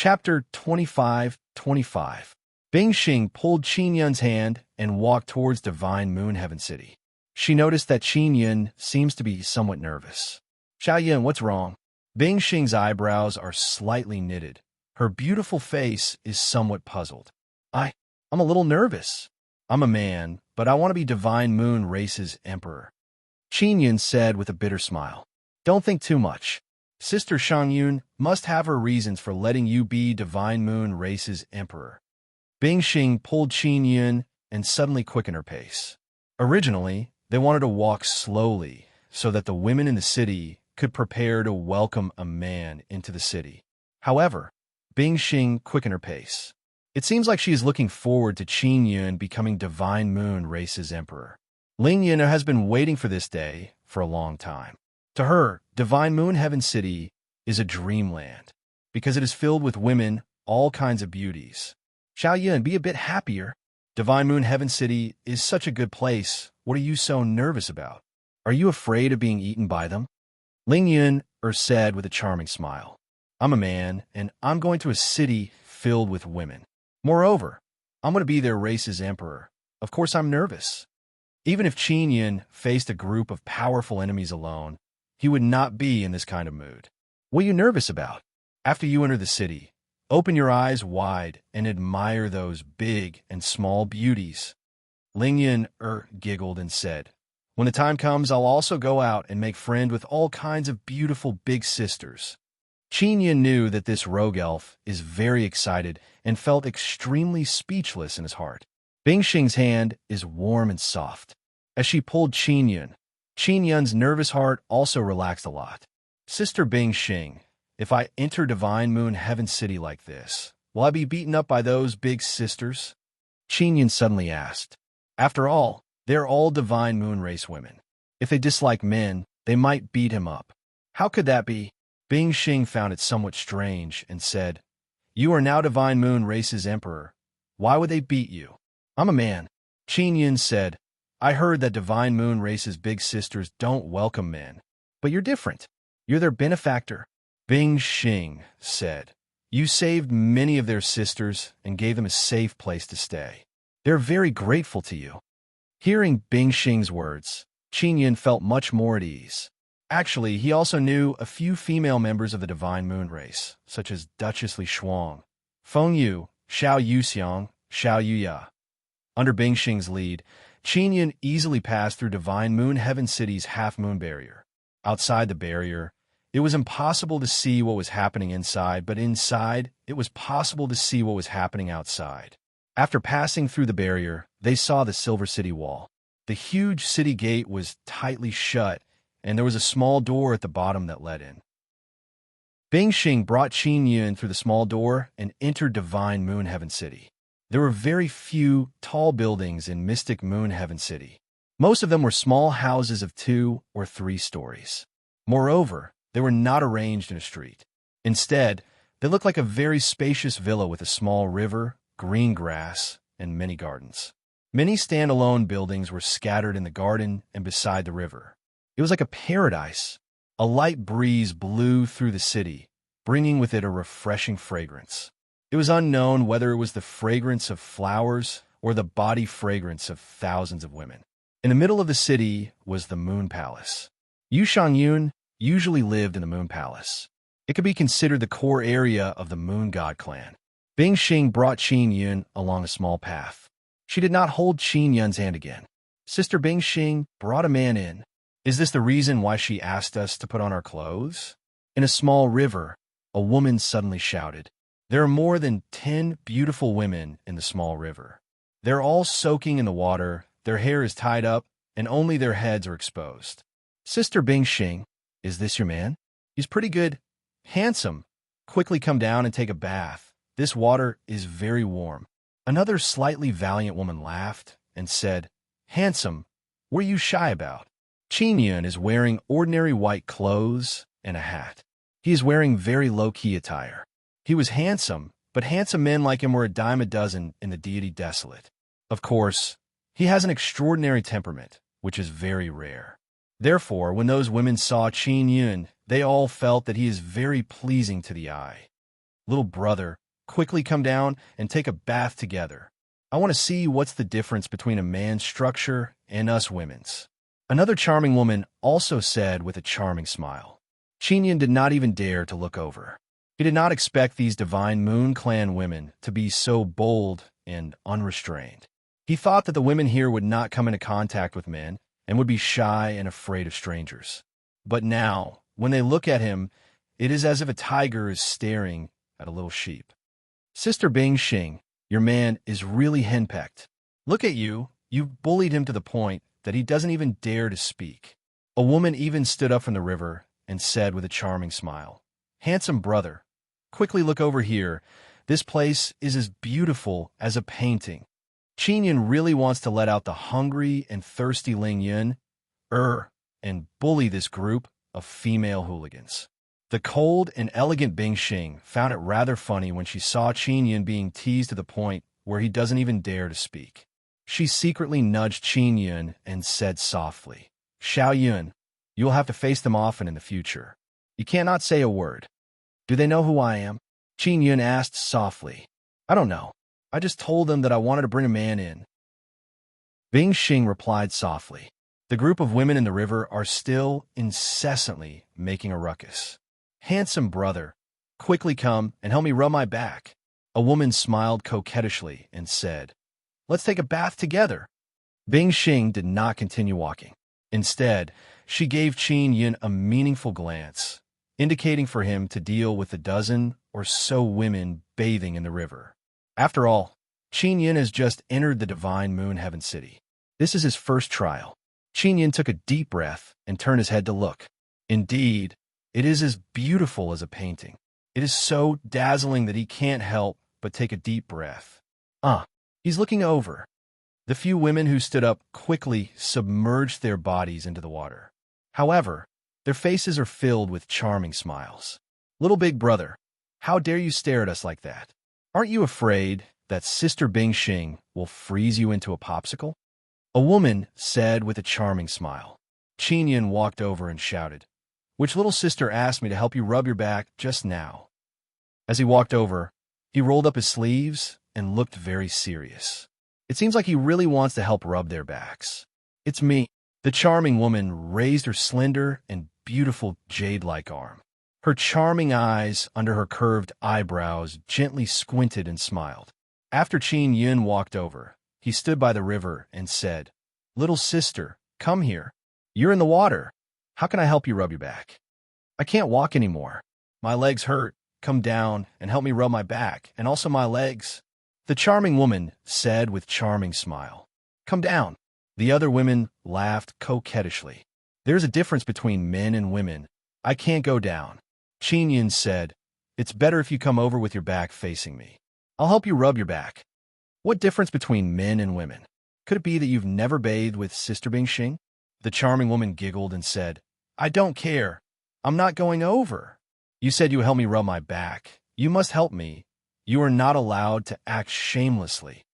Chapter 25. Bing Xing pulled Qin Yun's hand and walked towards Divine Moon Heaven City. She noticed that Qin Yun seems to be somewhat nervous. Xiao Yun, what's wrong? Bing Xing's eyebrows are slightly knitted. Her beautiful face is somewhat puzzled. I'm a little nervous. I'm a man, but I want to be Divine Moon Race's emperor. Qin Yun said with a bitter smile. Don't think too much. Sister Shang Yun must have her reasons for letting you be Divine Moon Race's emperor. Bing Xing pulled Qin Yun and suddenly quickened her pace. Originally, they wanted to walk slowly so that the women in the city could prepare to welcome a man into the city. However, Bing Xing quickened her pace. It seems like she is looking forward to Qin Yun becoming Divine Moon Race's emperor. Ling Yun has been waiting for this day for a long time. To her, Divine Moon Heaven City is a dreamland because it is filled with women, all kinds of beauties. Xiao Yun, be a bit happier. Divine Moon Heaven City is such a good place. What are you so nervous about? Are you afraid of being eaten by them? Ling Yun said with a charming smile. I'm a man, and I'm going to a city filled with women. Moreover, I'm going to be their race's emperor. Of course I'm nervous. Even if Qin Yun faced a group of powerful enemies alone, he would not be in this kind of mood. What are you nervous about? After you enter the city, open your eyes wide and admire those big and small beauties. Ling Yun giggled and said, when the time comes, I'll also go out and make friend with all kinds of beautiful big sisters. Qin Yun knew that this rogue elf is very excited and felt extremely speechless in his heart. Bing Xing's hand is warm and soft. As she pulled Qin Yun's nervous heart also relaxed a lot. Sister Bing Xing, if I enter Divine Moon Heaven City like this, will I be beaten up by those big sisters? Qin Yun suddenly asked. After all, they're all Divine Moon Race women. If they dislike men, they might beat him up. How could that be? Bing Xing found it somewhat strange and said, you are now Divine Moon Race's emperor. Why would they beat you? I'm a man. Qin Yun said, I heard that Divine Moon Race's big sisters don't welcome men. But you're different. You're their benefactor. Bing Xing said, you saved many of their sisters and gave them a safe place to stay. They're very grateful to you. Hearing Bing Xing's words, Qin Yun felt much more at ease. Actually, he also knew a few female members of the Divine Moon Race, such as Duchess Li Shuang, Feng Yu, Xiao Yuxiang, Xiao Yuya. Under Bing Xing's lead, Qin Yun easily passed through Divine Moon Heaven City's half-moon barrier. Outside the barrier, it was impossible to see what was happening inside, but inside, it was possible to see what was happening outside. After passing through the barrier, they saw the Silver City Wall. The huge city gate was tightly shut, and there was a small door at the bottom that led in. Bing Xing brought Qin Yun through the small door and entered Divine Moon Heaven City. There were very few tall buildings in Mystic Moon Heaven City. Most of them were small houses of 2 or 3 stories. Moreover, they were not arranged in a street. Instead, they looked like a very spacious villa with a small river, green grass, and many gardens. Many standalone buildings were scattered in the garden and beside the river. It was like a paradise. A light breeze blew through the city, bringing with it a refreshing fragrance. It was unknown whether it was the fragrance of flowers or the body fragrance of thousands of women. In the middle of the city was the Moon Palace. Yu Shangyun usually lived in the Moon Palace. It could be considered the core area of the Moon God clan. Bing Xing brought Qin Yun along a small path. She did not hold Qin Yun's hand again. Sister Bing Xing brought a man in. Is this the reason why she asked us to put on our clothes? In a small river, a woman suddenly shouted. There are more than 10 beautiful women in the small river. They're all soaking in the water, their hair is tied up, and only their heads are exposed. Sister Bing Xing, is this your man? He's pretty good. Handsome. Quickly come down and take a bath. This water is very warm. Another slightly valiant woman laughed and said, handsome, what are you shy about? Qin Yun is wearing ordinary white clothes and a hat. He is wearing very low-key attire. He was handsome, but handsome men like him were a dime a dozen in the deity desolate. Of course, he has an extraordinary temperament, which is very rare. Therefore, when those women saw Qin Yun, they all felt that he is very pleasing to the eye. Little brother, quickly come down and take a bath together. I want to see what's the difference between a man's structure and us women's." Another charming woman also said with a charming smile. Chinyan did not even dare to look over. He did not expect these divine moon clan women to be so bold and unrestrained. He thought that the women here would not come into contact with men and would be shy and afraid of strangers. But now, when they look at him, it is as if a tiger is staring at a little sheep. "Sister Bing Xing, your man is really henpecked. Look at you. You've bullied him to the point that he doesn't even dare to speak." A woman even stood up from the river and said with a charming smile, "Handsome brother, quickly look over here. This place is as beautiful as a painting." Chinyan really wants to let out the hungry and thirsty Ling Yun, and bully this group of female hooligans. The cold and elegant Bing Xing found it rather funny when she saw Chinyan being teased to the point where he doesn't even dare to speak. She secretly nudged Chinyan and said softly, "Xiao Yun, you will have to face them often in the future. You cannot say a word." "Do they know who I am?" Chinyan asked softly. "I don't know. I just told them that I wanted to bring a man in." Bing Xing replied softly. The group of women in the river are still incessantly making a ruckus. "Handsome brother, quickly come and help me rub my back." A woman smiled coquettishly and said, "Let's take a bath together." Bing Xing did not continue walking. Instead, she gave Qin Yun a meaningful glance, indicating for him to deal with the dozen or so women bathing in the river. After all, Qin Yun has just entered the divine moon heaven city. This is his first trial. Qin Yun took a deep breath and turned his head to look. Indeed, it is as beautiful as a painting. It is so dazzling that he can't help but take a deep breath. He's looking over. The few women who stood up quickly submerged their bodies into the water. However, their faces are filled with charming smiles. "Little big brother, how dare you stare at us like that? Aren't you afraid that Sister Bing Xing will freeze you into a popsicle?" A woman said with a charming smile. Qin Yun walked over and shouted, "Which little sister asked me to help you rub your back just now?" As he walked over, he rolled up his sleeves and looked very serious. It seems like he really wants to help rub their backs. "It's me." The charming woman raised her slender and beautiful jade-like arm. Her charming eyes under her curved eyebrows gently squinted and smiled. After Qin Yun walked over, he stood by the river and said, "Little sister, come here. You're in the water. How can I help you rub your back?" "I can't walk anymore. My legs hurt. Come down and help me rub my back and also my legs." The charming woman said with charming smile, "Come down." The other women laughed coquettishly. "There's a difference between men and women. I can't go down." Qin Yun said, "It's better if you come over with your back facing me. I'll help you rub your back." "What difference between men and women? Could it be that you've never bathed with Sister Bing Xing?" The charming woman giggled and said, "I don't care. I'm not going over. You said you would help me rub my back. You must help me. You are not allowed to act shamelessly."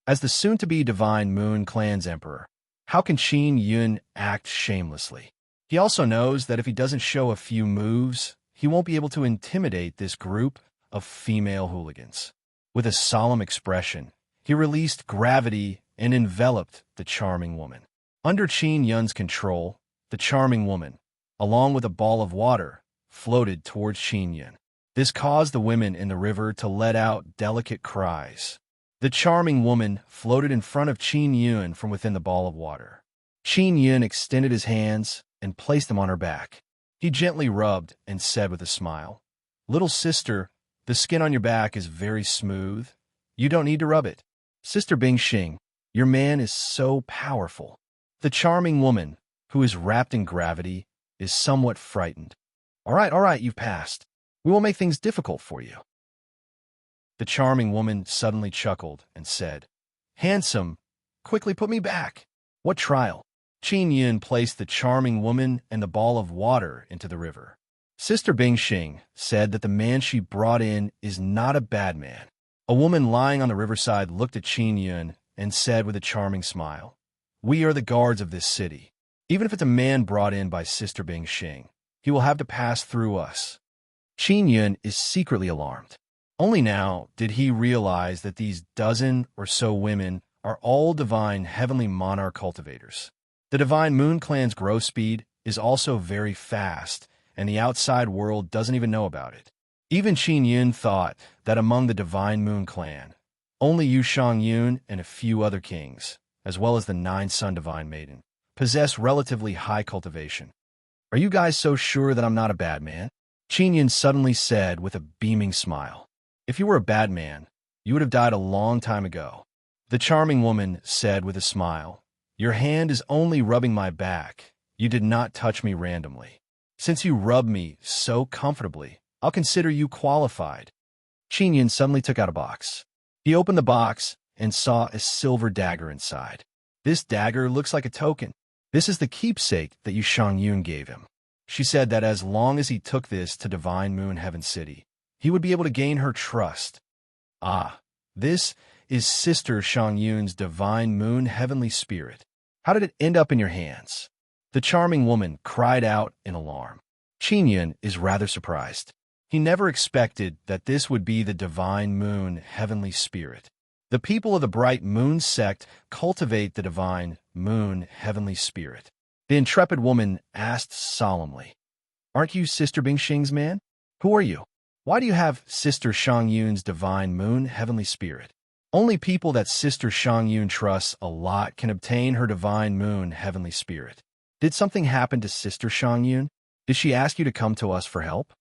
As the soon-to-be Divine Moon Clan's emperor, how can Qin Yun act shamelessly? He also knows that if he doesn't show a few moves, he won't be able to intimidate this group of female hooligans. With a solemn expression, he released gravity and enveloped the charming woman. Under Qin Yun's control, the charming woman, along with a ball of water, floated towards Qin Yun. This caused the women in the river to let out delicate cries. The charming woman floated in front of Qin Yun from within the ball of water. Qin Yun extended his hands and placed them on her back. He gently rubbed and said with a smile, "Little sister, the skin on your back is very smooth. You don't need to rub it." "Sister Bing Xing, your man is so powerful." The charming woman, who is wrapped in gravity, is somewhat frightened. All right, you've passed. We won't make things difficult for you." The charming woman suddenly chuckled and said, "Handsome, quickly put me back." "What trial?" Qin Yun placed the charming woman and the ball of water into the river. Sister Bing Xing said that the man she brought in is not a bad man. A woman lying on the riverside looked at Qin Yun and said with a charming smile, "We are the guards of this city. Even if it's a man brought in by Sister Bing Xing, he will have to pass through us." Qin Yun is secretly alarmed. Only now did he realize that these dozen or so women are all divine heavenly monarch cultivators. The divine moon clan's growth speed is also very fast, and the outside world doesn't even know about it. Even Qin Yun thought that among the divine moon clan, only Yu Shang Yun and a few other kings, as well as the 9-son divine maiden, possess relatively high cultivation. Are you guys so sure that I'm not a bad man? Qin Yun suddenly said with a beaming smile. If you were a bad man, you would have died a long time ago. The charming woman said with a smile, Your hand is only rubbing my back. You did not touch me randomly. Since you rubbed me so comfortably, I'll consider you qualified. Qin Yun suddenly took out a box. He opened the box and saw a silver dagger inside. This dagger looks like a token. This is the keepsake that Yu Shang Yun gave him. She said that as long as he took this to Divine Moon Heaven City, he would be able to gain her trust. Ah, this is Sister Shang Yun's Divine Moon Heavenly Spirit. How did it end up in your hands? The charming woman cried out in alarm. Qin Yun is rather surprised. He never expected that this would be the Divine Moon Heavenly Spirit. The people of the Bright Moon sect cultivate the Divine Moon Heavenly Spirit. The intrepid woman asked solemnly, Aren't you Sister Bingxing's man? Who are you? Why do you have Sister Shang Yun's Divine Moon Heavenly Spirit? Only people that Sister Shang Yun trusts a lot can obtain her Divine Moon Heavenly Spirit. Did something happen to Sister Shang Yun? Did she ask you to come to us for help?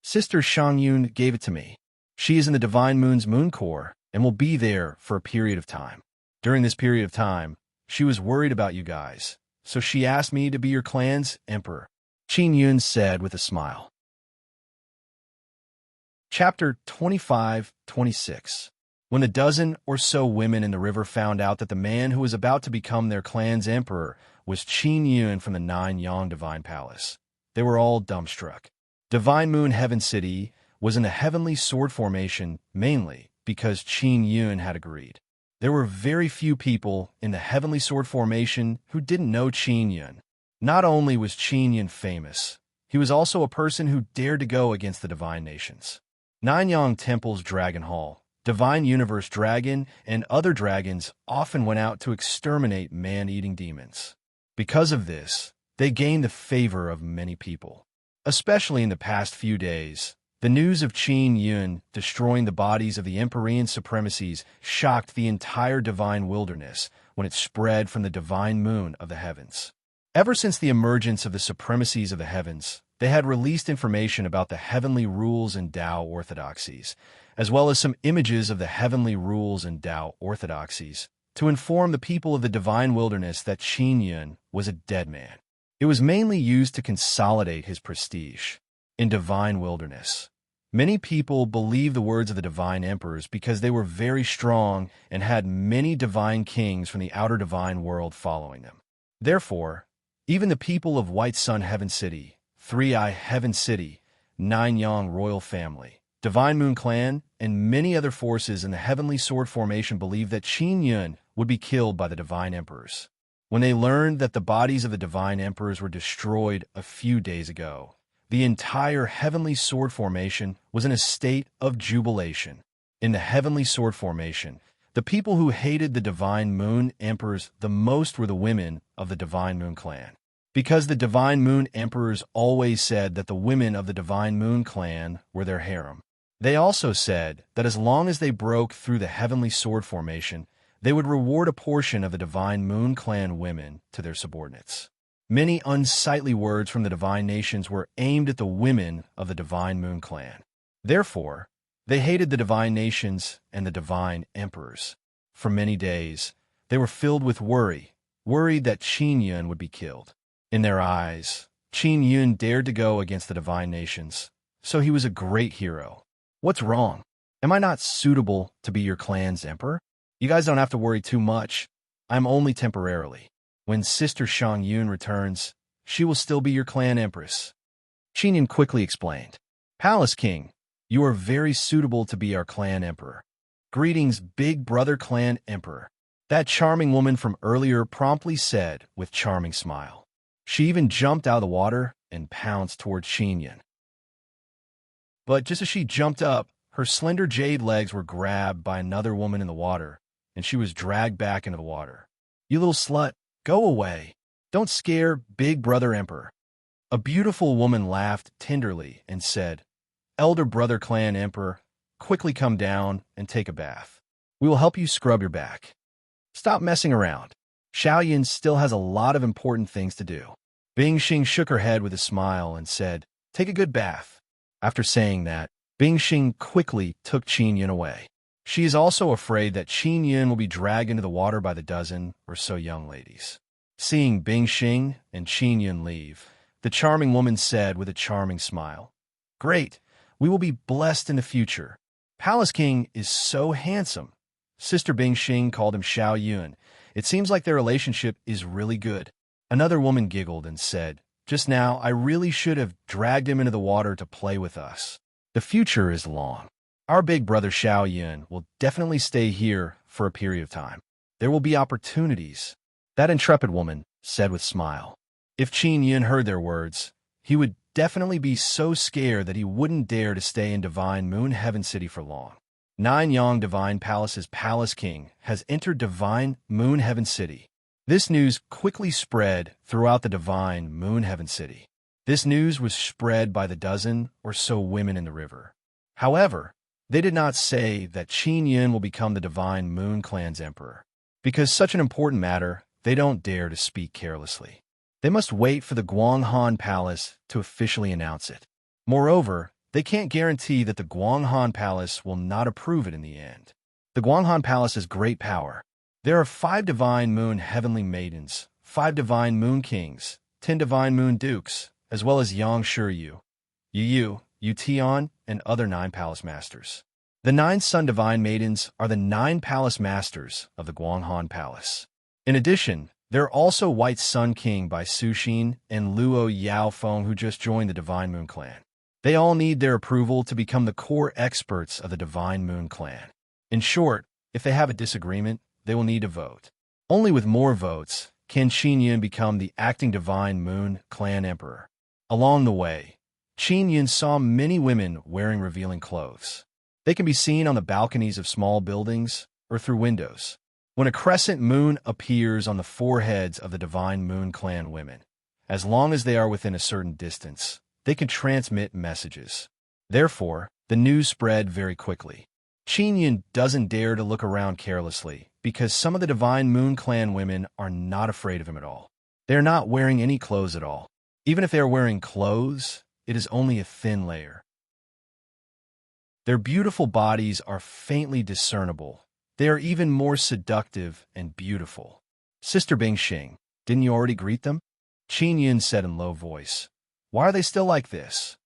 Sister Shang Yun gave it to me. She is in the Divine Moon's moon core and will be there for a period of time. During this period of time, she was worried about you guys, so she asked me to be your clan's emperor, Qin Yun said with a smile. Chapter 25-26. When the dozen or so women in the river found out that the man who was about to become their clan's emperor was Qin Yun from the Nine-Yang Divine Palace, they were all dumbstruck. Divine Moon Heaven City was in a heavenly sword formation mainly because Qin Yun had agreed. There were very few people in the heavenly sword formation who didn't know Qin Yun. Not only was Qin Yun famous, he was also a person who dared to go against the divine nations. Nine-Yang Temple's Dragon Hall, Divine Universe Dragon, and other dragons often went out to exterminate man-eating demons. Because of this, they gained the favor of many people. Especially in the past few days, the news of Qin Yun destroying the bodies of the Empyrean supremacies shocked the entire divine wilderness when it spread from the divine moon of the heavens. Ever since the emergence of the supremacies of the heavens, they had released information about the heavenly rules and Tao orthodoxies, as well as some images of the heavenly rules and Tao orthodoxies, to inform the people of the divine wilderness that Qin Yun was a dead man. It was mainly used to consolidate his prestige. In divine wilderness, many people believed the words of the divine emperors because they were very strong and had many divine kings from the outer divine world following them. Therefore, even the people of White Sun Heaven City, Three-Eye Heaven City, Nine-Yang Royal Family, Divine Moon Clan, and many other forces in the Heavenly Sword Formation believed that Qin Yun would be killed by the divine emperors. When they learned that the bodies of the divine emperors were destroyed a few days ago, the entire Heavenly Sword Formation was in a state of jubilation. In the Heavenly Sword Formation, the people who hated the Divine Moon Emperors the most were the women of the Divine Moon Clan. Because the Divine Moon Emperors always said that the women of the Divine Moon Clan were their harem. They also said that as long as they broke through the Heavenly Sword Formation, they would reward a portion of the Divine Moon Clan women to their subordinates. Many unsightly words from the divine nations were aimed at the women of the Divine Moon Clan. Therefore, they hated the divine nations and the divine emperors. For many days, they were filled with worried that Qin Yun would be killed. In their eyes, Qin Yun dared to go against the divine nations, so he was a great hero. What's wrong? Am I not suitable to be your clan's emperor? You guys don't have to worry too much. I'm only temporarily. When Sister Shang Yun returns, she will still be your clan empress. Qin Yun quickly explained. Palace King, you are very suitable to be our clan emperor. Greetings, big brother clan emperor. That charming woman from earlier promptly said with charming smile. She even jumped out of the water and pounced towards Qin Yun. But just as she jumped up, Her slender jade legs were grabbed by another woman in the water, and she was dragged back into the water. "You little slut, go away. Don't scare Big Brother Emperor." A beautiful woman laughed tenderly and said, "Elder Brother Clan Emperor, quickly come down and take a bath. We will help you scrub your back. Stop messing around. Xiaoyan still has a lot of important things to do." Bingxing shook her head with a smile and said, "Take a good bath." After saying that, Bingxing quickly took Qingyun away. She is also afraid that Qingyun will be dragged into the water by the dozen or so young ladies. Seeing Bingxing and Qingyun leave, the charming woman said with a charming smile, "Great, we will be blessed in the future. Palace King is so handsome." Sister Bingxing called him Xiaoyun. It seems like their relationship is really good. Another woman giggled and said, "Just now, I really should have dragged him into the water to play with us. The future is long. Our big brother Xiaoyun will definitely stay here for a period of time. There will be opportunities." That intrepid woman said with a smile. If Qingyun heard their words, he would definitely be so scared that he wouldn't dare to stay in Divine Moon Heaven City for long. Nine Yang Divine Palace's Palace King has entered Divine Moon Heaven City. This news quickly spread throughout the Divine Moon Heaven City. This news was spread by the dozen or so women in the river. However, they did not say that Qingyun will become the Divine Moon Clan's emperor. Because such an important matter, they don't dare to speak carelessly. They must wait for the Guanghan Palace to officially announce it. Moreover, they can't guarantee that the Guanghan Palace will not approve it in the end. The Guanghan Palace has great power. There are 5 Divine Moon Heavenly Maidens, 5 Divine Moon Kings, 10 Divine Moon Dukes, as well as Yang Shiryu, Yu, Tian, and other 9 Palace Masters. The 9 Sun Divine Maidens are the 9 Palace Masters of the Guanghan Palace. In addition, there are also White Sun King by Suxin and Luo Yaofeng who just joined the Divine Moon Clan. They all need their approval to become the core experts of the Divine Moon Clan. In short, if they have a disagreement, they will need to vote. Only with more votes can Qingyun become the acting Divine Moon Clan Emperor. Along the way, Qingyun saw many women wearing revealing clothes. They can be seen on the balconies of small buildings or through windows. When a crescent moon appears on the foreheads of the Divine Moon Clan women, as long as they are within a certain distance, they can transmit messages. Therefore, the news spread very quickly. Qingyun doesn't dare to look around carelessly because some of the Divine Moon Clan women are not afraid of him at all. They are not wearing any clothes at all. Even if they are wearing clothes, it is only a thin layer. Their beautiful bodies are faintly discernible. They are even more seductive and beautiful. "Sister Bingxing, didn't you already greet them?" Qingyun said in low voice. "Why are they still like this?"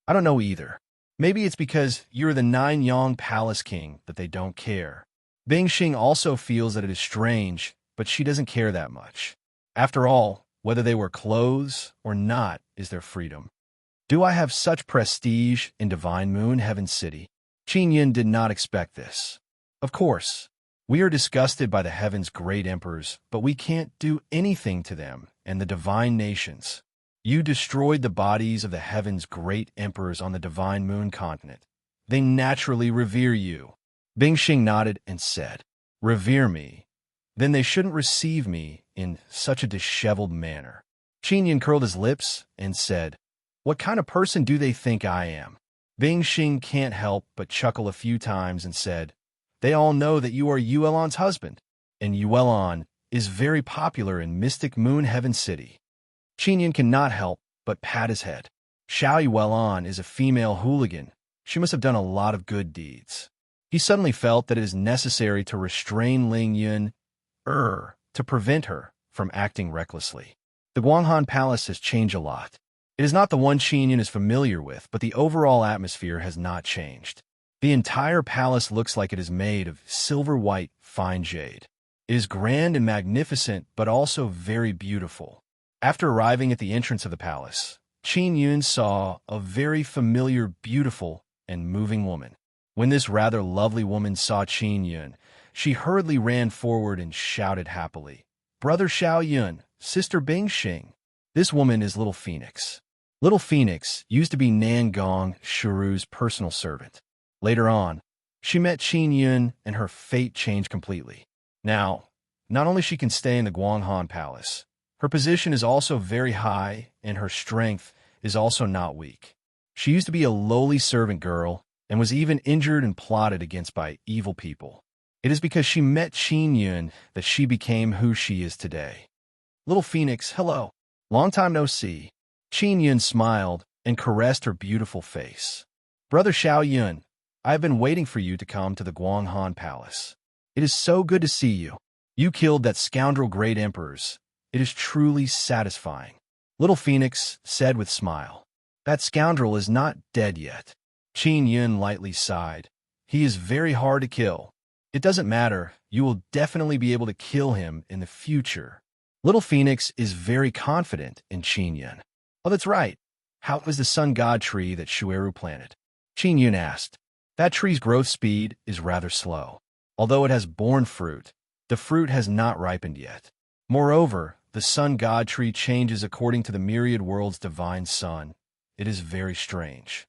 "I don't know either. Maybe it's because you're the 9 Yang Palace King that they don't care." Bingxing also feels that it is strange, but she doesn't care that much. After all, whether they wear clothes or not is their freedom. "Do I have such prestige in Divine Moon Heaven City?" Qingyun did not expect this. "Of course, we are disgusted by the heaven's great emperors, but we can't do anything to them and the divine nations. You destroyed the bodies of the heaven's great emperors on the Divine Moon continent. They naturally revere you." Bingxing nodded and said, "Revere me? Then they shouldn't receive me in such a disheveled manner." Qingyun curled his lips and said, "What kind of person do they think I am?" Bingxing can't help but chuckle a few times and said, "They all know that you are Yuelon's husband, and Yuelon is very popular in Mystic Moon Heaven City." Qingyun cannot help but pat his head. Xiao Yuelon is a female hooligan. She must have done a lot of good deeds. He suddenly felt that it is necessary to restrain Ling Yun, to prevent her from acting recklessly. The Guanghan Palace has changed a lot. It is not the one Qingyun is familiar with, but the overall atmosphere has not changed. The entire palace looks like it is made of silver-white, fine jade. It is grand and magnificent, but also very beautiful. After arriving at the entrance of the palace, Qingyun saw a very familiar, beautiful, and moving woman. When this rather lovely woman saw Qingyun, she hurriedly ran forward and shouted happily, "Brother Xiaoyun, Sister Bingxing." This woman is Little Phoenix. Little Phoenix used to be Nangong Shiru's personal servant. Later on, she met Qin Yun and her fate changed completely. Now, not only she can stay in the Guanghan Palace, her position is also very high and her strength is also not weak. She used to be a lowly servant girl and was even injured and plotted against by evil people. It is because she met Qin Yun that she became who she is today. Little Phoenix, hello. Long time no see. Qin Yun smiled and caressed her beautiful face. Brother Xiao Yun, I have been waiting for you to come to the Guanghan Palace. It is so good to see you. You killed that scoundrel great emperors. It is truly satisfying. Little Phoenix said with smile. That scoundrel is not dead yet. Qin Yun lightly sighed. He is very hard to kill. It doesn't matter. You will definitely be able to kill him in the future. Little Phoenix is very confident in Qin Yun. Oh, that's right. How is the sun god tree that Shueru planted? Qin Yun asked. That tree's growth speed is rather slow. Although it has borne fruit, the fruit has not ripened yet. Moreover, the sun god tree changes according to the myriad world's divine sun. It is very strange.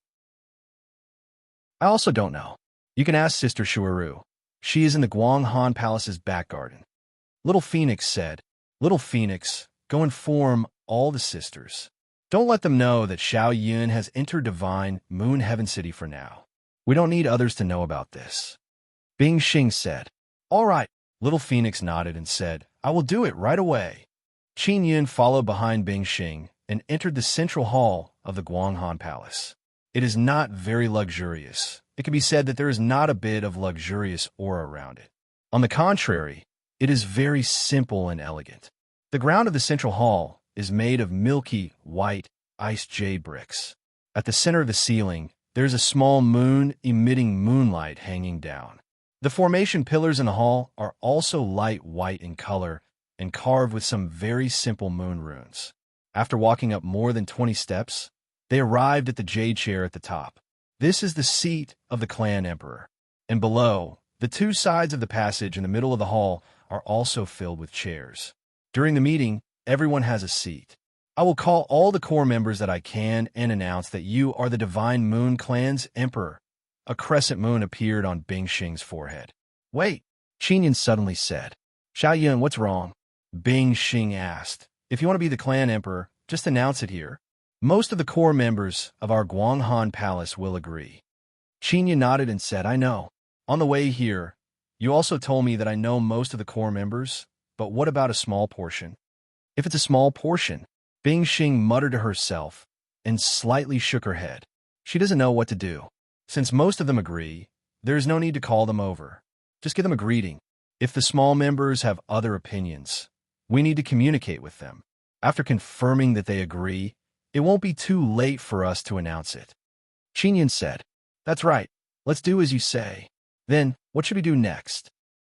I also don't know. You can ask Sister Shueru. She is in the Guanghan Palace's back garden. Little Phoenix said, Little Phoenix, go inform all the sisters. Don't let them know that Xiao Yun has entered divine Moon Heaven City for now. We don't need others to know about this. Bing Xing said, All right. Little Phoenix nodded and said, I will do it right away. Qin Yun followed behind Bing Xing and entered the central hall of the Guanghan Palace. It is not very luxurious. It can be said that there is not a bit of luxurious aura around it. On the contrary, it is very simple and elegant. The ground of the central hall is made of milky, white, iced jade bricks. At the center of the ceiling, there is a small moon emitting moonlight hanging down. The formation pillars in the hall are also light white in color and carved with some very simple moon runes. After walking up more than 20 steps, they arrived at the jade chair at the top. This is the seat of the clan emperor. And below, the two sides of the passage in the middle of the hall are also filled with chairs. During the meeting, everyone has a seat. I will call all the core members that I can and announce that you are the Divine Moon Clan's emperor. A crescent moon appeared on Bing Xing's forehead. Wait, Qin Yun suddenly said. Xiao Yun, what's wrong? Bing Xing asked. If you want to be the clan emperor, just announce it here. Most of the core members of our Guanghan Palace will agree. Qin Yun nodded and said, I know. On the way here, you also told me that I know most of the core members, but what about a small portion? If it's a small portion, Bing Xing muttered to herself and slightly shook her head. She doesn't know what to do. Since most of them agree, there is no need to call them over. Just give them a greeting. If the small members have other opinions, we need to communicate with them. After confirming that they agree, it won't be too late for us to announce it. Qin Yun said, That's right. Let's do as you say. Then, what should we do next?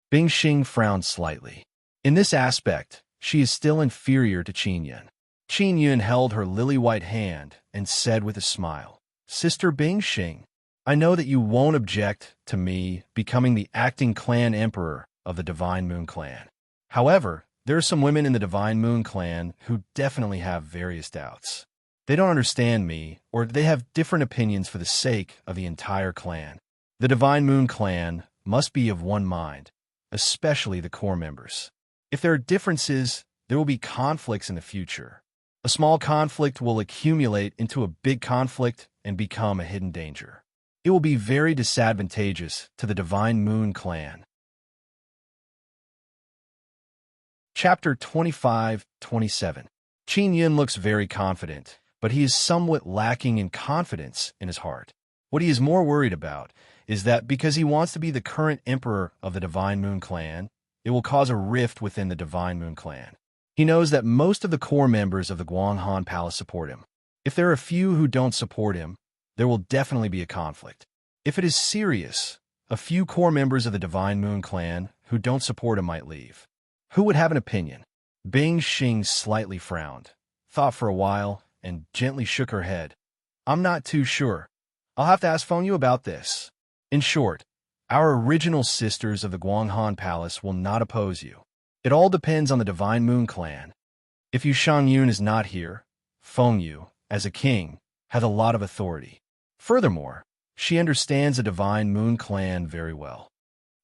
Bing Xing frowned slightly. In this aspect, she is still inferior to Qin Yun. Qin Yun held her lily-white hand and said with a smile, Sister Bing Xing, I know that you won't object to me becoming the acting clan emperor of the Divine Moon Clan. However, there are some women in the Divine Moon Clan who definitely have various doubts. They don't understand me, or they have different opinions for the sake of the entire clan. The Divine Moon Clan must be of one mind, especially the core members. If there are differences, there will be conflicts in the future. A small conflict will accumulate into a big conflict and become a hidden danger. It will be very disadvantageous to the Divine Moon Clan. Chapter 25-27. Qin Yun looks very confident, but he is somewhat lacking in confidence in his heart. What he is more worried about is that because he wants to be the current emperor of the Divine Moon Clan, it will cause a rift within the Divine Moon Clan. He knows that most of the core members of the Guanghan Palace support him. If there are a few who don't support him, there will definitely be a conflict. If it is serious, a few core members of the Divine Moon Clan who don't support him might leave. Who would have an opinion? Bing Xing slightly frowned, thought for a while, and gently shook her head. I'm not too sure. I'll have to ask Feng Yu about this. In short, our original sisters of the Guanghan Palace will not oppose you. It all depends on the Divine Moon Clan. If Yu Shangyun is not here, Feng Yu, as a king, has a lot of authority. Furthermore, She understands the Divine Moon clan very well.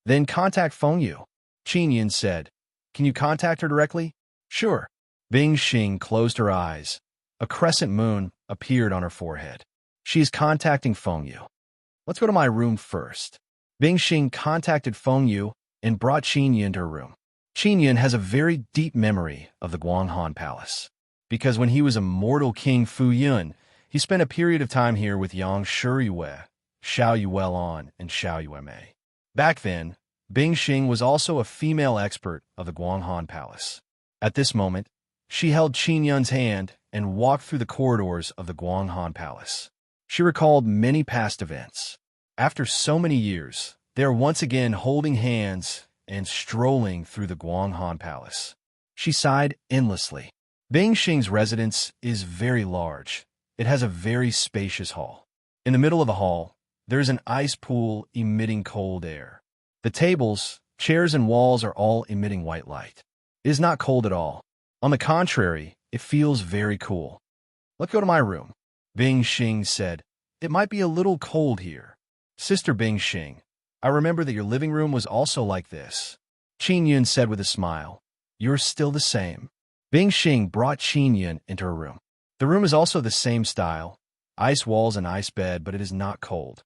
Then contact Feng Yu. Qin Yun said. Can you contact her directly? Sure. Bing Xing closed her eyes. A crescent moon appeared on her forehead. She is contacting Feng Yu. Let's go to my room first. Bing Xing contacted Feng Yu and brought Qin Yun to her room. Qin Yun has a very deep memory of the Guanghan Palace, because when he was a mortal King Fu Yun, he spent a period of time here with Yang Shiyue, Xiao Yuelon, and Xiao Yuemei. Back then, Bing Xing was also a female expert of the Guanghan Palace. At this moment, she held Qin Yun's hand and walked through the corridors of the Guanghan Palace. She recalled many past events. After so many years, they are once again holding hands and strolling through the Guanghan Palace. She sighed endlessly. Bing Xing's residence is very large. It has a very spacious hall. In the middle of the hall, there is an ice pool emitting cold air. The tables, chairs, and walls are all emitting white light. It is not cold at all. On the contrary, it feels very cool. Let's go to my room. Bing Xing said, It might be a little cold here. Sister Bing Xing, I remember that your living room was also like this. Qin Yun said with a smile, You're still the same. Bing Xing brought Qin Yun into her room. The room is also the same style, ice walls and ice bed, but it is not cold.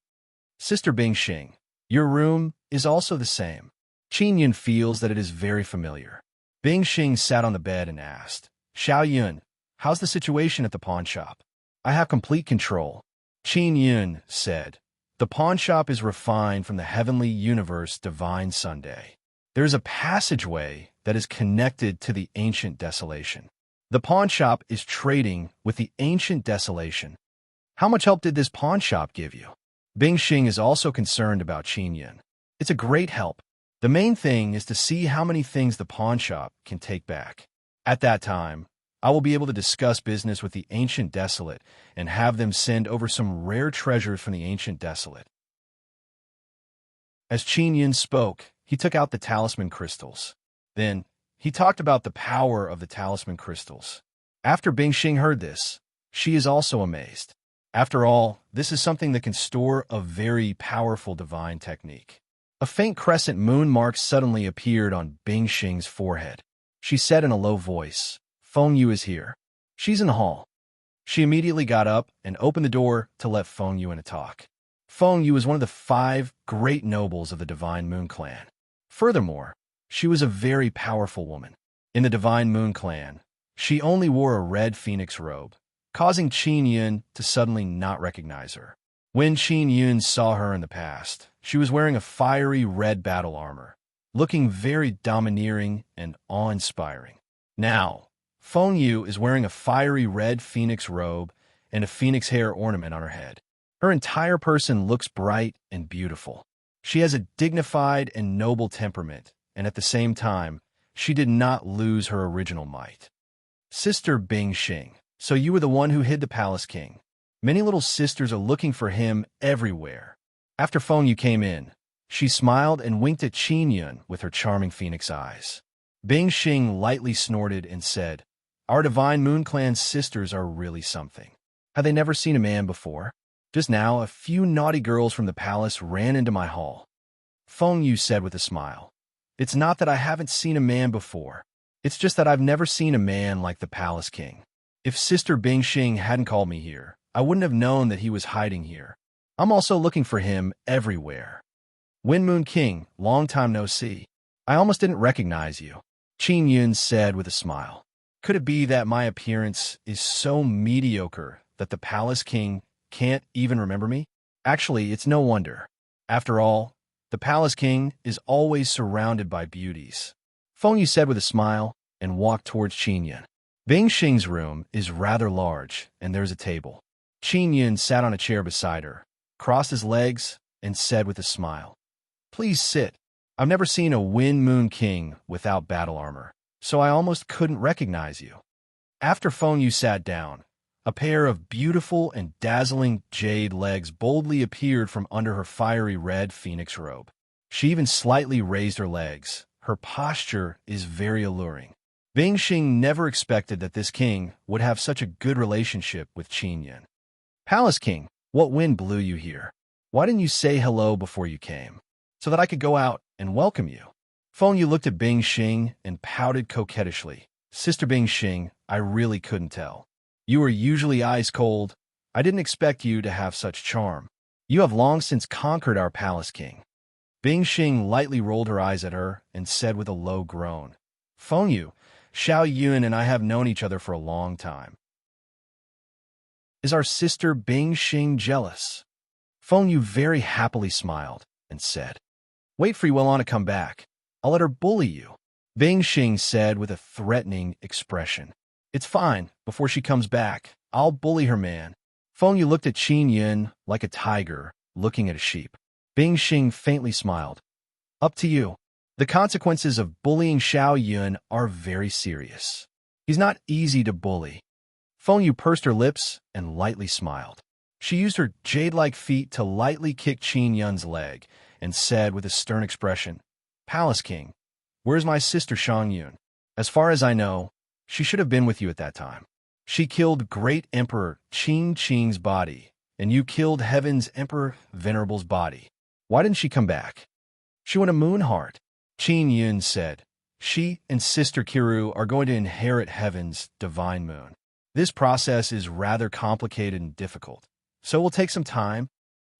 Sister Bing Xing, your room is also the same. Qin Yun feels that it is very familiar. Bing Xing sat on the bed and asked, Xiao Yun, how's the situation at the pawn shop? I have complete control. Qin Yun said, The pawn shop is refined from the heavenly universe divine Sunday. There is a passageway that is connected to the ancient desolation. The pawn shop is trading with the ancient desolation. How much help did this pawn shop give you? Bing Xing is also concerned about Qin Yun. It's a great help. The main thing is to see how many things the pawn shop can take back. At that time, I will be able to discuss business with the Ancient Desolate and have them send over some rare treasures from the Ancient Desolate. As Qin Yun spoke, he took out the talisman crystals. Then, he talked about the power of the talisman crystals. After Bing Xing heard this, she is also amazed. After all, this is something that can store a very powerful divine technique. A faint crescent moon mark suddenly appeared on Bing Xing's forehead. She said in a low voice, Feng Yu is here. She's in the hall. She immediately got up and opened the door to let Feng Yu in to talk. Feng Yu was one of the 5 great nobles of the Divine Moon Clan. Furthermore, she was a very powerful woman. In the Divine Moon Clan, she only wore a red phoenix robe, causing Qin Yun to suddenly not recognize her. When Qin Yun saw her in the past, she was wearing a fiery red battle armor, looking very domineering and awe-inspiring. Now, Feng Yu is wearing a fiery red phoenix robe and a phoenix hair ornament on her head. Her entire person looks bright and beautiful. She has a dignified and noble temperament, and at the same time, she did not lose her original might. Sister Bing Xing, so you were the one who hid the Palace King. Many little sisters are looking for him everywhere. After Feng Yu came in, she smiled and winked at Qin Yun with her charming phoenix eyes. Bing Xing lightly snorted and said, Our Divine Moon Clan sisters are really something. Have they never seen a man before? Just now, a few naughty girls from the palace ran into my hall. Feng Yu said with a smile, It's not that I haven't seen a man before. It's just that I've never seen a man like the Palace King. If Sister Bing Xing hadn't called me here, I wouldn't have known that he was hiding here. I'm also looking for him everywhere. Wind Moon King, long time no see. I almost didn't recognize you. Qin Yun said with a smile. Could it be that my appearance is so mediocre that the Palace King can't even remember me? Actually, it's no wonder. After all, the Palace King is always surrounded by beauties. Feng Yu said with a smile and walked towards Qin Yun. Bing Xing's room is rather large, and there's a table. Qin Yun sat on a chair beside her, crossed his legs, and said with a smile, Please sit. I've never seen a Wind Moon King without battle armor, so I almost couldn't recognize you. After Feng Yu sat down, a pair of beautiful and dazzling jade legs boldly appeared from under her fiery red phoenix robe. She even slightly raised her legs. Her posture is very alluring. Bing Xing never expected that this king would have such a good relationship with Qin Yun. Palace King, what wind blew you here? Why didn't you say hello before you came, so that I could go out and welcome you? Feng Yu looked at Bing Xing and pouted coquettishly. Sister Bing Xing, I really couldn't tell. You are usually ice cold. I didn't expect you to have such charm. You have long since conquered our palace king. Bing Xing lightly rolled her eyes at her and said with a low groan, Feng Yu, Xiao Yun and I have known each other for a long time. Is our sister Bing Xing jealous? Feng Yu very happily smiled and said, Wait for Yuan to come back. I'll let her bully you. Bing Xing said with a threatening expression. It's fine. Before she comes back, I'll bully her, man. Feng Yu looked at Qin Yun like a tiger looking at a sheep. Bing Xing faintly smiled. Up to you. The consequences of bullying Xiao Yun are very serious. He's not easy to bully. Feng Yu pursed her lips and lightly smiled. She used her jade-like feet to lightly kick Qin Yun's leg and said with a stern expression, Palace King, where's my sister Shang Yun? As far as I know, she should have been with you at that time. She killed Great Emperor Qing Qing's body, and you killed Heaven's Emperor Venerable's body. Why didn't she come back? She went a Moonheart. Qin Yun said, She and Sister Kiru are going to inherit Heaven's divine moon. This process is rather complicated and difficult, so it will take some time.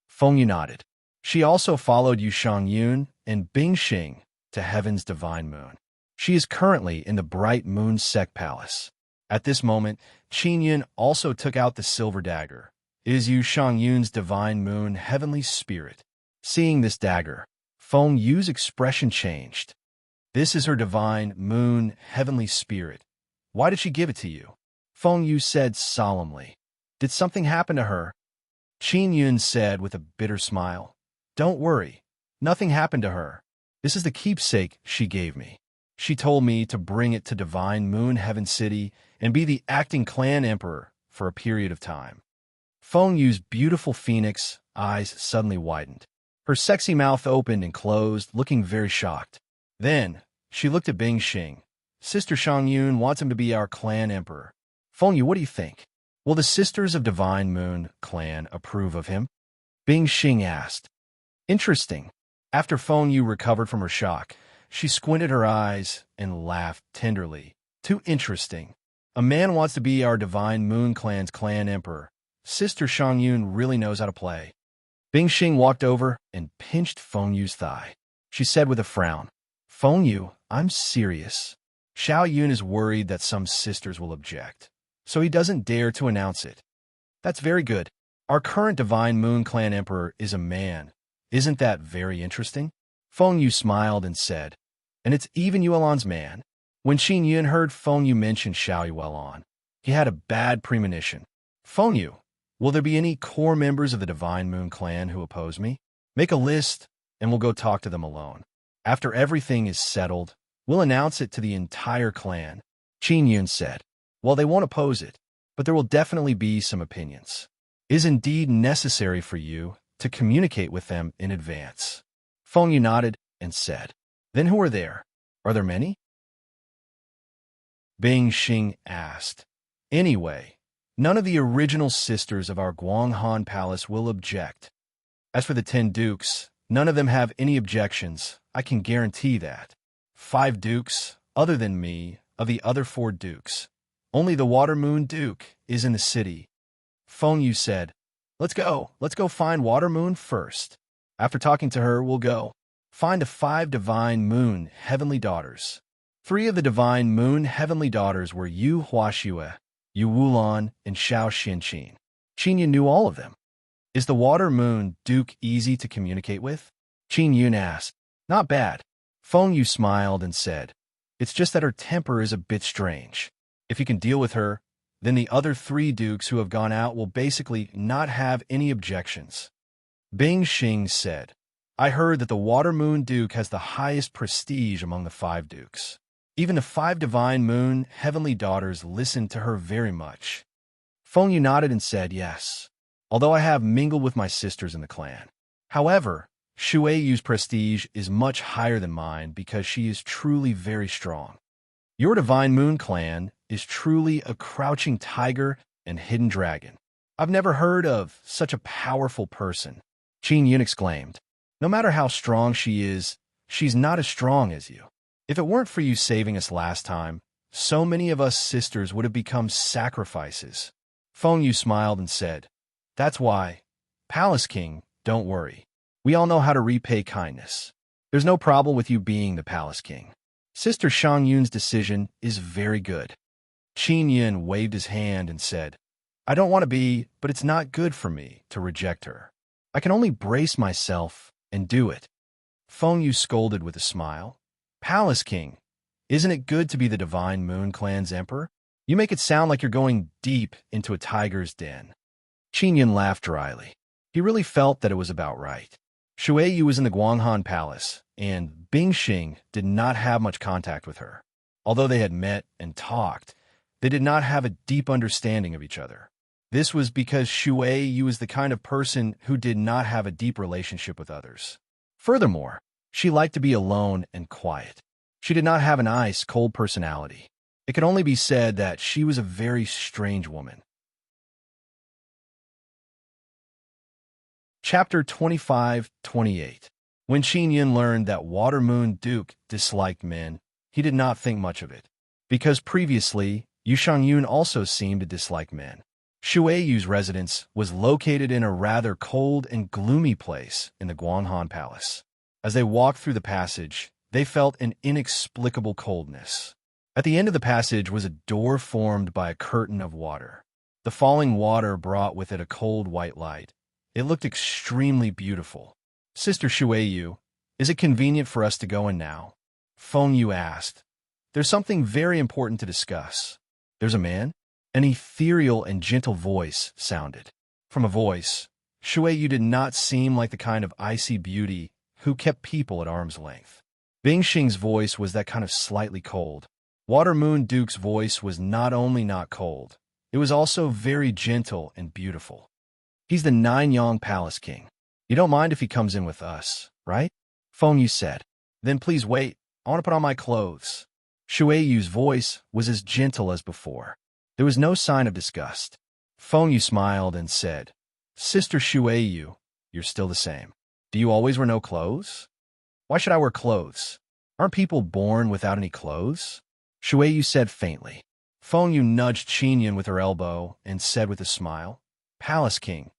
Feng Yu nodded. She also followed Yu Shang Yun and Bing Xing to Heaven's divine moon. She is currently in the Bright Moon Sect Palace. At this moment, Qin Yun also took out the silver dagger. It is Yu Shang Yun's divine moon heavenly spirit. Seeing this dagger, Feng Yu's expression changed. This is her divine moon heavenly spirit. Why did she give it to you? Feng Yu said solemnly. Did something happen to her? Qin Yun said with a bitter smile. Don't worry. Nothing happened to her. This is the keepsake she gave me. She told me to bring it to Divine Moon Heaven City and be the acting clan emperor for a period of time. Feng Yu's beautiful phoenix eyes suddenly widened. Her sexy mouth opened and closed, looking very shocked. Then, she looked at Bing Xing. Sister Shang Yun wants him to be our clan emperor. Feng Yu, what do you think? Will the Sisters of Divine Moon clan approve of him? Bing Xing asked. Interesting. After Feng Yu recovered from her shock, she squinted her eyes and laughed tenderly. Too interesting. A man wants to be our Divine Moon clan's clan emperor. Sister Shang Yun really knows how to play. Bing Xing walked over and pinched Feng Yu's thigh. She said with a frown, Feng Yu, I'm serious. Xiao Yun is worried that some sisters will object, so he doesn't dare to announce it. That's very good. Our current Divine Moon clan emperor is a man. Isn't that very interesting? Feng Yu smiled and said, and it's even Yuelan's man. When Qin Yun heard Feng Yu mention Xiao Yuelan, he had a bad premonition. Feng Yu, will there be any core members of the Divine Moon clan who oppose me? Make a list, and we'll go talk to them alone. After everything is settled, we'll announce it to the entire clan. Qin Yun said, well, they won't oppose it, but there will definitely be some opinions. It is indeed necessary for you to communicate with them in advance. Feng Yu nodded and said, then who are there? Are there many? Bing Xing asked. Anyway, none of the original sisters of our Guanghan Palace will object. As for the 10 dukes, none of them have any objections, I can guarantee that. 5 dukes, other than me, of the other 4 dukes. Only the Water Moon Duke is in the city. Feng Yu said, let's go find Water Moon first. After talking to her, we'll go find the 5 Divine Moon Heavenly Daughters. 3 of the Divine Moon Heavenly Daughters were Yu Huaxue, Yu Wulan, and Xiao Xianqin. Qin Yun knew all of them. Is the Water Moon Duke easy to communicate with? Qin Yun asked. Not bad. Feng Yu smiled and said, it's just that her temper is a bit strange. If you can deal with her, then the other 3 dukes who have gone out will basically not have any objections. Bing Xing said, I heard that the Water Moon Duke has the highest prestige among the 5 dukes. Even the 5 Divine Moon Heavenly Daughters listen to her very much. Feng Yu nodded and said, yes, although I have mingled with my sisters in the clan. However, Shui Yu's prestige is much higher than mine because she is truly very strong. Your Divine Moon clan is truly a crouching tiger and hidden dragon. I've never heard of such a powerful person. Qin Yun exclaimed. No matter how strong she is, she's not as strong as you. If it weren't for you saving us last time, so many of us sisters would have become sacrifices. Feng Yu smiled and said, That's why. Palace King, don't worry. We all know how to repay kindness. There's no problem with you being the Palace King. Sister Shang Yun's decision is very good. Qin Yun waved his hand and said, I don't want to be, but it's not good for me to reject her. I can only brace myself and do it. Feng Yu scolded with a smile. Palace King, isn't it good to be the Divine Moon Clan's emperor? You make it sound like you're going deep into a tiger's den. Qin Yun laughed dryly. He really felt that it was about right. Shui Yu was in the Guanghan Palace, and Bingxing did not have much contact with her. Although they had met and talked, they did not have a deep understanding of each other. This was because Shui Yu was the kind of person who did not have a deep relationship with others. Furthermore, she liked to be alone and quiet. She did not have an ice-cold personality. It could only be said that she was a very strange woman. Chapter 25-28. When Qin Yun learned that Water Moon Duke disliked men, he did not think much of it, because previously, Yu Shangyun also seemed to dislike men. Shui Yu's residence was located in a rather cold and gloomy place in the Guanghan Palace. As they walked through the passage, they felt an inexplicable coldness. At the end of the passage was a door formed by a curtain of water. The falling water brought with it a cold white light. It looked extremely beautiful. Sister Shui Yu, is it convenient for us to go in now? Feng Yu asked. There's something very important to discuss. There's a man? An ethereal and gentle voice sounded. From a voice, Shui Yu did not seem like the kind of icy beauty who kept people at arm's length. Bingxing's voice was that kind of slightly cold. Water Moon Duke's voice was not only not cold, it was also very gentle and beautiful. He's the Nine-Yang Palace King. You don't mind if he comes in with us, right? Feng Yu said. Then please wait. I want to put on my clothes. Shui Yu's voice was as gentle as before. There was no sign of disgust. Feng Yu smiled and said, Sister Shui Yu, you're still the same. Do you always wear no clothes? Why should I wear clothes? Aren't people born without any clothes? Shui Yu said faintly. Feng Yu nudged Qin Yun with her elbow and said with a smile, Palace King.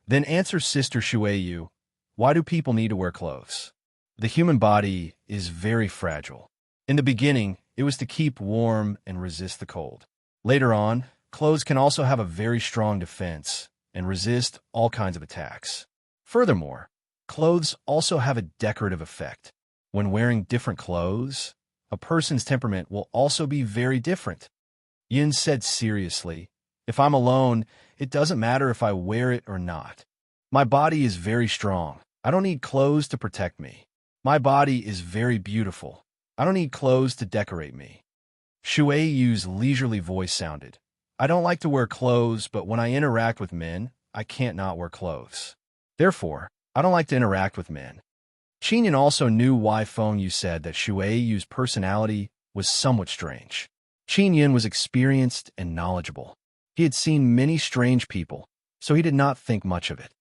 Then answer Sister Shui Yu, why do people need to wear clothes? The human body is very fragile. In the beginning, it was to keep warm and resist the cold. Later on, clothes can also have a very strong defense and resist all kinds of attacks. Furthermore, clothes also have a decorative effect. When wearing different clothes, a person's temperament will also be very different. Yin said seriously, if I'm alone, it doesn't matter if I wear it or not. My body is very strong. I don't need clothes to protect me. My body is very beautiful. I don't need clothes to decorate me. Shui Yu's leisurely voice sounded. I don't like to wear clothes, but when I interact with men, I can't not wear clothes. Therefore, I don't like to interact with men. Qin Yun also knew why Feng Yu said that Shui Yu's personality was somewhat strange. Qin Yun was experienced and knowledgeable. He had seen many strange people, so he did not think much of it.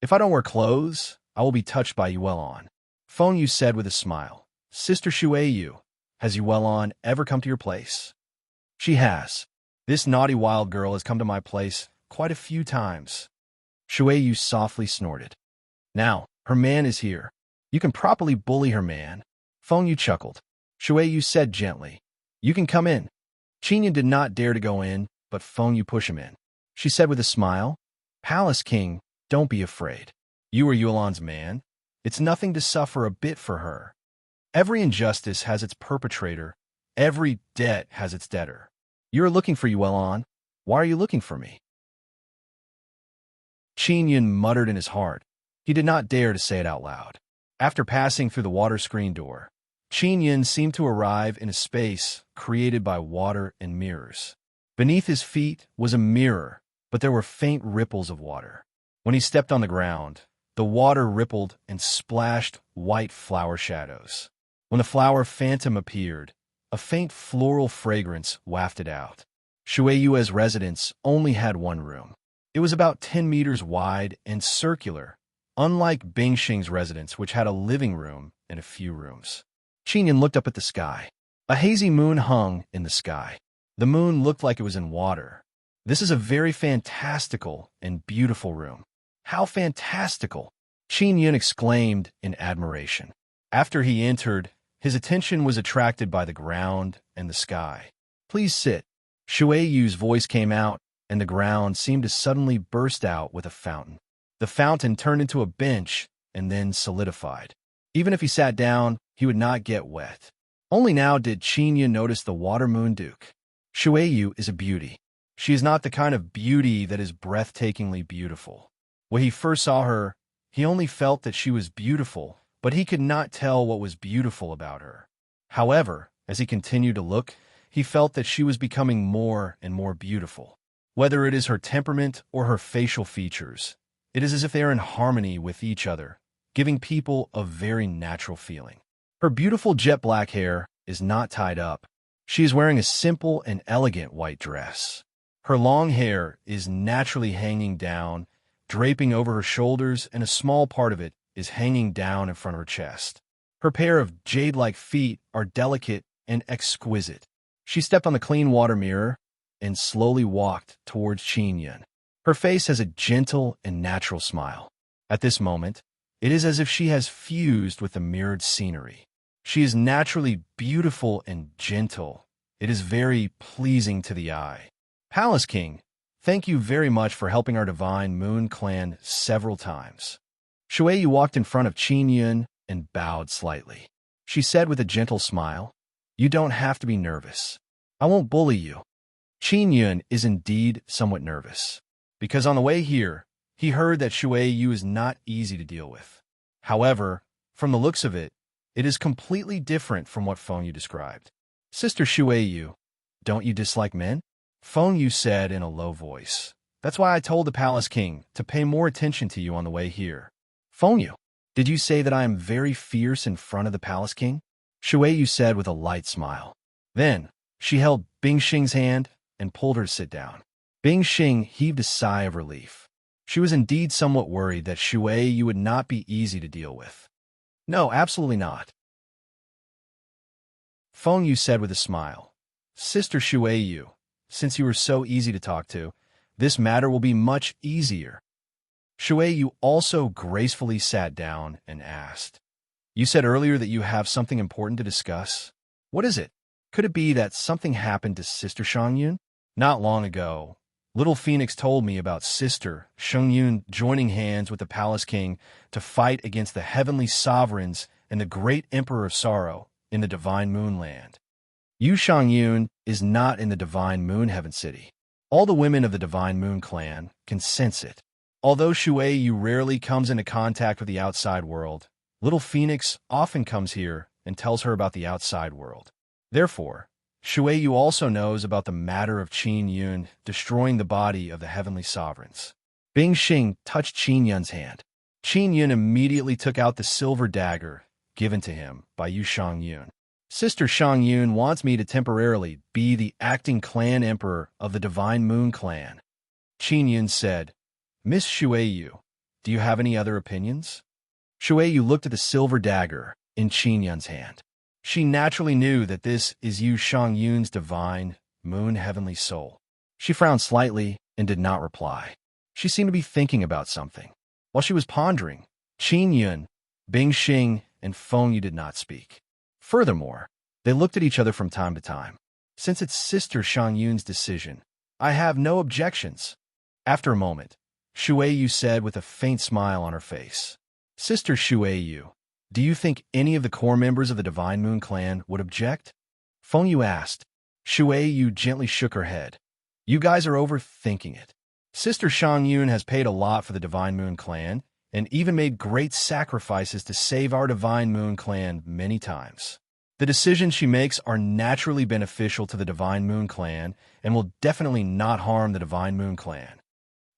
If I don't wear clothes, I will be touched by Yuelon. Feng Yu said with a smile. Sister Shui Yu, has Yuelon ever come to your place? She has. This naughty wild girl has come to my place quite a few times. Shui Yu softly snorted. Now, her man is here. You can properly bully her man. Feng Yu chuckled. Shui Yu said gently, you can come in. Qin Yun did not dare to go in, but Feng Yu pushed him in. She said with a smile, Palace King, don't be afraid. You are Yuelon's man. It's nothing to suffer a bit for her. Every injustice has its perpetrator. Every debt has its debtor. You are looking for Yuelon. Why are you looking for me? Qin Yun muttered in his heart. He did not dare to say it out loud. After passing through the water screen door, Qin Yun seemed to arrive in a space created by water and mirrors. Beneath his feet was a mirror, but there were faint ripples of water. When he stepped on the ground, the water rippled and splashed white flower shadows. When the flower phantom appeared, a faint floral fragrance wafted out. Shui Yu's residence only had one room. It was about 10 meters wide and circular, unlike Bingxing's residence, which had a living room and a few rooms. Qinyan looked up at the sky. A hazy moon hung in the sky. The moon looked like it was in water. This is a very fantastical and beautiful room. How fantastical! Qinyan exclaimed in admiration. After he entered, his attention was attracted by the ground and the sky. Please sit. Shueiyu's voice came out, and the ground seemed to suddenly burst out with a fountain. The fountain turned into a bench and then solidified. Even if he sat down, he would not get wet. Only now did Qinyan notice the water moon duke. Shueiyu is a beauty. She is not the kind of beauty that is breathtakingly beautiful. When he first saw her, he only felt that she was beautiful, but he could not tell what was beautiful about her. However, as he continued to look, he felt that she was becoming more and more beautiful. Whether it is her temperament or her facial features, it is as if they are in harmony with each other, giving people a very natural feeling. Her beautiful jet black hair is not tied up. She is wearing a simple and elegant white dress. Her long hair is naturally hanging down, draping over her shoulders, and a small part of it is hanging down in front of her chest. Her pair of jade-like feet are delicate and exquisite. She stepped on the clean water mirror and slowly walked towards Qinyan. Her face has a gentle and natural smile. At this moment, it is as if she has fused with the mirrored scenery. She is naturally beautiful and gentle. It is very pleasing to the eye. Palace King, thank you very much for helping our Divine Moon clan several times. Shueiyu walked in front of Qinyan and bowed slightly. She said with a gentle smile, "You don't have to be nervous. I won't bully you." Qinyan is indeed somewhat nervous, because on the way here, he heard that Shueiyu is not easy to deal with. However, from the looks of it, it is completely different from what Fengyu described. "Sister Shueiyu, don't you dislike men?" Fengyu said in a low voice. "That's why I told the Palace King to pay more attention to you on the way here." "Fengyu, did you say that I am very fierce in front of the Palace King?" Shueiyu said with a light smile. Then, she held Bingxing's hand and pulled her to sit down. Bingxing heaved a sigh of relief. She was indeed somewhat worried that Shueiyu would not be easy to deal with. "No, absolutely not," Fengyu said with a smile. "Sister Shueiyu, since you are so easy to talk to, this matter will be much easier." Shueiyu also gracefully sat down and asked, "You said earlier that you have something important to discuss. What is it? Could it be that something happened to Sister Shangyun? Not long ago, Little Phoenix told me about Sister Shangyun joining hands with the Palace King to fight against the heavenly sovereigns and the great Emperor of Sorrow in the Divine Moon Land. Yu Shangyun is not in the Divine Moon Heaven City. All the women of the Divine Moon clan can sense it. Although Shueiyu rarely comes into contact with the outside world, Little Phoenix often comes here and tells her about the outside world. Therefore, Shueiyu also knows about the matter of Qin Yun destroying the body of the heavenly sovereigns." Bingxing touched Qin Yun's hand. Qin Yun immediately took out the silver dagger given to him by Yu Shangyun. "Sister Shangyun wants me to temporarily be the acting clan emperor of the Divine Moon clan." Qin Yun said, "Miss Shueiyu, do you have any other opinions?" Shueiyu looked at the silver dagger in Qin Yun's hand. She naturally knew that this is Yu Shangyun's Divine Moon Heavenly Soul. She frowned slightly and did not reply. She seemed to be thinking about something. While she was pondering, Qin Yun, Bingxing, and Fengyu did not speak. Furthermore, they looked at each other from time to time. "Since it's Sister Shangyun's decision, I have no objections." After a moment, Shueiyu said with a faint smile on her face, "Sister Shueiyu, do you think any of the core members of the Divine Moon clan would object?" Fengyu asked. Shueiyu gently shook her head. "You guys are overthinking it. Sister Shangyun has paid a lot for the Divine Moon clan, and even made great sacrifices to save our Divine Moon clan many times. The decisions she makes are naturally beneficial to the Divine Moon clan and will definitely not harm the Divine Moon clan.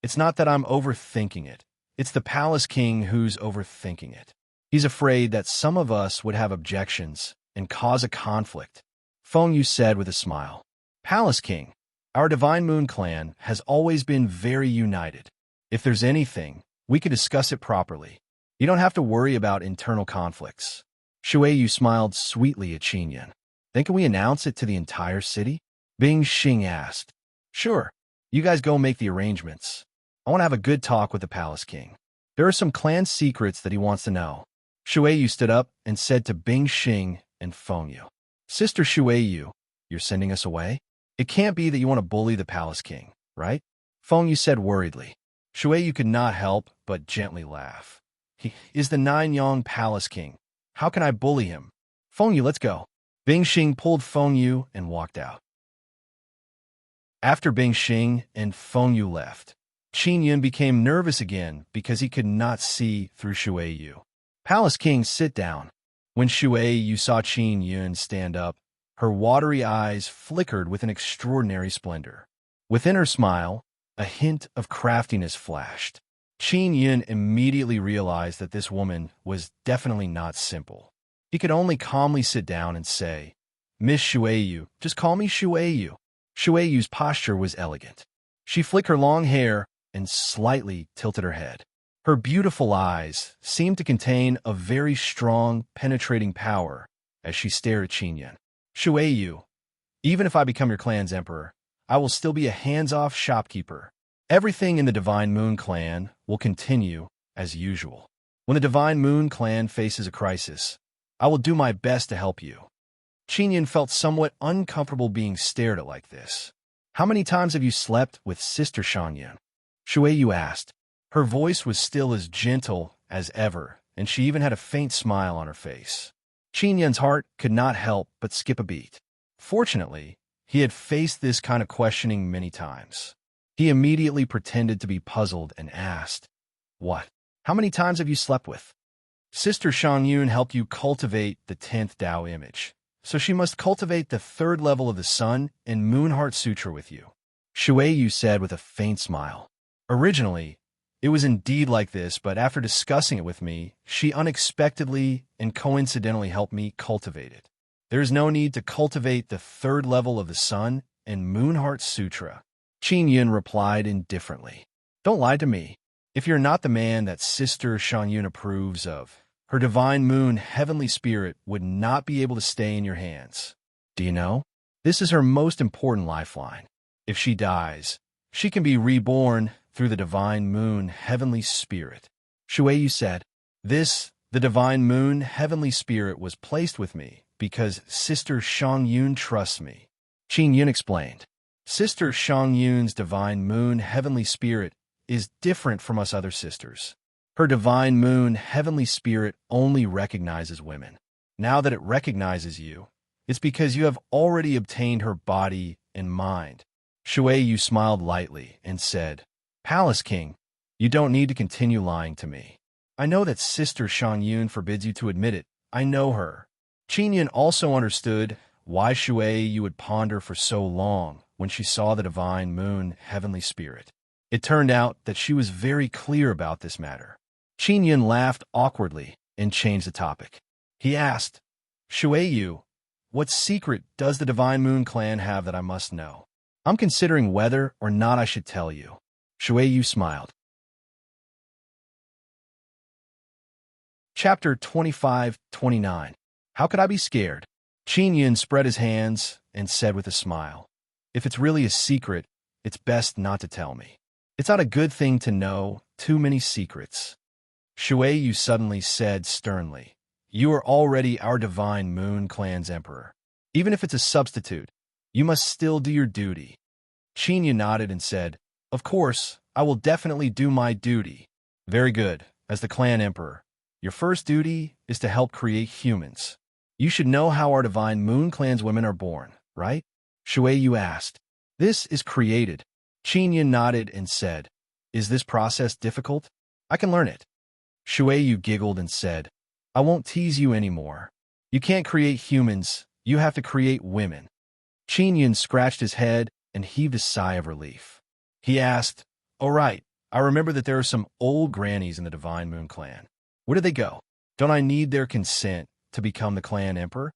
It's not that I'm overthinking it. It's the Palace King who's overthinking it. He's afraid that some of us would have objections and cause a conflict," Fengyu said with a smile. "Palace King, our Divine Moon clan has always been very united. If there's anything, we could discuss it properly. You don't have to worry about internal conflicts. Shueyu smiled sweetly at Qinyan. Then can we announce it to the entire city? Bing Xing asked. Sure. You guys go make the arrangements. I want to have a good talk with the Palace King. There are some clan secrets that he wants to know. Shueyu stood up and said to Bing Xing and Fengyu. Sister Shueyu, you're sending us away? It can't be that you want to bully the Palace King, right? Fengyu said worriedly. Shueyu could not help but gently laugh. He is the Nanyang Palace King. How can I bully him? Fengyu, let's go. Bing Xing pulled Fengyu and walked out. After Bing Xing and Fengyu left, Qinyan became nervous again because he could not see through Shueyu. Palace King, sit down. When Shueyu saw Qinyan stand up, her watery eyes flickered with an extraordinary splendor. Within her smile, a hint of craftiness flashed. Qinyan immediately realized that this woman was definitely not simple. He could only calmly sit down and say, Miss Shueyu, just call me Shueyu. Shueyu's posture was elegant. She flicked her long hair and slightly tilted her head. Her beautiful eyes seemed to contain a very strong, penetrating power as she stared at Qinyan. Shueyu, even if I become your clan's emperor, I will still be a hands-off shopkeeper. Everything in the Divine Moon clan will continue as usual. When the Divine Moon clan faces a crisis, I will do my best to help you. Qinyan felt somewhat uncomfortable being stared at like this. How many times have you slept with Sister Shangyan? Shueyu asked. Her voice was still as gentle as ever, and she even had a faint smile on her face. Qinyan's heart could not help but skip a beat. Fortunately, he had faced this kind of questioning many times. He immediately pretended to be puzzled and asked, What? How many times have you slept with? Sister Shangyun helped you cultivate the 10th Tao image, so she must cultivate the 3rd level of the Sun and Moon Heart Sutra with you. Shueyu said with a faint smile. Originally, it was indeed like this, but after discussing it with me, she unexpectedly and coincidentally helped me cultivate it. There is no need to cultivate the 3rd level of the Sun and Moon Heart Sutra. Qinyan replied indifferently. Don't lie to me. If you're not the man that Sister Shangyun approves of, her divine moon heavenly spirit would not be able to stay in your hands. Do you know? This is her most important lifeline. If she dies, she can be reborn through the divine moon heavenly spirit. Shueyu said, the divine moon heavenly spirit was placed with me because Sister Shangyun trusts me. Qinyan explained. Sister Shangyun's divine moon heavenly spirit is different from us other sisters. Her divine moon heavenly spirit only recognizes women. Now that it recognizes you, it's because you have already obtained her body and mind. Shueyu smiled lightly and said, Palace King, you don't need to continue lying to me. I know that Sister Shangyun forbids you to admit it. I know her. Qinyan also understood why Shueyu would ponder for so long when she saw the divine moon heavenly spirit. It turned out that she was very clear about this matter. Qinyan laughed awkwardly and changed the topic. He asked, Shueyu, what secret does the Divine Moon clan have that I must know? I'm considering whether or not I should tell you. Shueyu smiled. Chapter 25-29. How could I be scared? Qinyan spread his hands and said with a smile, If it's really a secret, it's best not to tell me. It's not a good thing to know too many secrets. Shueyu suddenly said sternly, You are already our Divine Moon clan's emperor. Even if it's a substitute, you must still do your duty. Qinyan nodded and said, Of course, I will definitely do my duty. Very good. As the clan emperor, your first duty is to help create humans. You should know how our Divine Moon clan's women are born, right? Shueyu asked. This is created. Qinyan nodded and said, Is this process difficult? I can learn it. Shueyu giggled and said, I won't tease you anymore. You can't create humans, you have to create women. Qinyan scratched his head and heaved a sigh of relief. He asked, All right, I remember that there are some old grannies in the Divine Moon clan. Where did they go? Don't I need their consent to become the clan emperor?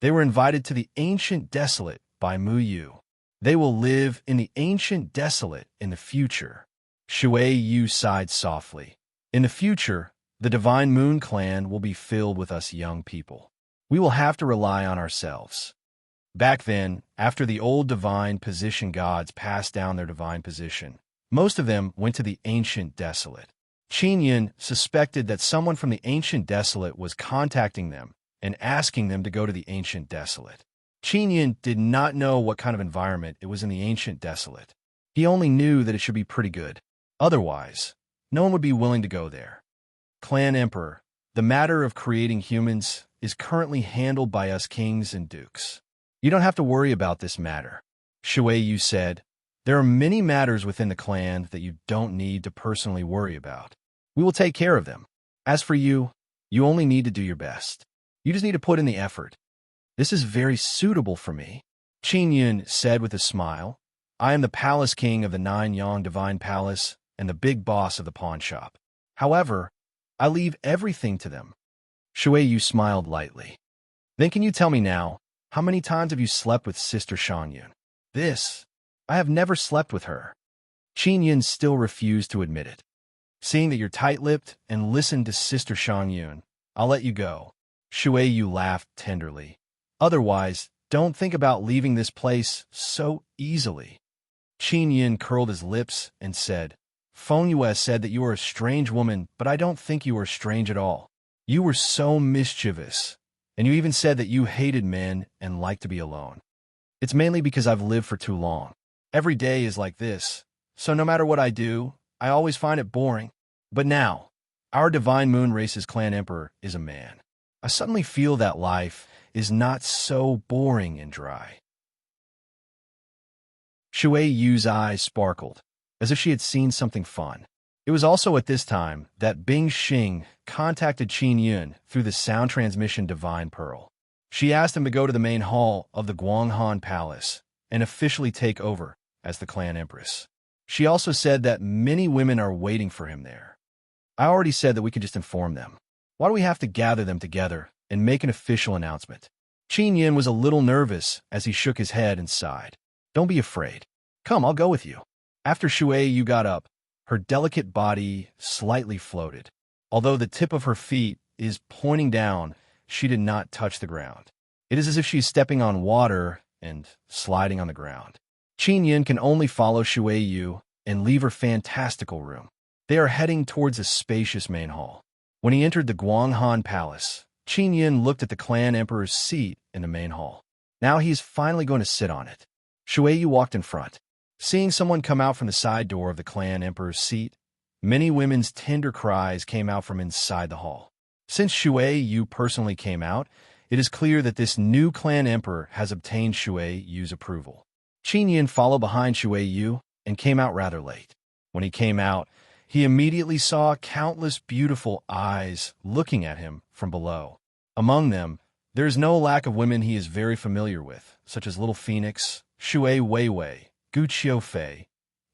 They were invited to the Ancient Desolate by Mu Yu. They will live in the Ancient Desolate in the future. Shueyu sighed softly. In the future, The Divine Moon clan will be filled with us young people. We will have to rely on ourselves. Back then, after the old divine position gods passed down their divine position, most of them went to the ancient desolate. Qin suspected that someone from the ancient desolate was contacting them and asking them to go to the ancient desolate. Qin did not know what kind of environment it was in the ancient desolate. He only knew that it should be pretty good. Otherwise, no one would be willing to go there. Clan Emperor, the matter of creating humans is currently handled by us kings and dukes. You don't have to worry about this matter. Shui Yu said, there are many matters within the clan that you don't need to personally worry about. We will take care of them. As for you, you only need to do your best. You just need to put in the effort. This is very suitable for me, Qin said with a smile. I am the palace king of the 9-yang divine palace and the big boss of the pawn shop. However, I leave everything to them. Shui Yu smiled lightly. Then can you tell me now, how many times have you slept with Sister Shangyun? I have never slept with her. Qin still refused to admit it. Seeing that you're tight-lipped and listened to Sister Shangyun, I'll let you go. Shui Yu laughed tenderly. Otherwise, don't think about leaving this place so easily. Qin curled his lips and said, Feng Yue said that you are a strange woman, but I don't think you are strange at all. You were so mischievous, and you even said that you hated men and liked to be alone. It's mainly because I've lived for too long. Every day is like this, so no matter what I do, I always find it boring. But now, our Divine Moon Race's clan emperor is a man. I suddenly feel that life is not so boring and dry. Shui Yu's eyes sparkled, as if she had seen something fun. It was also at this time that Bing Xing contacted Qin through the sound transmission Divine Pearl. She asked him to go to the main hall of the Guanghan Palace and officially take over as the clan empress. She also said that many women are waiting for him there. I already said that we could just inform them. Why do we have to gather them together and make an official announcement? Qin was a little nervous as he shook his head and sighed. Don't be afraid. Come, I'll go with you. After Shui Yu got up, her delicate body slightly floated. Although the tip of her feet is pointing down, she did not touch the ground. It is as if she's stepping on water and sliding on the ground. Qin can only follow Shui Yu and leave her fantastical room. They are heading towards a spacious main hall. When he entered the Guanghan Palace, Qin looked at the clan emperor's seat in the main hall. Now he is finally going to sit on it. Shui Yu walked in front. Seeing someone come out from the side door of the clan emperor's seat, many women's tender cries came out from inside the hall. Since Shui Yu personally came out, it is clear that this new clan emperor has obtained Shui Yu's approval. Qin followed behind Shui Yu and came out rather late. When he came out, he immediately saw countless beautiful eyes looking at him from below. Among them, there is no lack of women he is very familiar with, such as Little Phoenix, Shui Weiwei, Gu Qiufei,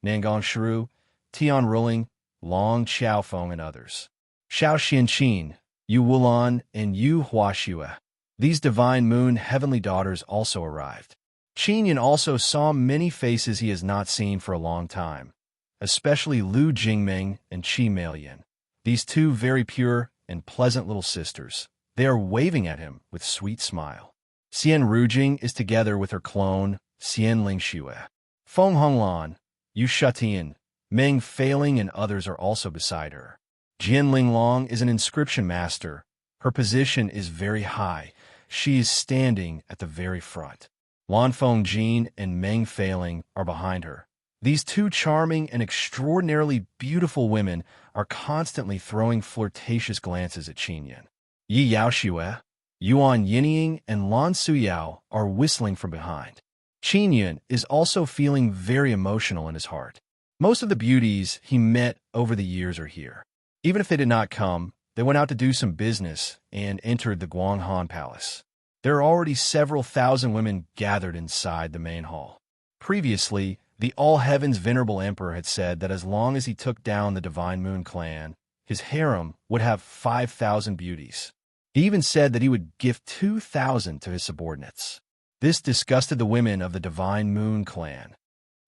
Nangang Shiru, Tian Ruling, Long Xiaofeng, and others. Xiao Xianqin, Yu Wulan, and Yu Huaxue. These divine moon heavenly daughters also arrived. Qin also saw many faces he has not seen for a long time, especially Lu Jingming and Qi Meiyan. These two very pure and pleasant little sisters. They are waving at him with sweet smile. Xian Rujing is together with her clone, Xian Lingxue. Feng Honglan, Yu Shutian, Meng Failing, and others are also beside her. Jian Linglong is an inscription master. Her position is very high. She is standing at the very front. Lan Fengjin and Meng Failing are behind her. These two charming and extraordinarily beautiful women are constantly throwing flirtatious glances at Qin. Yi Yaoxue, Yuan Yinying, and Lan Suyao are whistling from behind. Qin is also feeling very emotional in his heart. Most of the beauties he met over the years are here. Even if they did not come, they went out to do some business and entered the Guanghan Palace. There are already several thousand women gathered inside the main hall. Previously, the All-Heavens Venerable Emperor had said that as long as he took down the Divine Moon clan, his harem would have 5,000 beauties. He even said that he would give 2,000 to his subordinates. This disgusted the women of the Divine Moon clan.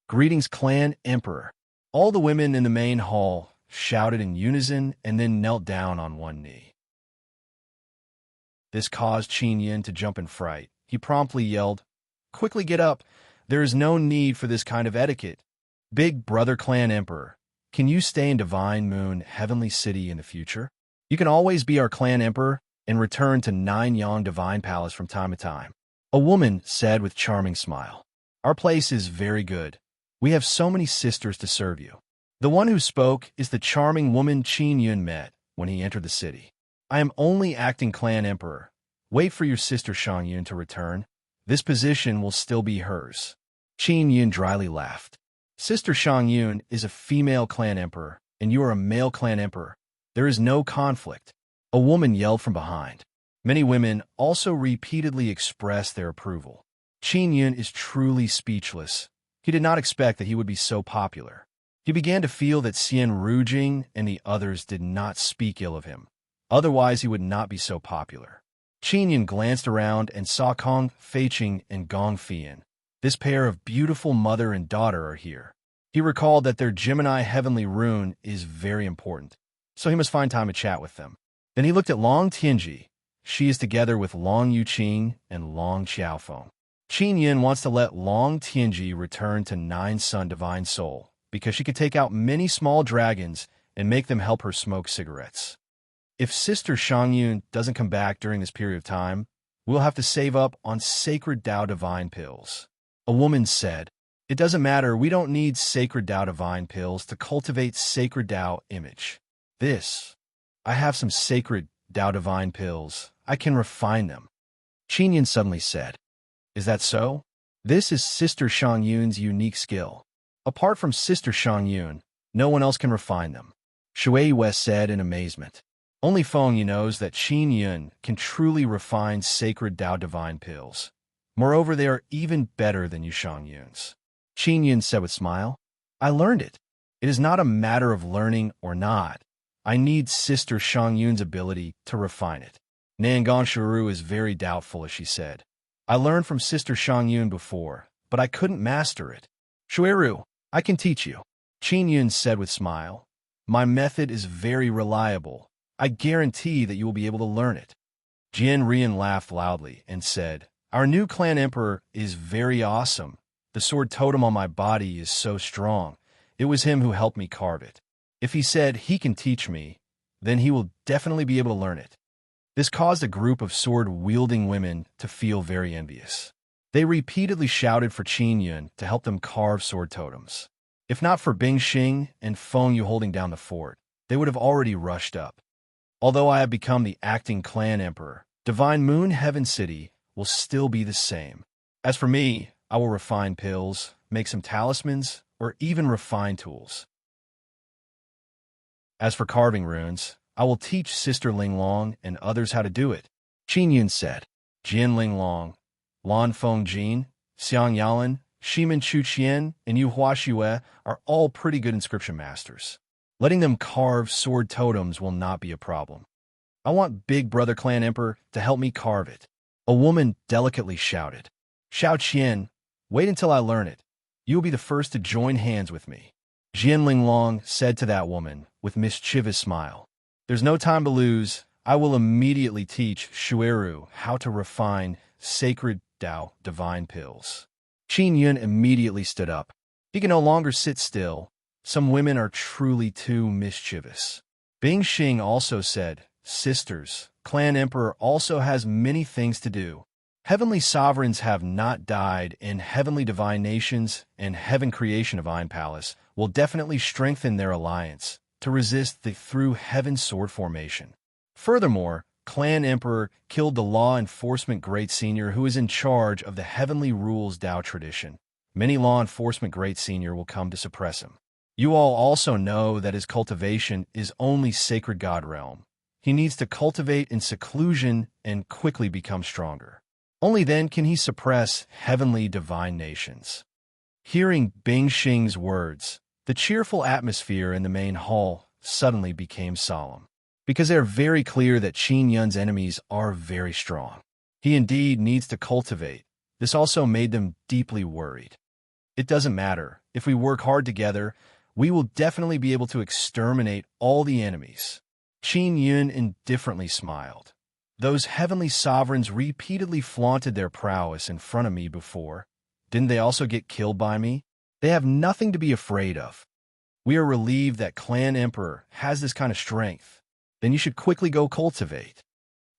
Greetings, Clan Emperor. All the women in the main hall shouted in unison, and then knelt down on one knee. This caused Qin Yin to jump in fright. He promptly yelled, "Quickly get up! There is no need for this kind of etiquette. Big Brother Clan Emperor, can you stay in Divine Moon Heavenly City in the future? You can always be our clan emperor and return to Nine Yang Divine Palace from time to time." A woman said with charming smile, "Our place is very good. We have so many sisters to serve you." The one who spoke is the charming woman Qin Yun met when he entered the city. "I am only acting clan emperor. Wait for your sister Shang Yun to return. This position will still be hers." Qin Yun dryly laughed. "Sister Shang Yun is a female clan emperor, and you are a male clan emperor. There is no conflict." A woman yelled from behind. Many women also repeatedly expressed their approval. Qin Yun is truly speechless. He did not expect that he would be so popular. He began to feel that Xian Rujing and the others did not speak ill of him. Otherwise, he would not be so popular. Qin Yun glanced around and saw Kong Feiqing and Gong Fian. This pair of beautiful mother and daughter are here. He recalled that their Gemini heavenly rune is very important, so he must find time to chat with them. Then he looked at Long Tianji. She is together with Long Yuqing and Long Xiaofeng. Qin Yin wants to let Long Tianji return to Nine Sun Divine Soul because she could take out many small dragons and make them help her smoke cigarettes. If Sister Shang Yun doesn't come back during this period of time, we'll have to save up on Sacred Tao Divine Pills. A woman said, "It doesn't matter, we don't need Sacred Tao Divine Pills to cultivate Sacred Tao image. I have some Sacred Tao Divine Pills. I can refine them." Qin Yin suddenly said, "Is that so? This is Sister Shang Yun's unique skill. Apart from Sister Shang Yun, no one else can refine them." Shui West said in amazement. Only Feng Yu knows that Qin Yun can truly refine Sacred Tao Divine Pills. Moreover, they are even better than Yushang Yun's. Qin Yun said with a smile, "I learned it. It is not a matter of learning or not. I need Sister Shang Yun's ability to refine it." Nangang Shiru is very doubtful, as she said. "I learned from Sister Shang Yun before, but I couldn't master it." "Shuiru, I can teach you," Qin Yun said with a smile. "My method is very reliable. I guarantee that you will be able to learn it." Jian Rian laughed loudly and said, "Our new clan emperor is very awesome. The sword totem on my body is so strong. It was him who helped me carve it. If he said he can teach me, then he will definitely be able to learn it." This caused a group of sword-wielding women to feel very envious. They repeatedly shouted for Qin Yun to help them carve sword totems. If not for Bing Xing and Feng Yu holding down the fort, they would have already rushed up. Although I have become the acting clan emperor, Divine Moon Heaven City will still be the same. As for me, I will refine pills, make some talismans, or even refine tools. As for carving runes, I will teach Sister Linglong and others how to do it," Qin Yun said. Jin Linglong, Lan Feng Jin, Xiang Yalan, Shimen Chuqian, and Yu Huaxue are all pretty good inscription masters. Letting them carve sword totems will not be a problem. I want Big Brother Clan Emperor to help me carve it. A woman delicately shouted. "Xiao Qian, wait until I learn it. You will be the first to join hands with me." Jian Linglong said to that woman with mischievous smile, "There's no time to lose. I will immediately teach Shuiru how to refine Sacred Tao Divine Pills." Qin Yun immediately stood up. He can no longer sit still. Some women are truly too mischievous. Bing Xing also said, "Sisters, Clan Emperor also has many things to do. Heavenly sovereigns have not died, and heavenly divine nations and heaven creation divine palace will definitely strengthen their alliance to resist the through heaven sword formation. Furthermore, Clan Emperor killed the law enforcement great senior who is in charge of the heavenly rules Tao tradition. Many law enforcement great senior will come to suppress him. You all also know that his cultivation is only sacred God realm. He needs to cultivate in seclusion and quickly become stronger. Only then can he suppress heavenly divine nations." Hearing Bing Xing's words, the cheerful atmosphere in the main hall suddenly became solemn, because they are very clear that Qin Yun's enemies are very strong. He indeed needs to cultivate. This also made them deeply worried. "It doesn't matter. If we work hard together, we will definitely be able to exterminate all the enemies. Qin Yun indifferently smiled. Those heavenly sovereigns repeatedly flaunted their prowess in front of me before. Didn't they also get killed by me? They have nothing to be afraid of. We are relieved that Clan Emperor has this kind of strength. Then you should quickly go cultivate.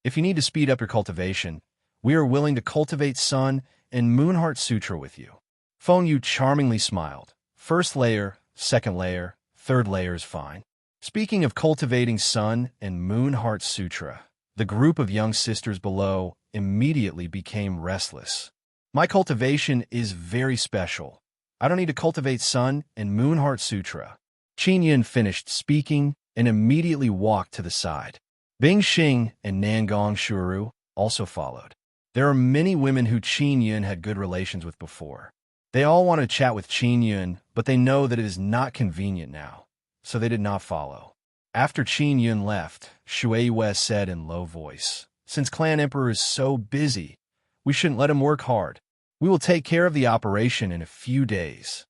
If you need to speed up your cultivation, we are willing to cultivate Sun and Moonheart Sutra with you. Feng Yu charmingly smiled. First layer, second layer, third layer is fine. Speaking of cultivating Sun and Moonheart Sutra, the group of young sisters below immediately became restless. My cultivation is very special. I don't need to cultivate Sun and Moonheart Sutra. Qin Yun finished speaking and immediately walked to the side. Bing Xing and Nangong Shuru also followed. There are many women who Qin Yun had good relations with before. They all want to chat with Qin Yun, but they know that it is not convenient now, so they did not follow. After Qin Yun left, Shui Wei said in low voice, "Since Clan Emperor is so busy, we shouldn't let him work hard. We will take care of the operation in a few days."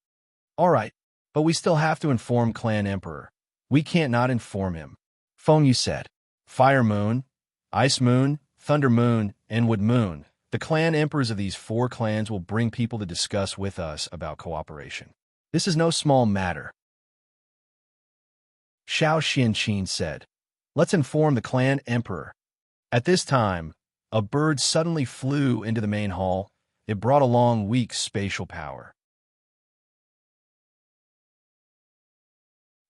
"All right, but we still have to inform Clan Emperor. We can't not inform him," Feng Yu said. Fire Moon, Ice Moon, Thunder Moon, and Wood Moon, the clan emperors of these 4 clans will bring people to discuss with us about cooperation. This is no small matter. Xiao Xianqin said, "Let's inform the clan emperor." At this time, a bird suddenly flew into the main hall. It brought along weak spatial power.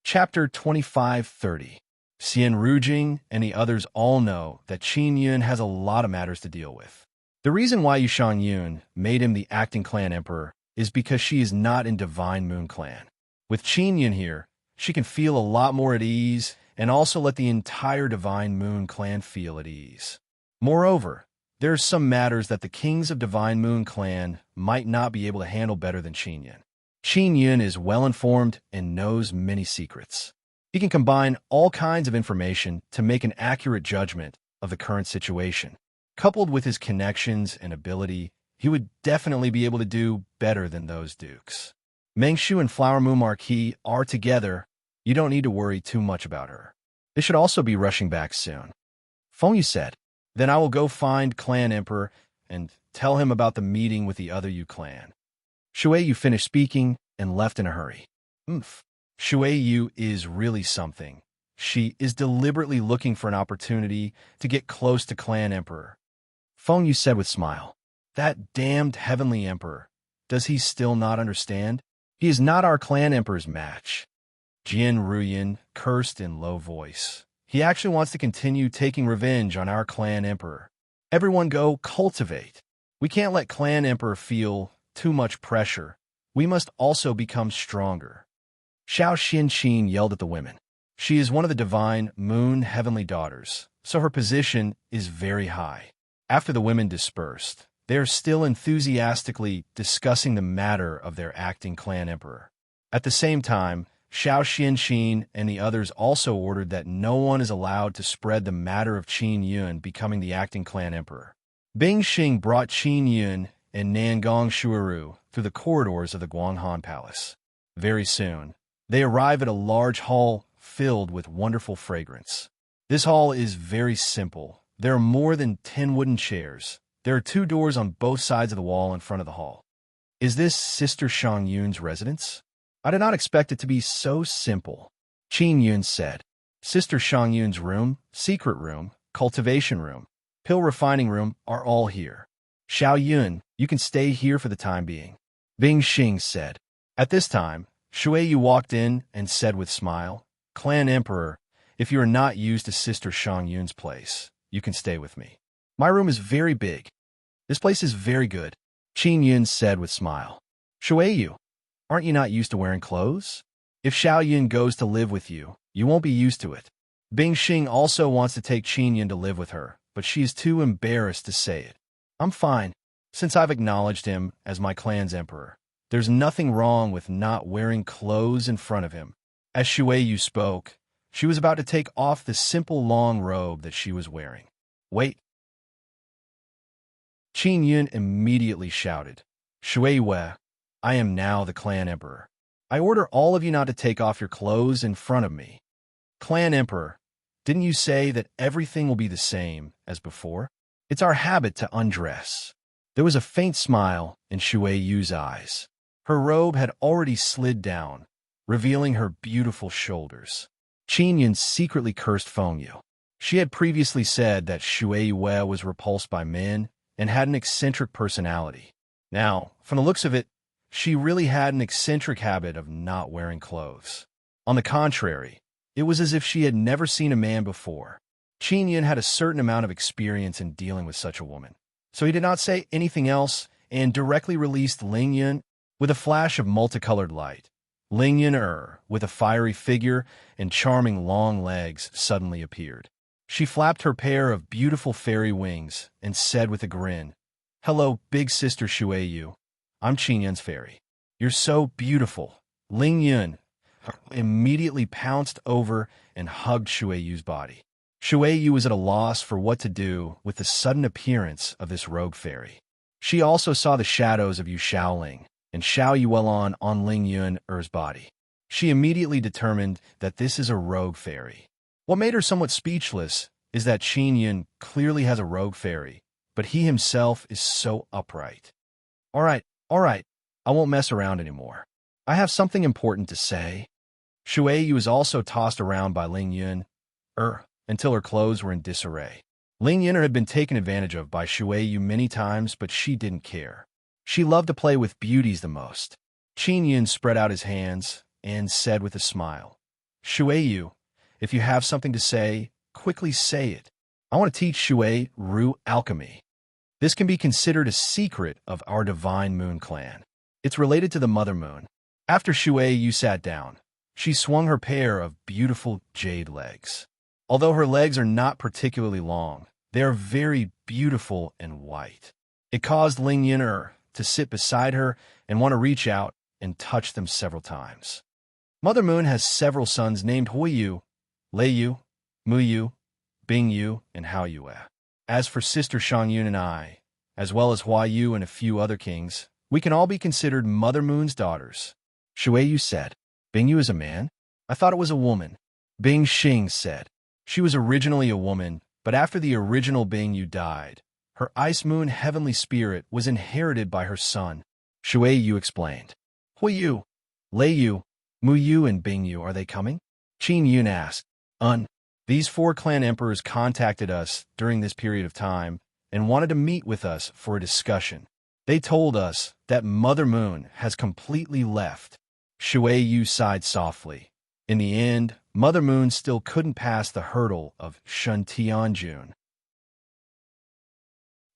Chapter 25:30. Xian Rujing and the others all know that Qin Yun has a lot of matters to deal with. The reason why Yushang Yun made him the acting clan emperor is because she is not in Divine Moon Clan. With Qin Yun here, she can feel a lot more at ease and also let the entire Divine Moon Clan feel at ease. Moreover, there are some matters that the kings of Divine Moon Clan might not be able to handle better than Qin Yun. Qin Yun is well-informed and knows many secrets. He can combine all kinds of information to make an accurate judgment of the current situation. Coupled with his connections and ability, he would definitely be able to do better than those dukes. Mengshu and Flower Moon Marquis are together. You don't need to worry too much about her. They should also be rushing back soon. Feng Yu said, "Then I will go find Clan Emperor and tell him about the meeting with the other Yu clan." Shui Yu finished speaking and left in a hurry. Shui Yu is really something. She is deliberately looking for an opportunity to get close to Clan Emperor. Feng Yu said with a smile, "That damned Heavenly Emperor. Does he still not understand? He is not our Clan Emperor's match." Jian Ruyan cursed in low voice. "He actually wants to continue taking revenge on our Clan Emperor. Everyone go cultivate. We can't let Clan Emperor feel too much pressure. We must also become stronger." Xiao Xianqin yelled at the women. She is one of the Divine Moon Heavenly Daughters, so her position is very high. After the women dispersed, they are still enthusiastically discussing the matter of their acting clan emperor. At the same time, Xiao Xianqin and the others also ordered that no one is allowed to spread the matter of Qin Yun becoming the acting clan emperor. Bing Xing brought Qin Yun and Nangong Shuuru through the corridors of the Guanghan Palace. Very soon, they arrive at a large hall filled with wonderful fragrance. This hall is very simple. There are more than 10 wooden chairs. There are 2 doors on both sides of the wall in front of the hall. Is this Sister Shang Yun's residence? I did not expect it to be so simple. Qin Yun said. Sister Shang Yun's room, secret room, cultivation room, pill refining room are all here. Xiao Yun, you can stay here for the time being. Bing Xing said. At this time, Shui Yu walked in and said with smile, "Clan Emperor, if you are not used to Sister Shang Yun's place, you can stay with me. My room is very big. This place is very good," Qin Yun said with smile. Shui Yu, aren't you not used to wearing clothes? If Xiao Yun goes to live with you, you won't be used to it. Bing Xing also wants to take Qin Yun to live with her, but she is too embarrassed to say it. I'm fine, since I've acknowledged him as my clan's emperor. There's nothing wrong with not wearing clothes in front of him. As Shui Yu spoke, she was about to take off the simple long robe that she was wearing. Wait. Qin Yun immediately shouted, "Shui Wei, I am now the clan emperor." I order all of you not to take off your clothes in front of me. Clan Emperor, didn't you say that everything will be the same as before? It's our habit to undress. There was a faint smile in Shui Yu's eyes. Her robe had already slid down, revealing her beautiful shoulders. Qin Yun secretly cursed Feng Yu. She had previously said that Shui Yue was repulsed by men and had an eccentric personality. Now, from the looks of it, she really had an eccentric habit of not wearing clothes. On the contrary, it was as if she had never seen a man before. Qin Yun had a certain amount of experience in dealing with such a woman, so he did not say anything else and directly released Ling Yun with a flash of multicolored light. Ling Yun, with a fiery figure and charming long legs, suddenly appeared. She flapped her pair of beautiful fairy wings and said with a grin, "Hello, big sister Shui Yu. I'm Qin Yun's fairy. You're so beautiful." Ling Yun immediately pounced over and hugged Shui Yu's body. Shui Yu was at a loss for what to do with the sudden appearance of this rogue fairy. She also saw the shadows of Yu Shaoling and Xiao Yuelon on Ling Yun's body. She immediately determined that this is a rogue fairy. What made her somewhat speechless is that Qin Yun clearly has a rogue fairy, but he himself is so upright. All right, I won't mess around anymore. I have something important to say." Shui Yu was also tossed around by Ling Yun, until her clothes were in disarray. Ling Yun had been taken advantage of by Shui Yu many times, but she didn't care. She loved to play with beauties the most. Qin Yun spread out his hands and said with a smile, "Shui Yu, if you have something to say, quickly say it. I want to teach Shui Ru alchemy. This can be considered a secret of our Divine Moon clan. It's related to the Mother Moon." After Shui Yu sat down, she swung her pair of beautiful jade legs. Although her legs are not particularly long, they are very beautiful and white. It caused Ling Yun to sit beside her and want to reach out and touch them several times. Mother Moon has several sons named Hui Yu, Lei Yu, Mu Yu, Bing Yu, and Hao Yue. As for Sister Shang Yun and I, as well as Hua Yu and a few other kings, we can all be considered Mother Moon's daughters. Shui Yu said, "Bing Yu is a man? I thought it was a woman." Bing Xing said, "She was originally a woman, but after the original Bing Yu died, her Ice Moon heavenly spirit was inherited by her son." Shui Yu explained, "Hui Yu, Lei Yu, Mu Yu, and Bing Yu, are they coming?" Qin Yun asked. These 4 clan emperors contacted us during this period of time and wanted to meet with us for a discussion. They told us that Mother Moon has completely left." Shui Yu sighed softly. In the end, Mother Moon still couldn't pass the hurdle of Shun Tianjun.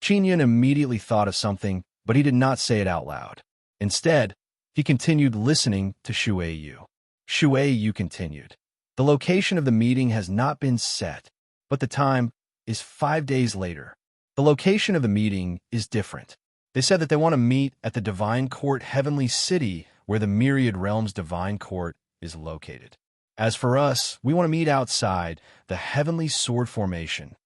Qin Yun immediately thought of something, but he did not say it out loud. Instead, he continued listening to Shui Yu. Shui Yu continued, "The location of the meeting has not been set, but the time is 5 days later. The location of the meeting is different. They said that they want to meet at the Divine Court Heavenly City, where the Myriad Realms Divine Court is located. As for us, we want to meet outside the Heavenly Sword Formation."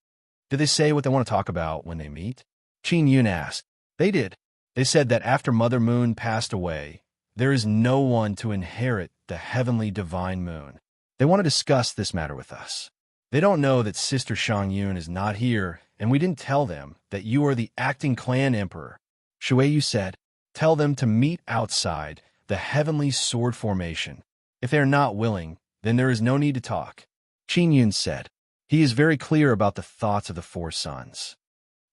"Did they say what they want to talk about when they meet?" Qin Yun asked. "They did. They said that after Mother Moon passed away, there is no one to inherit the Heavenly Divine Moon. They want to discuss this matter with us. They don't know that Sister Shang Yun is not here, and we didn't tell them that you are the acting clan emperor." Shui Yu said, "Tell them to meet outside the Heavenly Sword Formation. If they are not willing, then there is no need to talk." Qin Yun said, "He is very clear about the thoughts of the 4 sons.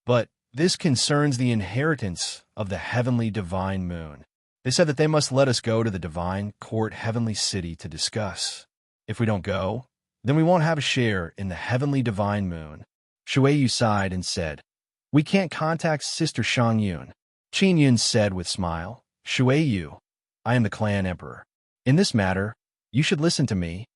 But this concerns the inheritance of the Heavenly Divine Moon. They said that they must let us go to the Divine Court Heavenly City to discuss. If we don't go, then we won't have a share in the Heavenly Divine Moon." Shui Yu sighed and said, "We can't contact Sister Shang Yun." Qin Yun said with a smile, "Shui Yu, I am the clan emperor. In this matter, you should listen to me."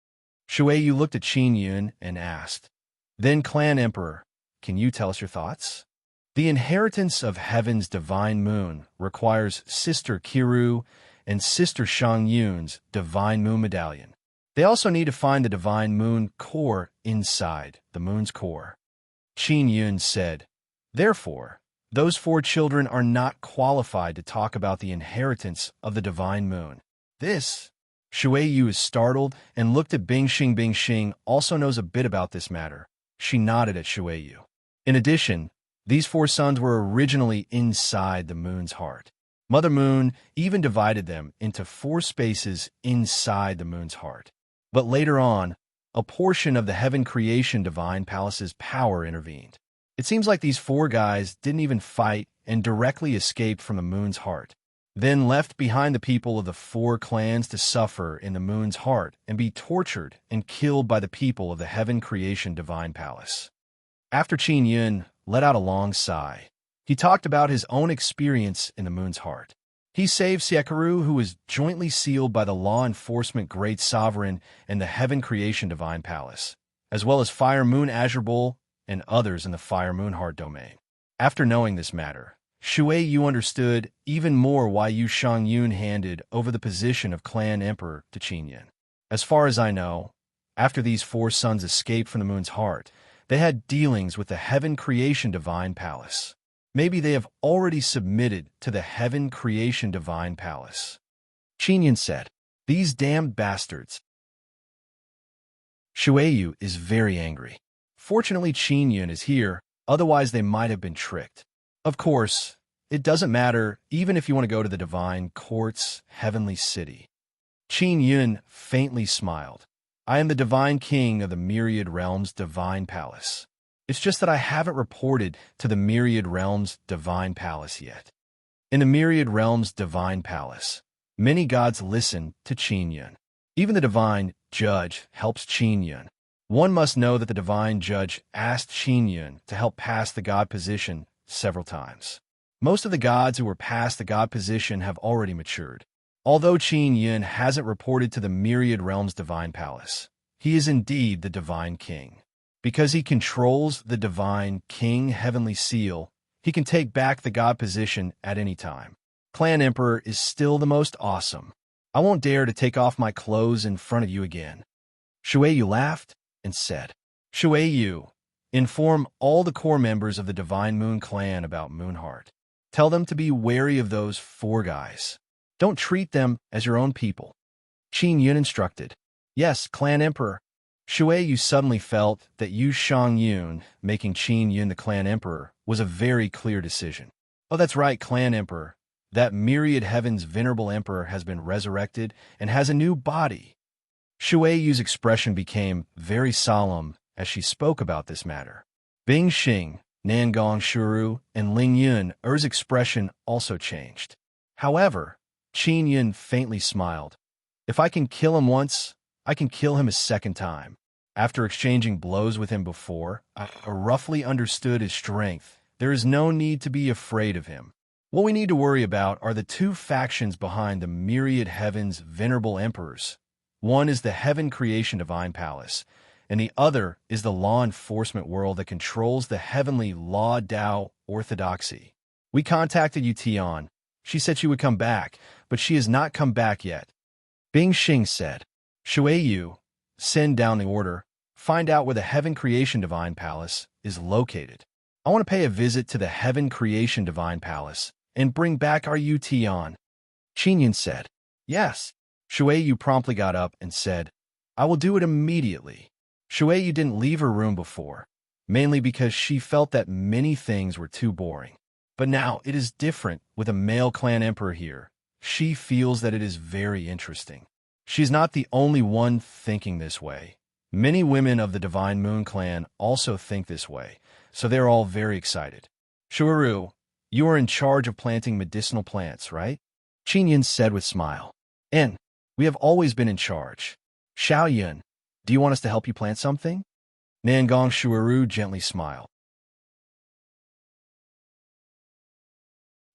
Shui Yu looked at Qin Yun and asked, "Then, clan emperor, can you tell us your thoughts?" "The inheritance of Heaven's Divine Moon requires Sister Kiru and Sister Shang Yun's Divine Moon Medallion. They also need to find the Divine Moon core inside the Moon's core." Qin Yun said, "Therefore, those 4 children are not qualified to talk about the inheritance of the Divine Moon. This Shui Yu is startled and looked at Bing Xing. Bing Xing also knows a bit about this matter. She nodded at Shui Yu. In addition, these four suns were originally inside the moon's heart. Mother Moon even divided them into four spaces inside the moon's heart. But later on, a portion of the heaven creation divine palace's power intervened. It seems like these four guys didn't even fight and directly escaped from the moon's heart, then left behind the people of the four clans to suffer in the moon's heart and be tortured and killed by the people of the heaven creation divine palace. After Qin Yun let out a long sigh, he talked about his own experience in the moon's heart. He saved Siekaru, who was jointly sealed by the law enforcement great sovereign and the heaven creation divine palace, as well as Fire Moon Azure Bull and others in the Fire Moon Heart domain. After knowing this matter, Shui Yu understood even more why Yu Shangyun handed over the position of clan emperor to Qin Yun. As far as I know, after these four sons escaped from the moon's heart, they had dealings with the heaven creation divine palace. Maybe they have already submitted to the heaven creation divine palace. Qin Yun said, "These damned bastards." Shui Yu is very angry. Fortunately, Qin Yun is here, otherwise they might have been tricked. Of course, it doesn't matter even if you want to go to the divine court's heavenly city. Qin Yun faintly smiled. I am the divine king of the Myriad Realms divine palace. It's just that I haven't reported to the Myriad Realms divine palace yet. In the Myriad Realms divine palace, many gods listen to Qin Yun. Even the divine judge helps Qin Yun. One must know that the divine judge asked Qin Yun to help pass the god position several times. Most of the gods who were past the god position have already matured. Although Qin Yun hasn't reported to the Myriad Realms divine palace, he is indeed the divine king. Because he controls the divine king heavenly seal, he can take back the god position at any time. Clan Emperor is still the most awesome. I won't dare to take off my clothes in front of you again. Shui Yu laughed and said, Shui Yu, inform all the core members of the Divine Moon clan about Moonheart. Tell them to be wary of those four guys. Don't treat them as your own people. Qin Yun instructed. Yes, Clan Emperor. Shui Yu suddenly felt that Yu Shangyun making Qin Yun the Clan Emperor was a very clear decision. Oh, that's right, Clan Emperor. That Myriad Heaven's venerable Emperor has been resurrected and has a new body. Shui Yu's expression became very solemn as she spoke about this matter. Bing Xing, Nangong Shuru, and Ling Yun Er's expression also changed. However, Qin Yun faintly smiled. If I can kill him once, I can kill him a second time. After exchanging blows with him before, I roughly understood his strength. There is no need to be afraid of him. What we need to worry about are the two factions behind the Myriad Heaven's venerable emperors. One is the Heaven Creation Divine Palace, and the other is the law enforcement world that controls the heavenly Law Dao orthodoxy. We contacted Yu Tian. She said she would come back, but she has not come back yet. Bing Xing said, Shui Yu, send down the order. Find out where the Heaven Creation Divine Palace is located. I want to pay a visit to the Heaven Creation Divine Palace and bring back our Yu Tian. Qin Yun said, Yes. Shui Yu promptly got up and said, I will do it immediately. Shui Yu didn't leave her room before, mainly because she felt that many things were too boring. But now it is different with a male clan emperor here. She feels that it is very interesting. She's not the only one thinking this way. Many women of the Divine Moon clan also think this way, so they're all very excited. Shuiru, you are in charge of planting medicinal plants, right? Qin Yun said with a smile. And we have always been in charge. Xiao Yun, do you want us to help you plant something? Nangong Shuiru gently smiled.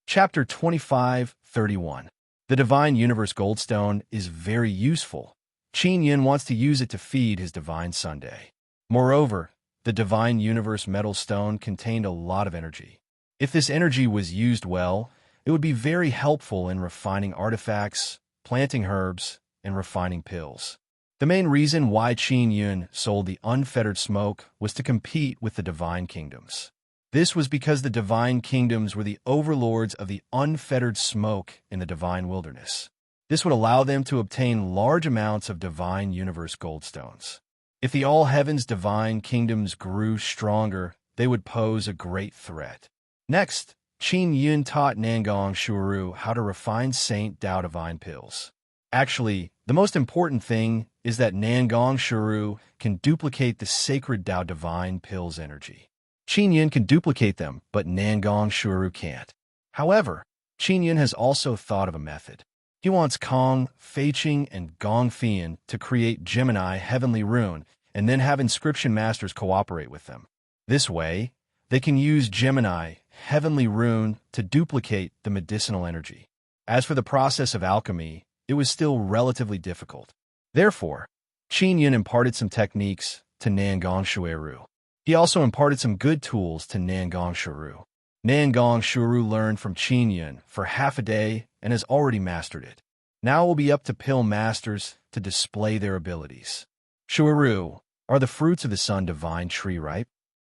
Chapter 25:31. The Divine Universe Goldstone is very useful. Qin Yun wants to use it to feed his Divine Sunday. Moreover, the Divine Universe Metal Stone contained a lot of energy. If this energy was used well, it would be very helpful in refining artifacts, planting herbs, and refining pills. The main reason why Qin Yun sold the unfettered smoke was to compete with the Divine Kingdoms. This was because the Divine Kingdoms were the overlords of the unfettered smoke in the Divine Wilderness. This would allow them to obtain large amounts of divine universe goldstones. If the all heavens divine kingdoms grew stronger, they would pose a great threat. Next, Qin Yun taught Nangong Shuuru how to refine Saint Dao divine pills. Actually, the most important thing is that Nangong Shuuru can duplicate the sacred Dao divine pills energy. Qin Yun can duplicate them, but Nangong Shuuru can't. However, Qin Yun has also thought of a method. He wants Kong, Feiqing, and Gong Fian to create Gemini Heavenly Rune and then have inscription masters cooperate with them. This way, they can use Gemini Heavenly Rune to duplicate the medicinal energy. As for the process of alchemy, it was still relatively difficult. Therefore, Qin Yun imparted some techniques to Nangong Shuuru. He also imparted some good tools to Nangong Shuuru. Nangong Shuuru learned from Qin Yun for half a day and has already mastered it. Now it will be up to pill masters to display their abilities. Shuuru, are the fruits of the Sun Divine tree ripe?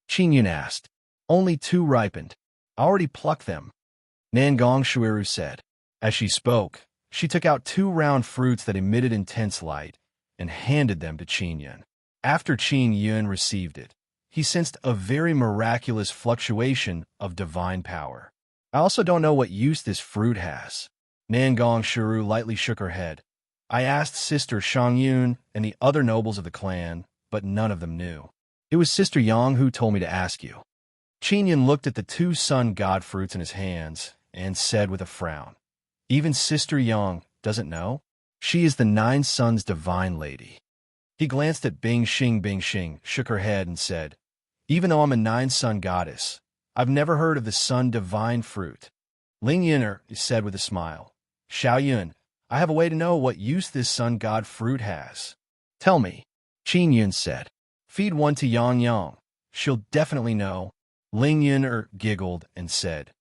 Qin Yun asked. Only 2 ripened. I already plucked them. Nangong Shuuru said. As she spoke, she took out 2 round fruits that emitted intense light and handed them to Qin Yun. After Qin Yun received it, he sensed a very miraculous fluctuation of divine power. I also don't know what use this fruit has. Nangong Shuuru lightly shook her head. I asked Sister Shangyun and the other nobles of the clan, but none of them knew. It was Sister Yang who told me to ask you. Qin Yun looked at the 2 sun god fruits in his hands and said with a frown, Even Sister Yang doesn't know? She is the 9 suns divine lady. He glanced at Bing-Shing, shook her head and said, Even though I'm a 9 sun goddess, I've never heard of the sun divine fruit. Ling Yun'er said with a smile, Xiao Yun, I have a way to know what use this sun god fruit has. Tell me, Qin Yun said. Feed one to Yang Yang. She'll definitely know. Ling Yun'er giggled and said,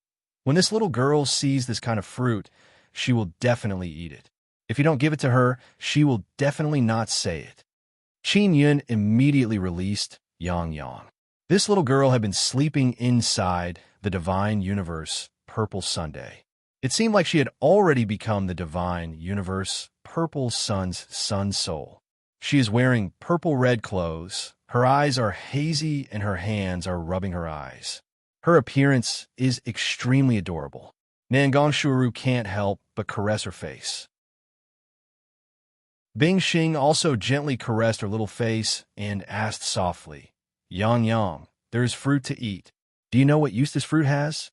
When this little girl sees this kind of fruit, she will definitely eat it. If you don't give it to her, she will definitely not say it. Qin Yun immediately released Yang Yang. This little girl had been sleeping inside the divine universe, Purple Sunday. It seemed like she had already become the divine universe, Purple Sun's sun soul. She is wearing purple-red clothes, her eyes are hazy, and her hands are rubbing her eyes. Her appearance is extremely adorable. Nangong Shuuru can't help but caress her face. Bing Xing also gently caressed her little face and asked softly, Yang Yang, there is fruit to eat. Do you know what use this fruit has?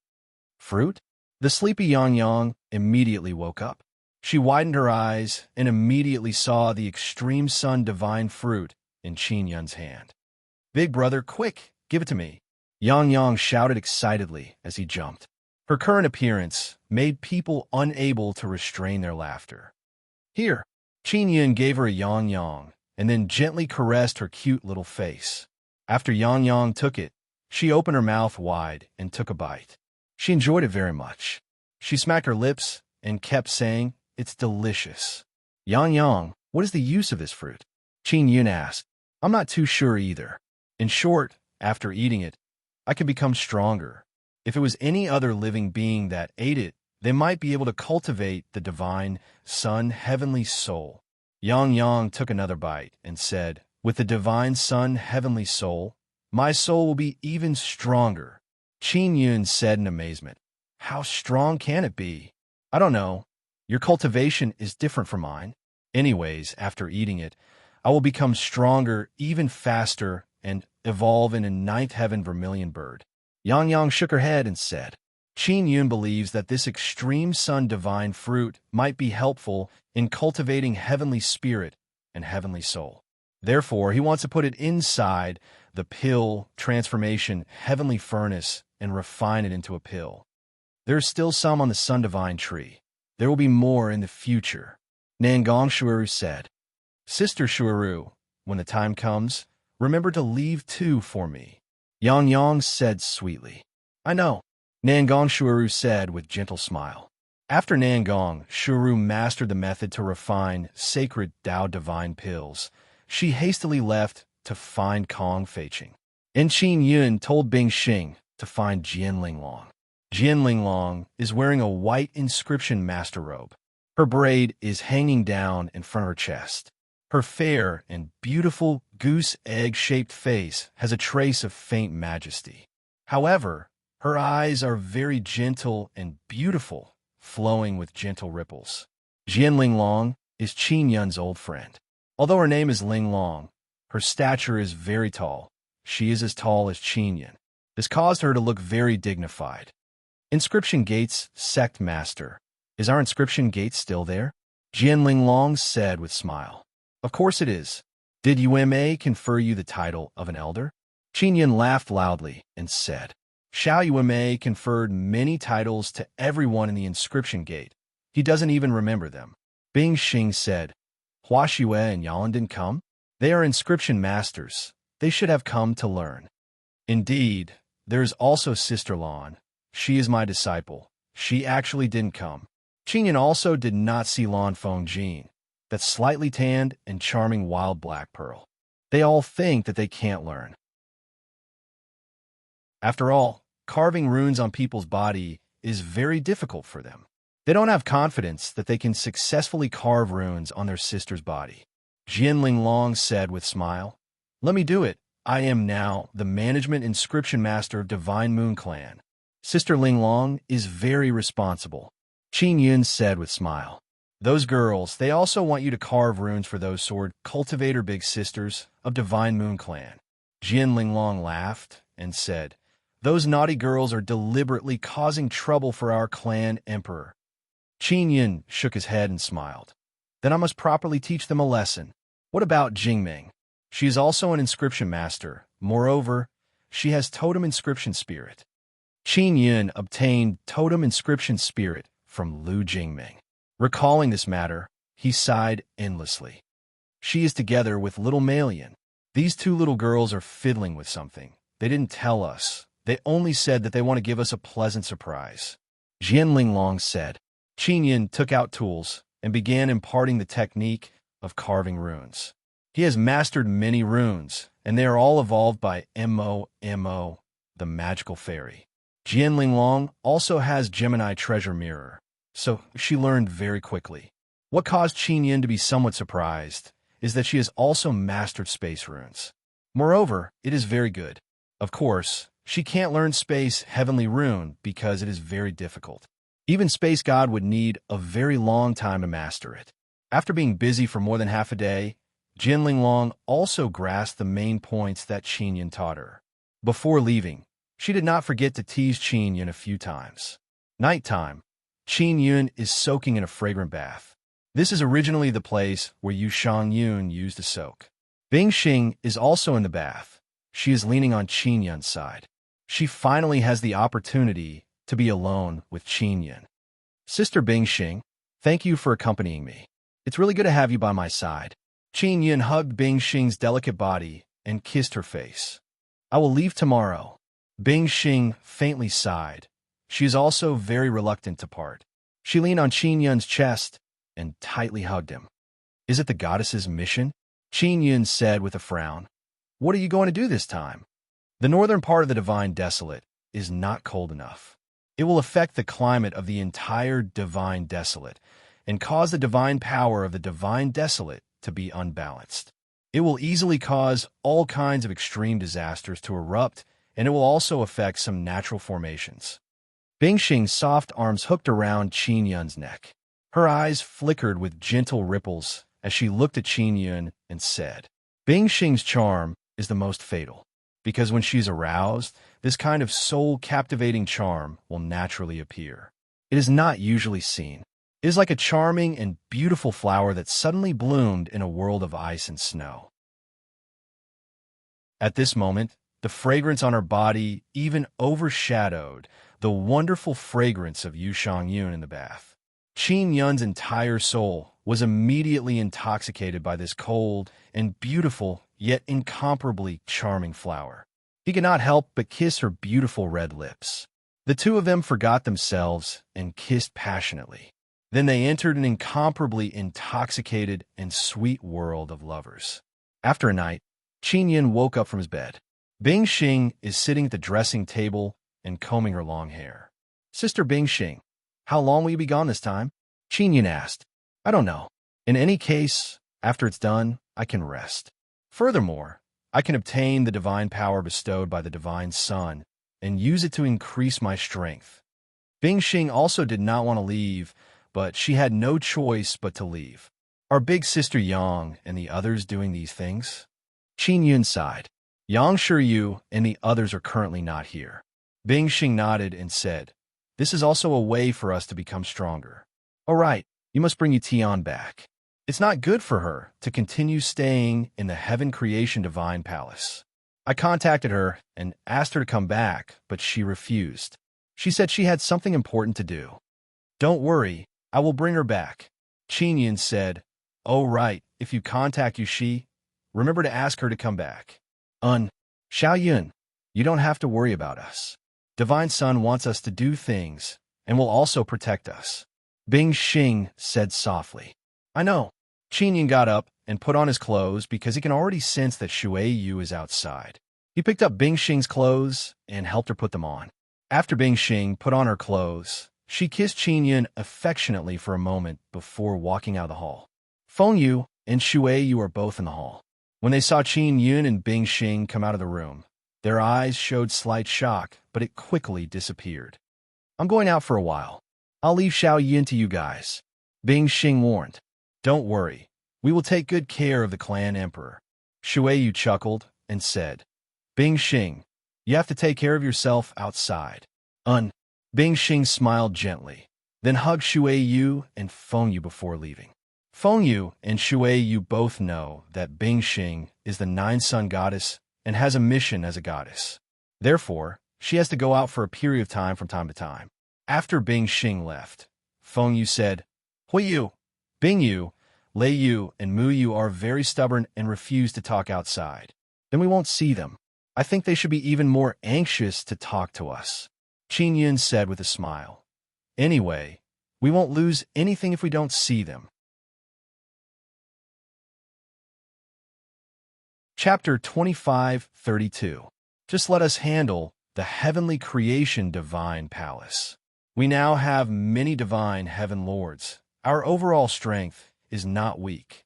Fruit? The sleepy Yang Yang immediately woke up. She widened her eyes and immediately saw the extreme sun divine fruit in Qin Yun's hand. Big brother, quick, give it to me. Yang Yang shouted excitedly as he jumped. Her current appearance made people unable to restrain their laughter. Here, Qin Yun gave her a Yang Yang and then gently caressed her cute little face. After Yang Yang took it, she opened her mouth wide and took a bite. She enjoyed it very much. She smacked her lips and kept saying, It's delicious. Yang Yang, what is the use of this fruit? Qin Yun asked. I'm not too sure either. In short, after eating it, I can become stronger. If it was any other living being that ate it, they might be able to cultivate the divine sun heavenly soul. Yang Yang took another bite and said, With the divine sun heavenly soul, my soul will be even stronger. Qin Yun said in amazement, How strong can it be? I don't know. Your cultivation is different from mine. Anyways, after eating it, I will become stronger even faster and evolve in a 9th heaven vermilion bird. Yang Yang shook her head and said, Qin Yun believes that this extreme sun divine fruit might be helpful in cultivating heavenly spirit and heavenly soul. Therefore, he wants to put it inside the pill transformation heavenly furnace and refine it into a pill. There's still some on the sun divine tree. There will be more in the future. Nangong Shuuru said, Sister Shuuru, when the time comes, remember to leave 2 for me. Yang Yang said sweetly. I know. Nangong Shuuru said with gentle smile. After Nangong Shuuru mastered the method to refine sacred Dao divine pills, she hastily left to find Kong Feiqing. And Qin Yun told Bing Xing to find Jian Linglong. Jian Linglong is wearing a white inscription master robe. Her braid is hanging down in front of her chest. Her fair and beautiful goose-egg-shaped face has a trace of faint majesty. However, her eyes are very gentle and beautiful, flowing with gentle ripples. Jian Linglong is Qin Yun's old friend. Although her name is Linglong, her stature is very tall. She is as tall as Qin Yun. This caused her to look very dignified. Inscription Gate's sect master. Is our inscription gate still there? Jian Linglong said with smile. Of course it is. Did UMA confer you the title of an elder? Qin Yun laughed loudly and said, Xiao Yuanmei conferred many titles to everyone in the inscription gate. He doesn't even remember them. Bing Xing said, Hua Xue and Yalan didn't come? They are inscription masters. They should have come to learn. Indeed, there is also Sister Lan. She is my disciple. She actually didn't come. Qin Yun also did not see Lan Fengjin, that slightly tanned and charming wild black pearl. They all think that they can't learn. After all, carving runes on people's body is very difficult for them. They don't have confidence that they can successfully carve runes on their sister's body. Jian Linglong said with smile, Let me do it. I am now the management inscription master of Divine Moon Clan. Sister Linglong is very responsible. Qin Yun said with smile. Those girls, they also want you to carve runes for those sword cultivator big sisters of Divine Moon Clan. Jian Linglong laughed and said, Those naughty girls are deliberately causing trouble for our clan emperor. Qin Yun shook his head and smiled. Then I must properly teach them a lesson. What about Jingming? She is also an inscription master. Moreover, she has totem inscription spirit. Qin Yun obtained totem inscription spirit from Lu Jingming. Recalling this matter, he sighed endlessly. She is together with little Malian. These two little girls are fiddling with something. They didn't tell us. They only said that they want to give us a pleasant surprise. Jian Linglong said. Qin Yun took out tools and began imparting the technique of carving runes. He has mastered many runes, and they are all evolved by Mo, the magical fairy. Jian Linglong also has Gemini treasure mirror, so she learned very quickly. What caused Qin Yun to be somewhat surprised is that she has also mastered space runes. Moreover, it is very good. Of course, she can't learn space heavenly rune because it is very difficult. Even Space God would need a very long time to master it. After being busy for more than half a day, Jian Linglong also grasped the main points that Qin Yun taught her. Before leaving, she did not forget to tease Qin Yun a few times. Nighttime, Qin Yun is soaking in a fragrant bath. This is originally the place where Yu Yun used to soak. Bing Xing is also in the bath. She is leaning on Qin Yun's side. She finally has the opportunity to be alone with Qin Yun. Sister Bing Xing, thank you for accompanying me. It's really good to have you by my side. Qin Yun hugged Bing Xing's delicate body and kissed her face. I will leave tomorrow. Bing Xing faintly sighed. She is also very reluctant to part. She leaned on Qin Yun's chest and tightly hugged him. Is it the goddess's mission? Qin Yun said with a frown. What are you going to do this time? The northern part of the Divine Desolate is not cold enough. It will affect the climate of the entire Divine Desolate and cause the divine power of the Divine Desolate to be unbalanced. It will easily cause all kinds of extreme disasters to erupt, and it will also affect some natural formations. Bing Xing's soft arms hooked around Qin Yun's neck. Her eyes flickered with gentle ripples as she looked at Qin Yun and said, Bing Xing's charm is the most fatal, because when she's aroused, this kind of soul-captivating charm will naturally appear. It is not usually seen. It is like a charming and beautiful flower that suddenly bloomed in a world of ice and snow. At this moment, the fragrance on her body even overshadowed the wonderful fragrance of Yu Yun in the bath. Qin Yun's entire soul was immediately intoxicated by this cold and beautiful yet incomparably charming flower. He could not help but kiss her beautiful red lips. The two of them forgot themselves and kissed passionately. Then they entered an incomparably intoxicated and sweet world of lovers. After a night, Qin Yun woke up from his bed. Bing Xing is sitting at the dressing table and combing her long hair. Sister Bing Xing, how long will you be gone this time? Qin asked. I don't know. In any case, after it's done, I can rest. Furthermore, I can obtain the divine power bestowed by the divine sun and use it to increase my strength. Bingxing also did not want to leave, but she had no choice but to leave. Are big sister Yang and the others doing these things? Qin Yun sighed. Yang Shiyu and the others are currently not here. Bingxing nodded and said, This is also a way for us to become stronger. All right, you must bring Tian back. It's not good for her to continue staying in the Heaven Creation Divine Palace. I contacted her and asked her to come back, but she refused. She said she had something important to do. Don't worry, I will bring her back. Qin Yun said, Oh right, if you contact Yushi, remember to ask her to come back. Xiao Yun, you don't have to worry about us. Divine Sun wants us to do things and will also protect us. Bingxing said softly. I know. Qin Yun got up and put on his clothes because he can already sense that Shui Yu is outside. He picked up Bingxing's clothes and helped her put them on. After Bingxing put on her clothes, she kissed Qin Yun affectionately for a moment before walking out of the hall. Feng Yu and Shui Yu are both in the hall. When they saw Qin Yun and Bingxing come out of the room, their eyes showed slight shock, but it quickly disappeared. I'm going out for a while. I'll leave Xiao Yun to you guys. Bingxing warned. Don't worry. We will take good care of the clan emperor. Shui Yu chuckled and said, Bingxing, you have to take care of yourself outside. Bingxing smiled gently, then hugged Shui Yu and Feng Yu before leaving. Feng Yu and Shui Yu both know that Bingxing is the nine-sun goddess and has a mission as a goddess. Therefore, she has to go out for a period of time from time to time. After Bingxing left, Feng Yu said, Hui Yu, Bing Yu, Lei Yu, and Mu Yu are very stubborn and refuse to talk outside. Then we won't see them. I think they should be even more anxious to talk to us. Qin Yun said with a smile. Anyway, we won't lose anything if we don't see them. Chapter 25:32. Just let us handle the heavenly creation divine palace. We now have many divine heaven lords. Our overall strength is not weak.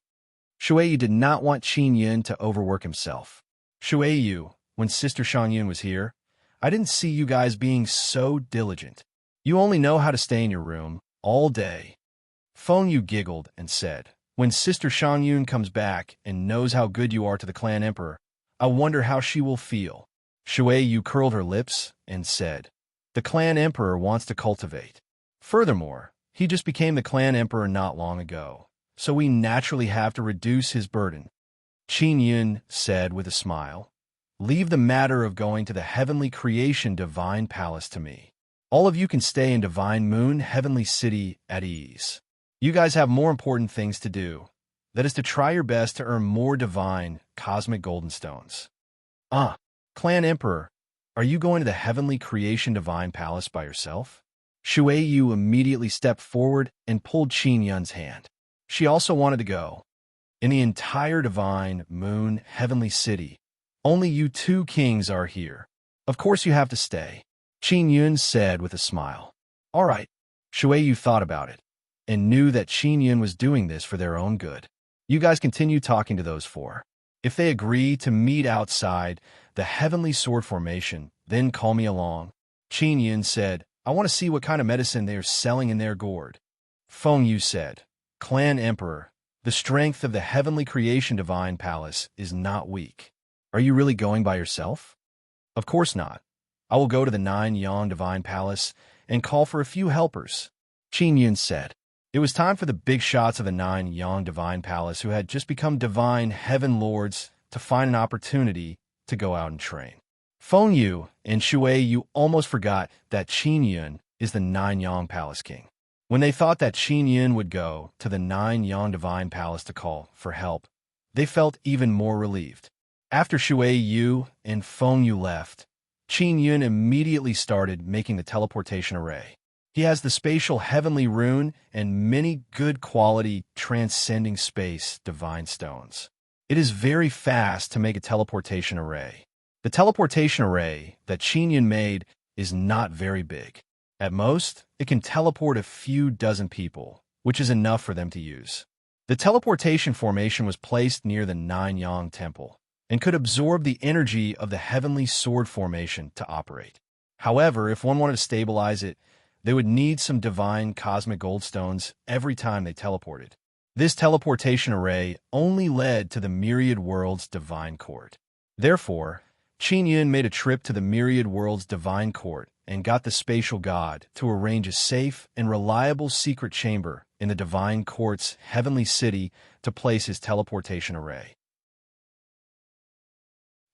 Shui Yu did not want Qin Yun to overwork himself. Shui Yu, when Sister Shang Yun was here, I didn't see you guys being so diligent. You only know how to stay in your room all day. Feng Yu giggled and said, When Sister Shang Yun comes back and knows how good you are to the clan emperor, I wonder how she will feel. Shui Yu curled her lips and said, The clan emperor wants to cultivate. Furthermore, he just became the clan emperor not long ago, so we naturally have to reduce his burden. Qin Yun said with a smile, Leave the matter of going to the heavenly creation divine palace to me. All of you can stay in Divine Moon Heavenly City at ease. You guys have more important things to do. That is to try your best to earn more divine cosmic golden stones. Clan Emperor, are you going to the heavenly creation divine palace by yourself? Shui Yu immediately stepped forward and pulled Qin Yun's hand. She also wanted to go. In the entire Divine Moon Heavenly City, only you two kings are here. Of course you have to stay. Qin Yun said with a smile. All right. Shui Yu thought about it and knew that Qin Yun was doing this for their own good. You guys continue talking to those four. If they agree to meet outside the Heavenly Sword Formation, then call me along. Qin Yun said, I want to see what kind of medicine they are selling in their gourd. Feng Yu said, Clan Emperor, the strength of the Heavenly Creation Divine Palace is not weak. Are you really going by yourself? Of course not. I will go to the Nine Yang Divine Palace and call for a few helpers. Qin Yun said. It was time for the big shots of the Nine Yang Divine Palace who had just become Divine Heaven Lords to find an opportunity to go out and train. Feng Yu and Shui Yu almost forgot that Qin Yun is the Nine Yang Palace King. When they thought that Qin Yun would go to the Nine Yang Divine Palace to call for help, they felt even more relieved. After Shui Yu and Feng Yu left, Qin Yun immediately started making the teleportation array. He has the spatial heavenly rune and many good quality transcending space divine stones. It is very fast to make a teleportation array. The teleportation array that Qin Yun made is not very big. At most, it can teleport a few dozen people, which is enough for them to use. The teleportation formation was placed near the Nine Yang Temple and could absorb the energy of the heavenly sword formation to operate. However, if one wanted to stabilize it, they would need some divine cosmic gold stones every time they teleported. This teleportation array only led to the Myriad World's divine court. Therefore, Qin Yun made a trip to the Myriad World's divine court and got the spatial god to arrange a safe and reliable secret chamber in the divine court's heavenly city to place his teleportation array.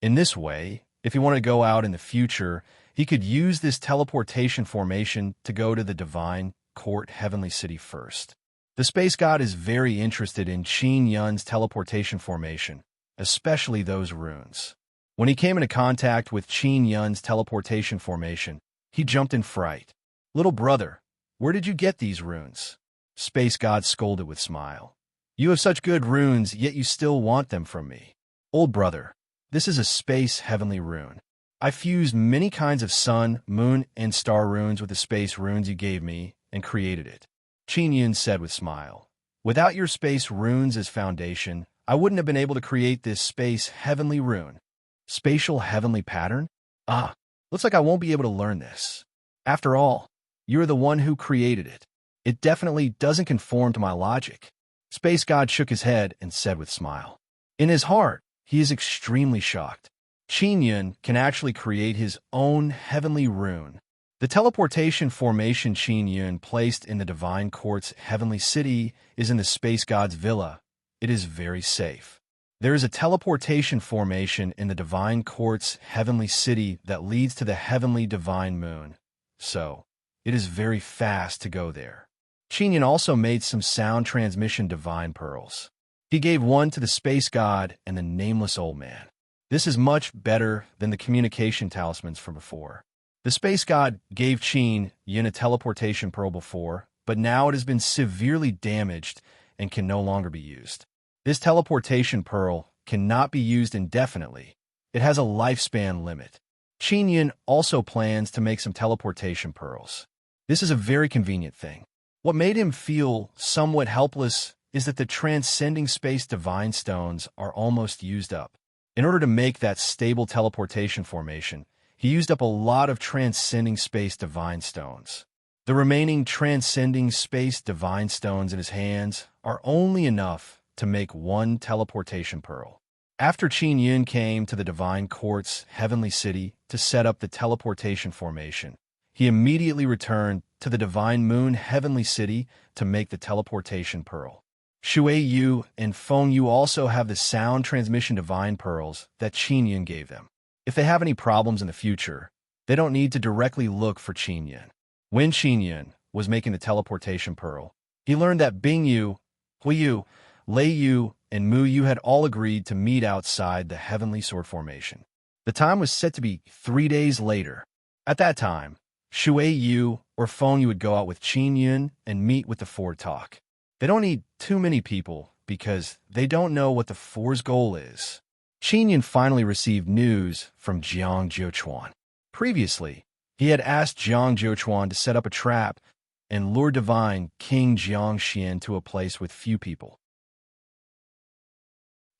In this way, if he wanted to go out in the future, he could use this teleportation formation to go to the divine court heavenly city first. The space god is very interested in Qin Yun's teleportation formation, especially those runes. When he came into contact with Qin Yun's teleportation formation, he jumped in fright. "Little brother, where did you get these runes?" Space god scolded with smile. "You have such good runes, yet you still want them from me." "Old brother, this is a space heavenly rune. I fused many kinds of sun, moon, and star runes with the space runes you gave me and created it," Qin Yun said with smile. "Without your space runes as foundation, I wouldn't have been able to create this space heavenly rune." "Spatial heavenly pattern? Ah, looks like I won't be able to learn this. After all, you're the one who created it. It definitely doesn't conform to my logic." Space God shook his head and said with smile. In his heart, he is extremely shocked. Qin Yun can actually create his own heavenly rune. The teleportation formation Qin Yun placed in the divine court's heavenly city is in the space god's villa. It is very safe. There is a teleportation formation in the divine court's heavenly city that leads to the heavenly divine moon. So, it is very fast to go there. Qin Yun also made some sound transmission divine pearls. He gave one to the space god and the nameless old man. This is much better than the communication talismans from before. The space god gave Qin Yun a teleportation pearl before, but now it has been severely damaged and can no longer be used. This teleportation pearl cannot be used indefinitely. It has a lifespan limit. Qin Yun also plans to make some teleportation pearls. This is a very convenient thing. What made him feel somewhat helpless is that the transcending space divine stones are almost used up. In order to make that stable teleportation formation, he used up a lot of transcending space divine stones. The remaining transcending space divine stones in his hands are only enough to make one teleportation pearl. After Qin Yun came to the divine court's heavenly city to set up the teleportation formation, he immediately returned to the divine moon heavenly city to make the teleportation pearl. Shui Yu and Feng Yu also have the sound transmission divine pearls that Qin Yun gave them. If they have any problems in the future, they don't need to directly look for Qin Yun. When Qin Yun was making the teleportation pearl, he learned that Bing Yu, Hui Yu, Lei Yu, and Mu Yu had all agreed to meet outside the heavenly sword formation. The time was set to be 3 days later. At that time, Shui Yu or Feng Yu would go out with Qin Yun and meet with the Four talk. They don't need too many people because they don't know what the Four's goal is. Qin Yun finally received news from Jiang Jiuquan. Previously, he had asked Jiang Jiuquan to set up a trap and lure divine King Jiang Xian to a place with few people.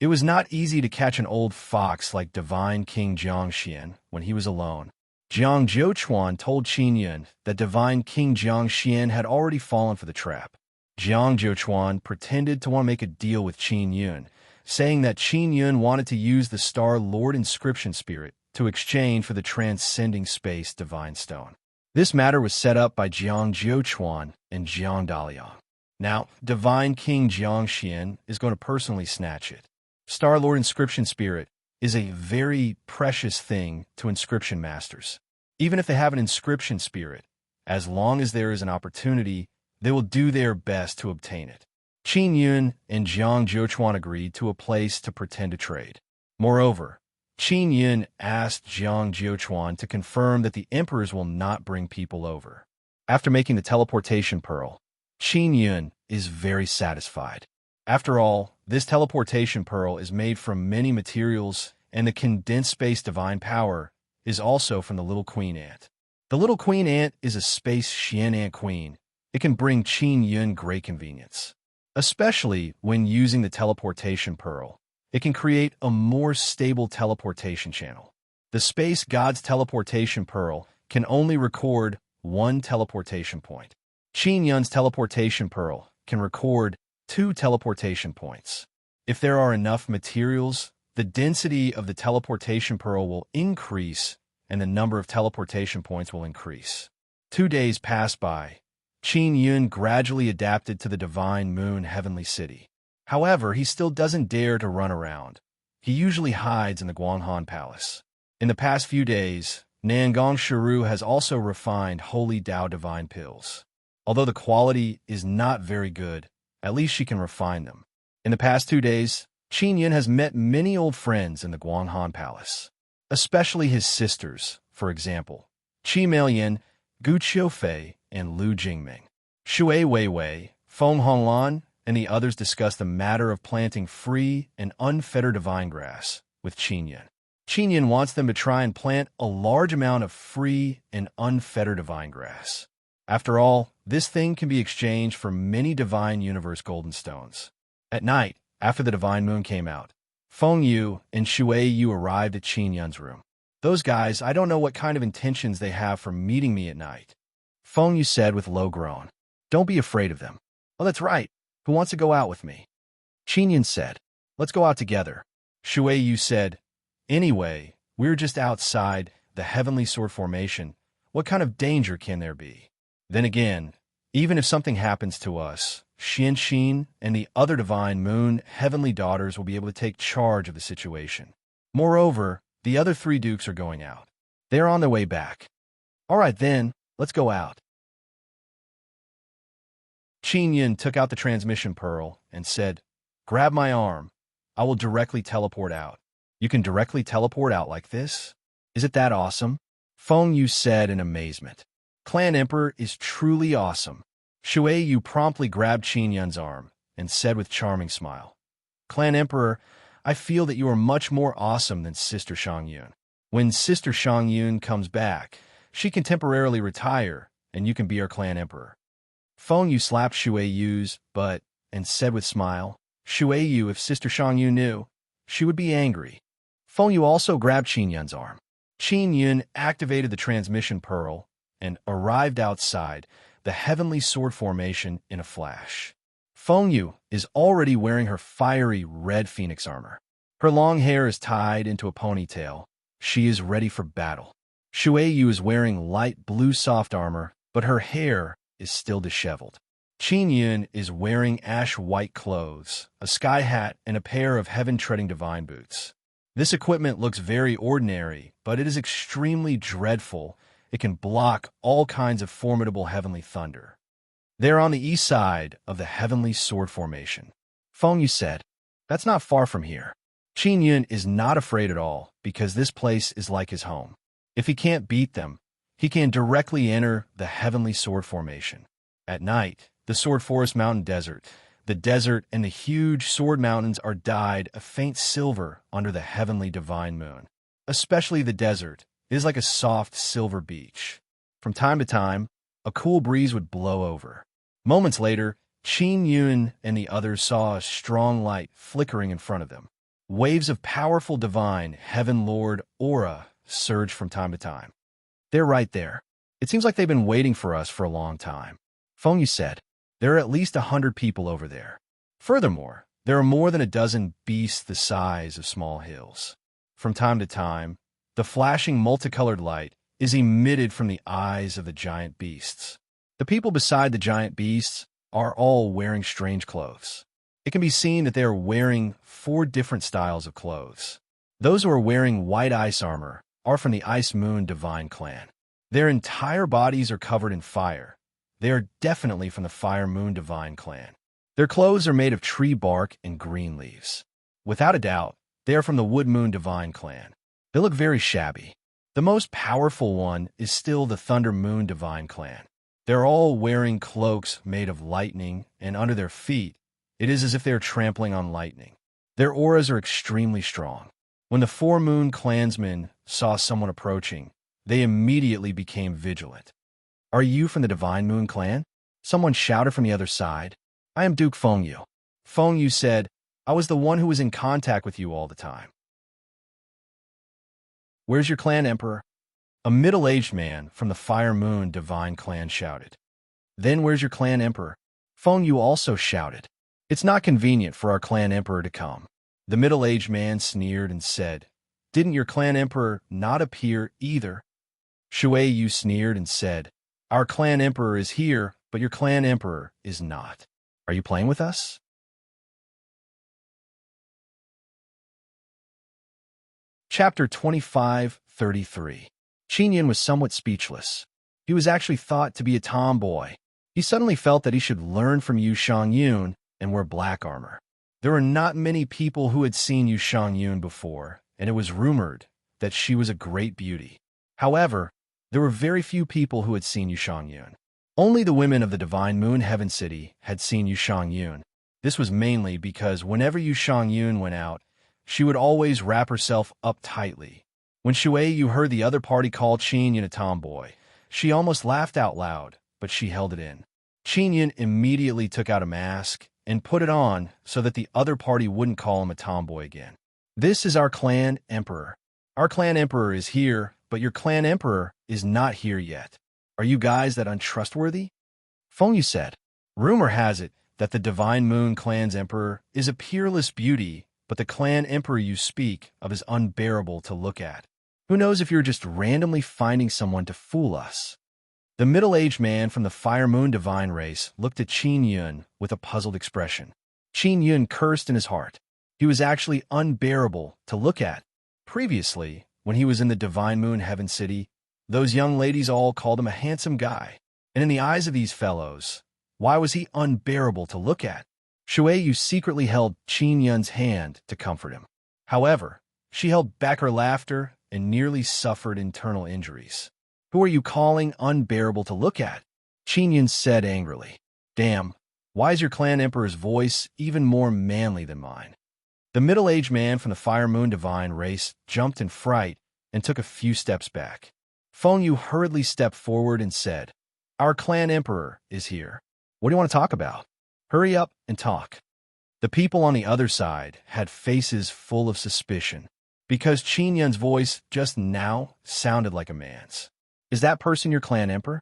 It was not easy to catch an old fox like divine King Jiang Xian when he was alone. Jiang Jiuquan told Qin Yun that divine King Jiang Xian had already fallen for the trap. Jiang Jiuquan pretended to want to make a deal with Qin Yun, saying that Qin Yun wanted to use the Star Lord Inscription Spirit to exchange for the transcending space divine stone. This matter was set up by Jiang Jiuquan and Jiang Daliang. Now, divine King Jiang Xian is going to personally snatch it. Star Lord Inscription Spirit is a very precious thing to inscription masters. Even if they have an inscription spirit, as long as there is an opportunity, they will do their best to obtain it. Qin Yun and Jiang Jiuquan agreed to a place to pretend to trade. Moreover, Qin Yun asked Jiang Jiuquan to confirm that the emperors will not bring people over. After making the teleportation pearl, Qin Yun is very satisfied. After all, this teleportation pearl is made from many materials, and the condensed space divine power is also from the little queen ant. The little queen ant is a space Xian ant queen, It can bring Qin Yun great convenience, especially when using the teleportation pearl. It can create a more stable teleportation channel. The Space God's teleportation pearl can only record one teleportation point. Qin Yun's teleportation pearl can record 2 teleportation points. If there are enough materials, the density of the teleportation pearl will increase and the number of teleportation points will increase. 2 days passed by. Qin Yun gradually adapted to the divine moon heavenly city. However, he still doesn't dare to run around. He usually hides in the Guanghan Palace. In the past few days, Nangong Shiru has also refined Holy Tao divine pills. Although the quality is not very good, at least she can refine them. In the past 2 days, Qin Yun has met many old friends in the Guanghan Palace, especially his sisters, for example, Qi Meiyan, Gu Qiufei, and Lu Jingming. Shui Weiwei, Feng Honglan, and the others discussed the matter of planting free and unfettered divine grass with Qin Yun. Qin Yun wants them to try and plant a large amount of free and unfettered divine grass. After all, this thing can be exchanged for many divine universe golden stones. At night, after the divine moon came out, Feng Yu and Shui Yu arrived at Qin Yun's room. Those guys, I don't know what kind of intentions they have for meeting me at night. Feng Yu said with low groan. Don't be afraid of them. Oh, that's right. Who wants to go out with me? Qin Yun said. Let's go out together. Shui Yu said, anyway, we're just outside the heavenly sword formation. What kind of danger can there be? Then again, even if something happens to us, Xin and the other divine moon heavenly daughters will be able to take charge of the situation. Moreover, the other 3 dukes are going out. They're on their way back. All right then, let's go out. Qin Yun took out the transmission pearl and said, grab my arm. I will directly teleport out. You can directly teleport out like this? Is it that awesome? Feng Yu said in amazement. Clan Emperor is truly awesome. Shui Yu promptly grabbed Qin Yun's arm and said with charming smile, Clan Emperor, I feel that you are much more awesome than Sister Shang Yun. When Sister Shang Yun comes back, she can temporarily retire and you can be our Clan Emperor. Feng Yu slapped Shui Yu's butt and said with smile, Shui Yu, if Sister Shang Yu knew, she would be angry. Feng Yu also grabbed Qin Yun's arm. Qin Yun activated the transmission pearl and arrived outside the heavenly sword formation in a flash. Feng Yu is already wearing her fiery red phoenix armor. Her long hair is tied into a ponytail. She is ready for battle. Shui Yu is wearing light blue soft armor, but her hair is still disheveled. Qin Yun is wearing ash-white clothes, a sky hat, and a pair of heaven-treading divine boots. This equipment looks very ordinary, but it is extremely dreadful. It can block all kinds of formidable heavenly thunder. They're on the east side of the heavenly sword formation. Feng Yu said, that's not far from here. Qin Yun is not afraid at all because this place is like his home. If he can't beat them, he can directly enter the heavenly sword formation. At night, the Sword Forest Mountain Desert, the desert and the huge sword mountains are dyed a faint silver under the heavenly divine moon. Especially the desert is like a soft silver beach. From time to time, a cool breeze would blow over. Moments later, Qin Yun and the others saw a strong light flickering in front of them. Waves of powerful divine Heaven Lord aura surged from time to time. They're right there. It seems like they've been waiting for us for a long time. Feng Yu said, there are at least 100 people over there. Furthermore, there are more than a dozen beasts the size of small hills. From time to time, the flashing multicolored light is emitted from the eyes of the giant beasts. The people beside the giant beasts are all wearing strange clothes. It can be seen that they are wearing 4 different styles of clothes. Those who are wearing white ice armor are from the Ice Moon Divine Clan. Their entire bodies are covered in fire. They are definitely from the Fire Moon Divine Clan. Their clothes are made of tree bark and green leaves. Without a doubt, they are from the Wood Moon Divine Clan. They look very shabby. The most powerful one is still the Thunder Moon Divine Clan. They're all wearing cloaks made of lightning, and under their feet, it is as if they are trampling on lightning. Their auras are extremely strong. When the 4 Moon clansmen saw someone approaching, they immediately became vigilant. Are you from the Divine Moon Clan? Someone shouted from the other side. I am Duke Fengyu. Fengyu said, I was the one who was in contact with you all the time. Where's your clan emperor? A middle-aged man from the Fire Moon Divine clan shouted. Then where's your clan emperor? Fengyu also shouted. It's not convenient for our clan emperor to come. The middle-aged man sneered and said, Didn't your clan emperor not appear either? Shui Yu sneered and said, Our clan emperor is here, but your clan emperor is not. Are you playing with us? Chapter 25:33. Qingyun was somewhat speechless. He was actually thought to be a tomboy. He suddenly felt that he should learn from Yu Shangyun and wear black armor. There were not many people who had seen Yu Shangyun before, and it was rumored that she was a great beauty. However, there were very few people who had seen Yu Shangyun. Only the women of the Divine Moon Heaven City had seen Yu Shangyun. This was mainly because whenever Yu Shangyun went out, she would always wrap herself up tightly. When Shui Yu heard the other party call Qingyun a tomboy, she almost laughed out loud, but she held it in. Qingyun immediately took out a mask and put it on so that the other party wouldn't call him a tomboy again. This is our clan emperor. Our clan emperor is here, but your clan emperor is not here yet. Are you guys that untrustworthy? Fengyu said. Rumor has it that the Divine Moon clan's emperor is a peerless beauty, but the clan emperor you speak of is unbearable to look at. Who knows if you're just randomly finding someone to fool us? The middle-aged man from the Fire Moon Divine race looked at Qingyun with a puzzled expression. Qingyun cursed in his heart. He was actually unbearable to look at. Previously, when he was in the Divine Moon Heaven City, those young ladies all called him a handsome guy. And in the eyes of these fellows, why was he unbearable to look at? Shui Yu secretly held Qingyun's hand to comfort him. However, she held back her laughter and nearly suffered internal injuries. Who are you calling unbearable to look at? Qingyun said angrily. Damn, why is your clan emperor's voice even more manly than mine? The middle-aged man from the Fire Moon Divine race jumped in fright and took a few steps back. Fengyu hurriedly stepped forward and said, Our clan emperor is here. What do you want to talk about? Hurry up and talk. The people on the other side had faces full of suspicion, because Qingyun's voice just now sounded like a man's. Is that person your clan emperor?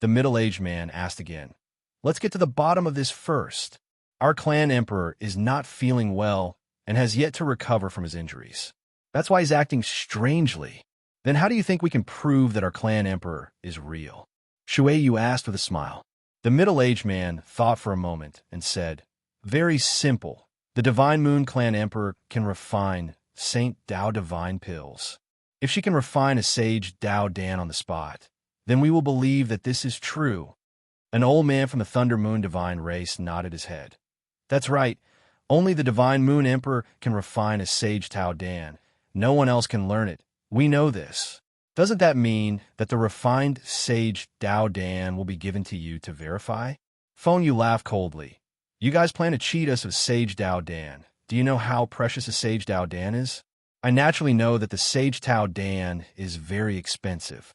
The middle-aged man asked again. Let's get to the bottom of this first. Our clan emperor is not feeling well and has yet to recover from his injuries. That's why he's acting strangely. Then how do you think we can prove that our clan emperor is real? Shui Yu asked with a smile. The middle-aged man thought for a moment and said, Very simple. The Divine Moon Clan Emperor can refine Saint Dao Divine pills. If she can refine a sage Dao Dan on the spot, then we will believe that this is true. An old man from the Thunder Moon Divine race nodded his head. That's right. Only the Divine Moon Emperor can refine a sage Tao Dan. No one else can learn it. We know this. Doesn't that mean that the refined sage Dao Dan will be given to you to verify? Fengyu laughed coldly. You guys plan to cheat us of sage Dao Dan. Do you know how precious a sage Dao Dan is? I naturally know that the sage Tao Dan is very expensive.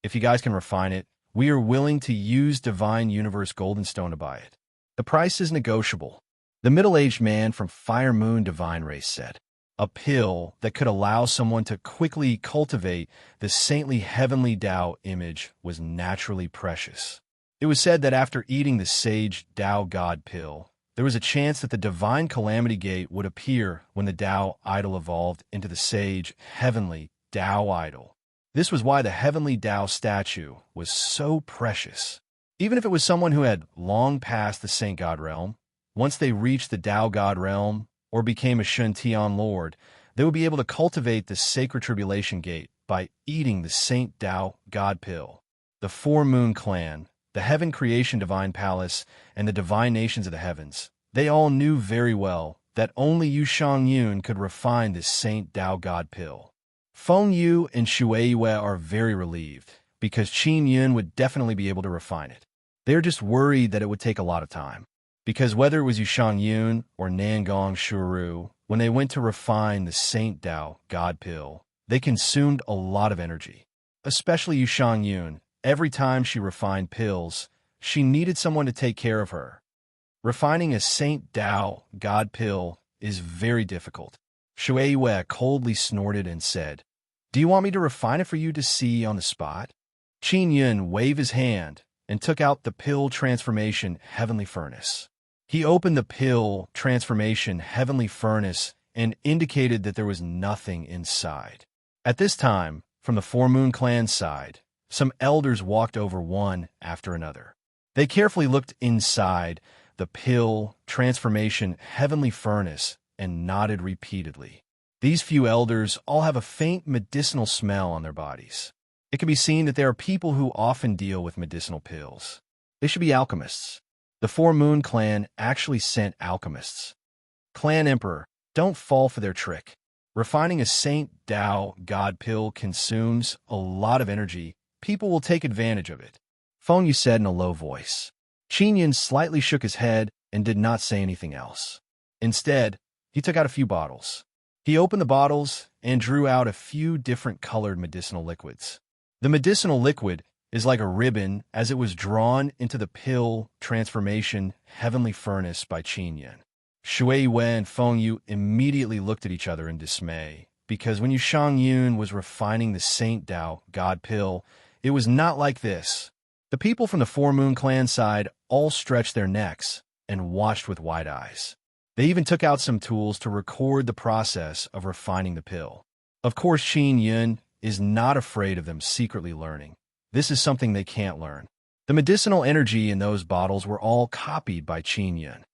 If you guys can refine it, we are willing to use Divine Universe Golden Stone to buy it. The price is negotiable. The middle-aged man from Fire Moon Divine race said. A pill that could allow someone to quickly cultivate the saintly heavenly Tao image was naturally precious. It was said that after eating the sage Tao God pill, there was a chance that the divine calamity gate would appear when the Tao idol evolved into the sage heavenly Tao idol. This was why the heavenly Tao statue was so precious. Even if it was someone who had long passed the Saint God realm, once they reached the Tao God realm, or became a Shen-Tian Lord, they would be able to cultivate the sacred tribulation gate by eating the Saint Dao God pill. The Four Moon Clan, the Heaven Creation Divine Palace, and the Divine Nations of the Heavens, they all knew very well that only Yu Shangyun could refine this Saint Dao God pill. Fengyu and Shui Yu are very relieved, because Qingyun would definitely be able to refine it. They're just worried that it would take a lot of time. Because whether it was Yu Shangyun or Nangong Shuru, when they went to refine the Saint Dao God pill, they consumed a lot of energy. Especially Yu Shangyun, every time she refined pills, she needed someone to take care of her. Refining a Saint Tao God pill is very difficult. Shui Yue coldly snorted and said, "Do you want me to refine it for you to see on the spot?" Qin Yun waved his hand and took out the pill transformation heavenly furnace. He opened the pill transformation heavenly furnace and indicated that there was nothing inside. At this time, from the Four Moon Clan side, some elders walked over one after another. They carefully looked inside the pill transformation heavenly furnace and nodded repeatedly. These few elders all have a faint medicinal smell on their bodies. It can be seen that there are people who often deal with medicinal pills. They should be alchemists. The Four Moon Clan actually sent alchemists. Clan Emperor, don't fall for their trick. Refining a Saint Tao God pill consumes a lot of energy. People will take advantage of it. Feng Yu said in a low voice. Qin Yun slightly shook his head and did not say anything else. Instead, he took out a few bottles. He opened the bottles and drew out a few different colored medicinal liquids. The medicinal liquid is like a ribbon as it was drawn into the pill transformation heavenly furnace by Qin Yun. Shui Yue and Feng Yu immediately looked at each other in dismay, because when Yu Shangyun was refining the Saint Tao God pill, it was not like this. The people from the Four Moon Clan side all stretched their necks and watched with wide eyes. They even took out some tools to record the process of refining the pill. Of course, Qin Yun is not afraid of them secretly learning. This is something they can't learn. The medicinal energy in those bottles were all copied by Qin Yun.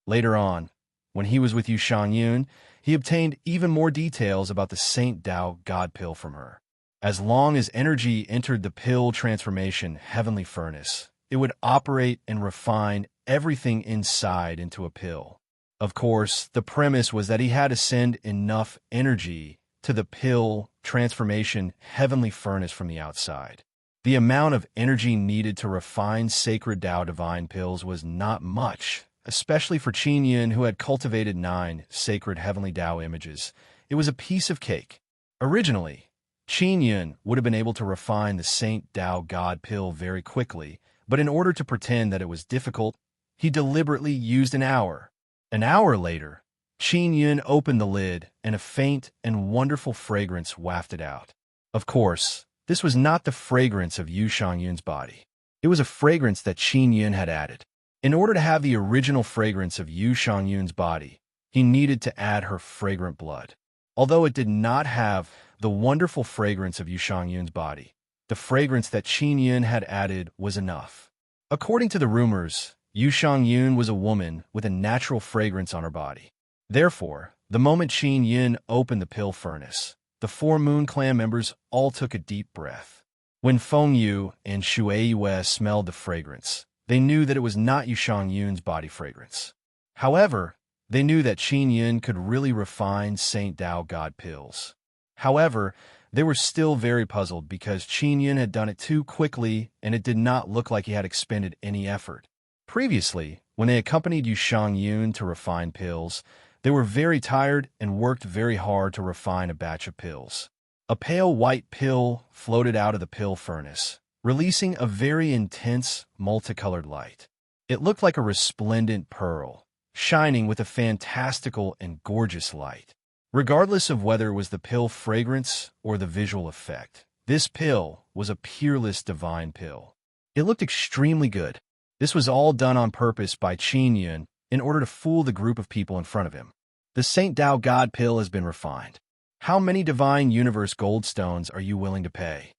Later on, when he was with Yu Shangyun, he obtained even more details about the Saint Tao God pill from her. As long as energy entered the pill transformation heavenly furnace, it would operate and refine everything inside into a pill. Of course, the premise was that he had to send enough energy to the pill transformation heavenly furnace from the outside. The amount of energy needed to refine sacred Tao divine pills was not much, especially for Qin Yun, who had cultivated 9 sacred heavenly Tao images. It was a piece of cake. Originally, Qin Yun would have been able to refine the Saint Tao God pill very quickly, but in order to pretend that it was difficult, he deliberately used an hour. An hour later, Qin Yun opened the lid and a faint and wonderful fragrance wafted out. Of course, this was not the fragrance of Yu Shangyun's body. It was a fragrance that Qin Yun had added. In order to have the original fragrance of Yu Shangyun's body, he needed to add her fragrant blood. Although it did not have the wonderful fragrance of Yu Shangyun's body, the fragrance that Qin Yun had added was enough. According to the rumors, Yu Shangyun was a woman with a natural fragrance on her body. Therefore, the moment Qin Yun opened the pill furnace, the Four Moon Clan members all took a deep breath. When Feng Yu and Shui Yue smelled the fragrance, they knew that it was not Yu Shangyun's body fragrance. However, they knew that Qin Yun could really refine Saint Tao God pills. However, they were still very puzzled because Qin Yun had done it too quickly and it did not look like he had expended any effort. Previously, when they accompanied Yu Shangyun to refine pills, they were very tired and worked very hard to refine a batch of pills. A pale white pill floated out of the pill furnace, releasing a very intense, multicolored light. It looked like a resplendent pearl, shining with a fantastical and gorgeous light. Regardless of whether it was the pill fragrance or the visual effect, this pill was a peerless divine pill. It looked extremely good. This was all done on purpose by Qin Yun in order to fool the group of people in front of him. The Saint Tao God pill has been refined. How many divine universe gold stones are you willing to pay?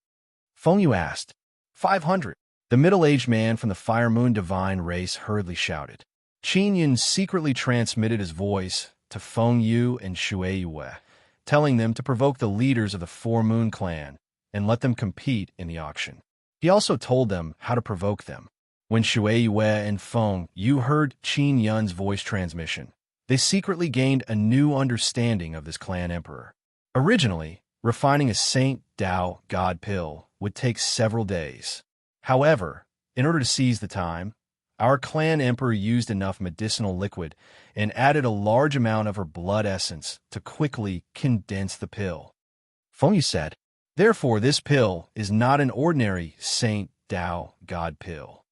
Feng Yu asked. 500. The middle-aged man from the Fire Moon divine race hurriedly shouted. Qin Yun secretly transmitted his voice to Feng Yu and Shui Yue, telling them to provoke the leaders of the Four Moon Clan and let them compete in the auction. He also told them how to provoke them. When Shui Yue and Feng Yu heard Qin Yun's voice transmission, they secretly gained a new understanding of this clan emperor. Originally, refining a Saint Tao God pill would take several days. However, in order to seize the time, our clan emperor used enough medicinal liquid and added a large amount of her blood essence to quickly condense the pill. Feng Yu said, Therefore, this pill is not an ordinary Saint Tao God pill.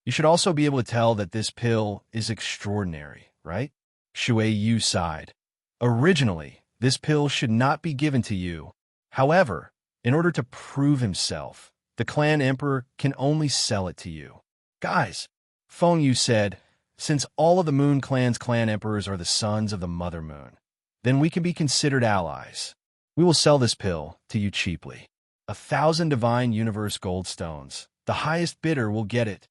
You should also be able to tell that this pill is extraordinary, right? Shui Yu sighed. Originally, this pill should not be given to you. However, in order to prove himself, the clan emperor can only sell it to you. Guys, Feng Yu said, since all of the Moon Clan's clan emperors are the sons of the Mother Moon, then we can be considered allies. We will sell this pill to you cheaply. 1,000 divine universe gold stones. The highest bidder will get it.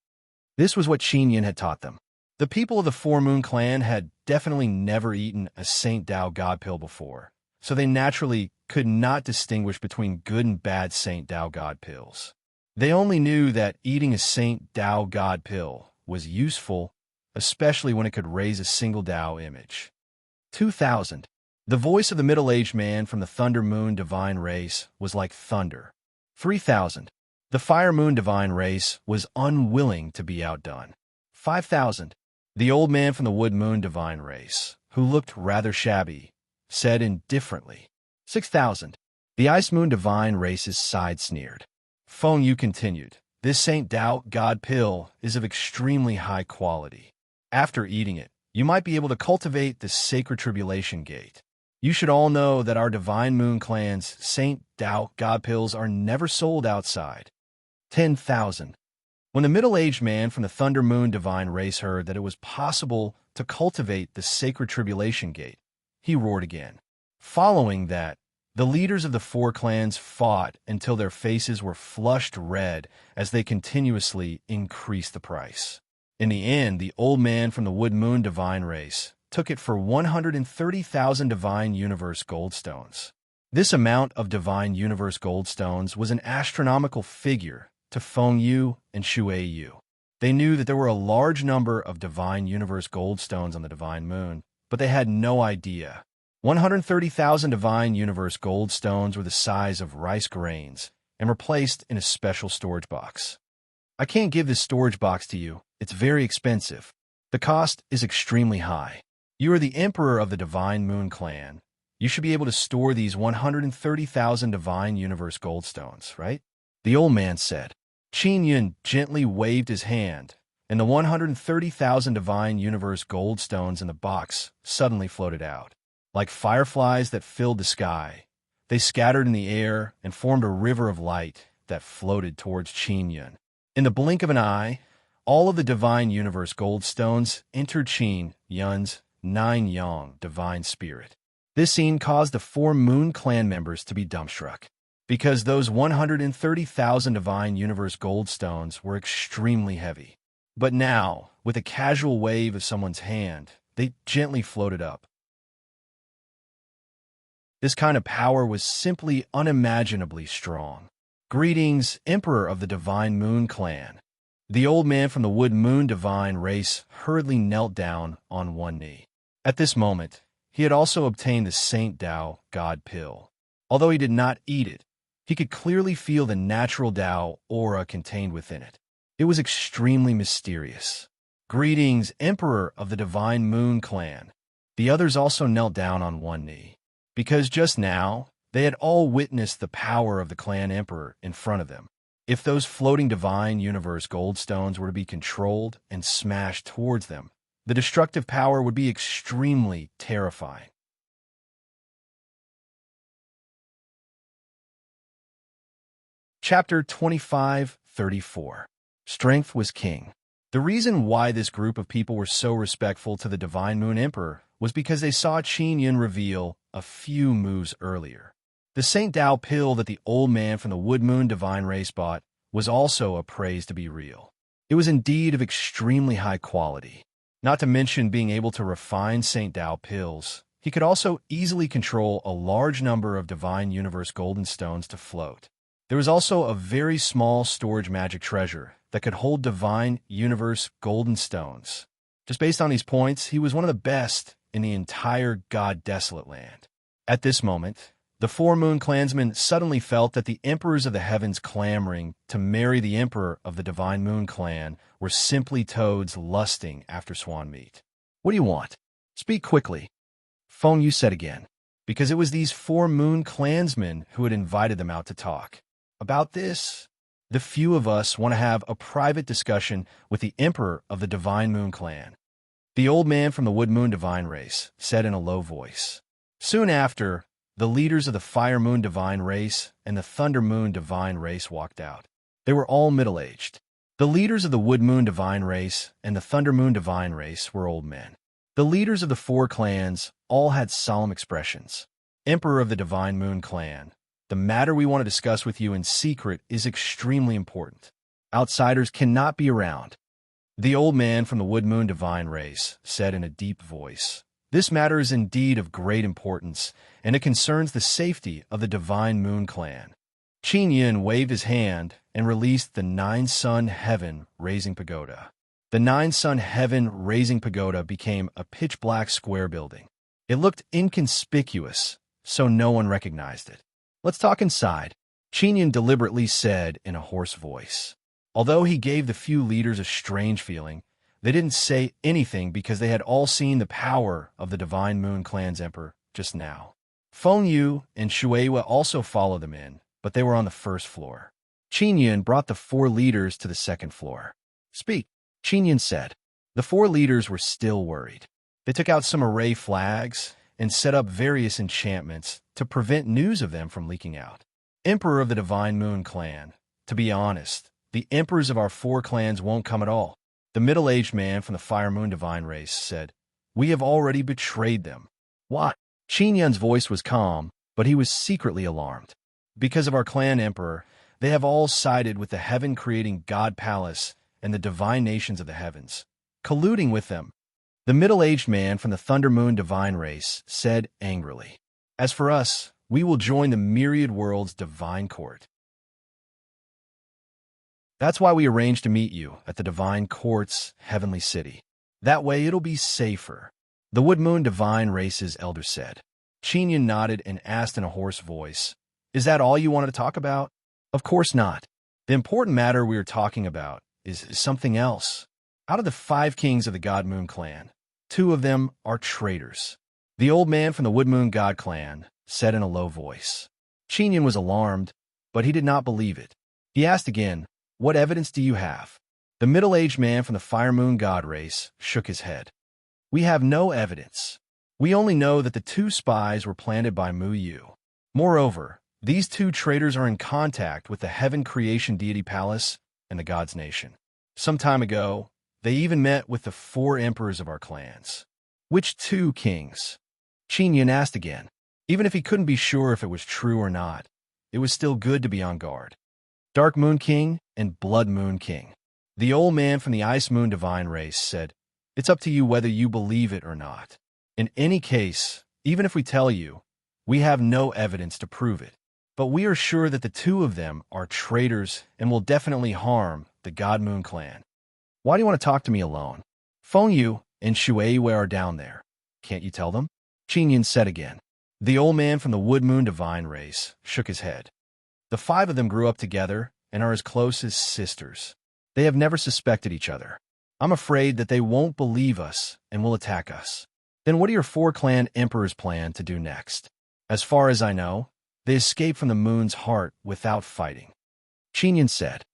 This was what Qin Yin had taught them. The people of the Four Moon Clan had definitely never eaten a Saint Tao God pill before, so they naturally could not distinguish between good and bad Saint Tao God pills. They only knew that eating a Saint Tao God pill was useful, especially when it could raise a single Tao image. 2,000. The voice of the middle-aged man from the Thunder Moon divine race was like thunder. 3,000. The Fire Moon divine race was unwilling to be outdone. 5,000. The old man from the Wood Moon divine race, who looked rather shabby, said indifferently. 6,000. The Ice Moon divine race's side sneered. Feng Yu continued, this Saint Tao God pill is of extremely high quality. After eating it, you might be able to cultivate the sacred tribulation gate. You should all know that our Divine Moon Clan's Saint Tao God pills are never sold outside. 10,000. When the middle-aged man from the Thunder Moon divine race heard that it was possible to cultivate the sacred tribulation gate, he roared again. Following that, the leaders of the four clans fought until their faces were flushed red as they continuously increased the price. In the end, the old man from the Wood Moon divine race took it for 130,000 divine universe gold stones. This amount of divine universe gold stones was an astronomical figure to Feng Yu and Shui Yu. They knew that there were a large number of divine universe gold stones on the divine moon, but they had no idea. 130,000 divine universe gold stones were the size of rice grains and were placed in a special storage box. I can't give this storage box to you. It's very expensive. The cost is extremely high. You are the emperor of the Divine Moon Clan. You should be able to store these 130,000 divine universe gold stones, right? The old man said. Qin Yin gently waved his hand, and the 130,000 divine universe gold stones in the box suddenly floated out. Like fireflies that filled the sky, they scattered in the air and formed a river of light that floated towards Qin Yin. In the blink of an eye, all of the divine universe gold stones entered Qin Yin's 9-yang divine spirit. This scene caused the Four Moon Clan members to be dumbstruck, because those 130,000 divine universe gold stones were extremely heavy. But now, with a casual wave of someone's hand, they gently floated up. This kind of power was simply unimaginably strong. Greetings, Emperor of the Divine Moon Clan. The old man from the Wood Moon divine race hurriedly knelt down on one knee. At this moment, he had also obtained the Saint Tao God pill. Although he did not eat it, he could clearly feel the natural Tao aura contained within it. It was extremely mysterious. Greetings, Emperor of the Divine Moon Clan. The others also knelt down on one knee, because just now, they had all witnessed the power of the clan emperor in front of them. If those floating divine universe gold stones were to be controlled and smashed towards them, the destructive power would be extremely terrifying. Chapter 25:34. Strength was king. The reason why this group of people were so respectful to the Divine Moon Emperor was because they saw Qin Yin reveal a few moves earlier. The Saint Tao pill that the old man from the Wood Moon divine race bought was also appraised to be real. It was indeed of extremely high quality. Not to mention being able to refine Saint Tao pills, he could also easily control a large number of divine universe golden stones to float. There was also a very small storage magic treasure that could hold divine universe golden stones. Just based on these points, he was one of the best in the entire God Desolate Land. At this moment, the Four Moon Clansmen suddenly felt that the emperors of the heavens clamoring to marry the emperor of the Divine Moon Clan were simply toads lusting after swan meat. What do you want? Speak quickly. Feng Yu said again. because it was these 4 moon clansmen who had invited them out to talk. About this, the few of us want to have a private discussion with the Emperor of the Divine Moon Clan. The old man from the Wood Moon Divine race said in a low voice. Soon after, the leaders of the Fire Moon Divine race and the Thunder Moon Divine race walked out. They were all middle-aged. The leaders of the Wood Moon Divine race and the Thunder Moon Divine race were old men. The leaders of the 4 clans all had solemn expressions. Emperor of the Divine Moon Clan, the matter we want to discuss with you in secret is extremely important. Outsiders cannot be around. The old man from the Wood Moon Divine race said in a deep voice, "This matter is indeed of great importance, and it concerns the safety of the Divine Moon Clan." Qin Yin waved his hand and released the 9-sun heaven-raising pagoda. The 9-sun heaven-raising pagoda became a pitch-black square building. It looked inconspicuous, so no one recognized it. "Let's talk inside," Qin Yin deliberately said in a hoarse voice. Although he gave the few leaders a strange feeling, they didn't say anything because they had all seen the power of the Divine Moon Clan's emperor just now. Feng Yu and Shueihua also followed them in, but they were on the first floor. Qin Yin brought the 4 leaders to the second floor. "Speak," Qin Yin said. The 4 leaders were still worried. They took out some array flags and set up various enchantments to prevent news of them from leaking out. "Emperor of the Divine Moon Clan, to be honest, the emperors of our 4 clans won't come at all." The middle-aged man from the Fire Moon Divine race said, "We have already betrayed them." "What?" Qin Yin's voice was calm, but he was secretly alarmed. "Because of our clan emperor, they have all sided with the heaven-creating God Palace and the divine nations of the heavens, colluding with them." The middle-aged man from the Thunder Moon Divine race said angrily, "As for us, we will join the myriad world's divine court. That's why we arranged to meet you at the Divine Court's heavenly city. That way it'll be safer," the Wood Moon Divine race's elder said. Qin Yin nodded and asked in a hoarse voice, "Is that all you wanted to talk about?" "Of course not. The important matter we are talking about is something else. Out of the 5 kings of the God Moon Clan, 2 of them are traitors," the old man from the Wood Moon God Clan said in a low voice. Qin Yin was alarmed, but he did not believe it. He asked again, "What evidence do you have?" The middle-aged man from the Fire Moon God race shook his head. "We have no evidence. We only know that the 2 spies were planted by Mu Yu. Moreover, these 2 traitors are in contact with the Heaven Creation Deity Palace and the God's Nation. Some time ago, they even met with the 4 emperors of our clans." "Which 2 kings?" Qin Yin asked again. Even if he couldn't be sure if it was true or not, it was still good to be on guard. "Dark Moon King and Blood Moon King." The old man from the Ice Moon Divine race said, "It's up to you whether you believe it or not. In any case, even if we tell you, we have no evidence to prove it. But we are sure that the 2 of them are traitors and will definitely harm the God Moon Clan." "Why do you want to talk to me alone? Feng Yu and Shueihua are down there. Can't you tell them?" Qin Yin said again. The old man from the Wood Moon Divine race shook his head. "The 5 of them grew up together and are as close as sisters. They have never suspected each other. I'm afraid that they won't believe us and will attack us." "Then what do your 4 clan emperors plan to do next?" "As far as I know, they escaped from the moon's heart without fighting," Qin Yin said.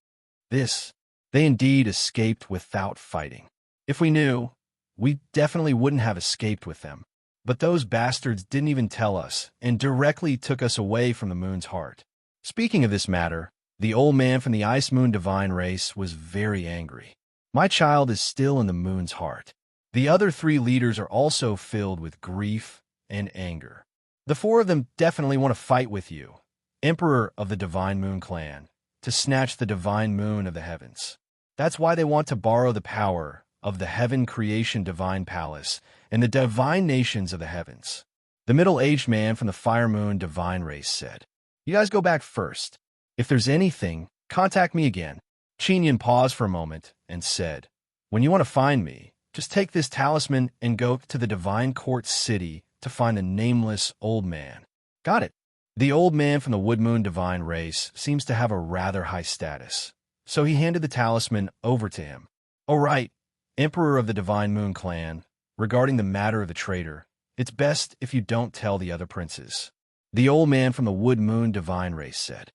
They indeed escaped without fighting. If we knew, we definitely wouldn't have escaped with them. But those bastards didn't even tell us and directly took us away from the moon's heart." Speaking of this matter, the old man from the Ice Moon Divine race was very angry. "My child is still in the moon's heart." The other 3 leaders are also filled with grief and anger. "The 4 of them definitely want to fight with you, Emperor of the Divine Moon Clan, to snatch the Divine Moon of the heavens. That's why they want to borrow the power of the Heaven Creation Divine Palace and the divine nations of the heavens." The middle-aged man from the Fire Moon Divine race said, "You guys go back first. If there's anything, contact me again." Qin Yin paused for a moment and said, "When you want to find me, just take this talisman and go to the Divine Court City to find the nameless old man." "Got it." The old man from the Wood Moon Divine race seems to have a rather high status, so he handed the talisman over to him. "All right, Emperor of the Divine Moon Clan, regarding the matter of the traitor, It's best if you don't tell the other princes. The old man from the Wood Moon divine race said.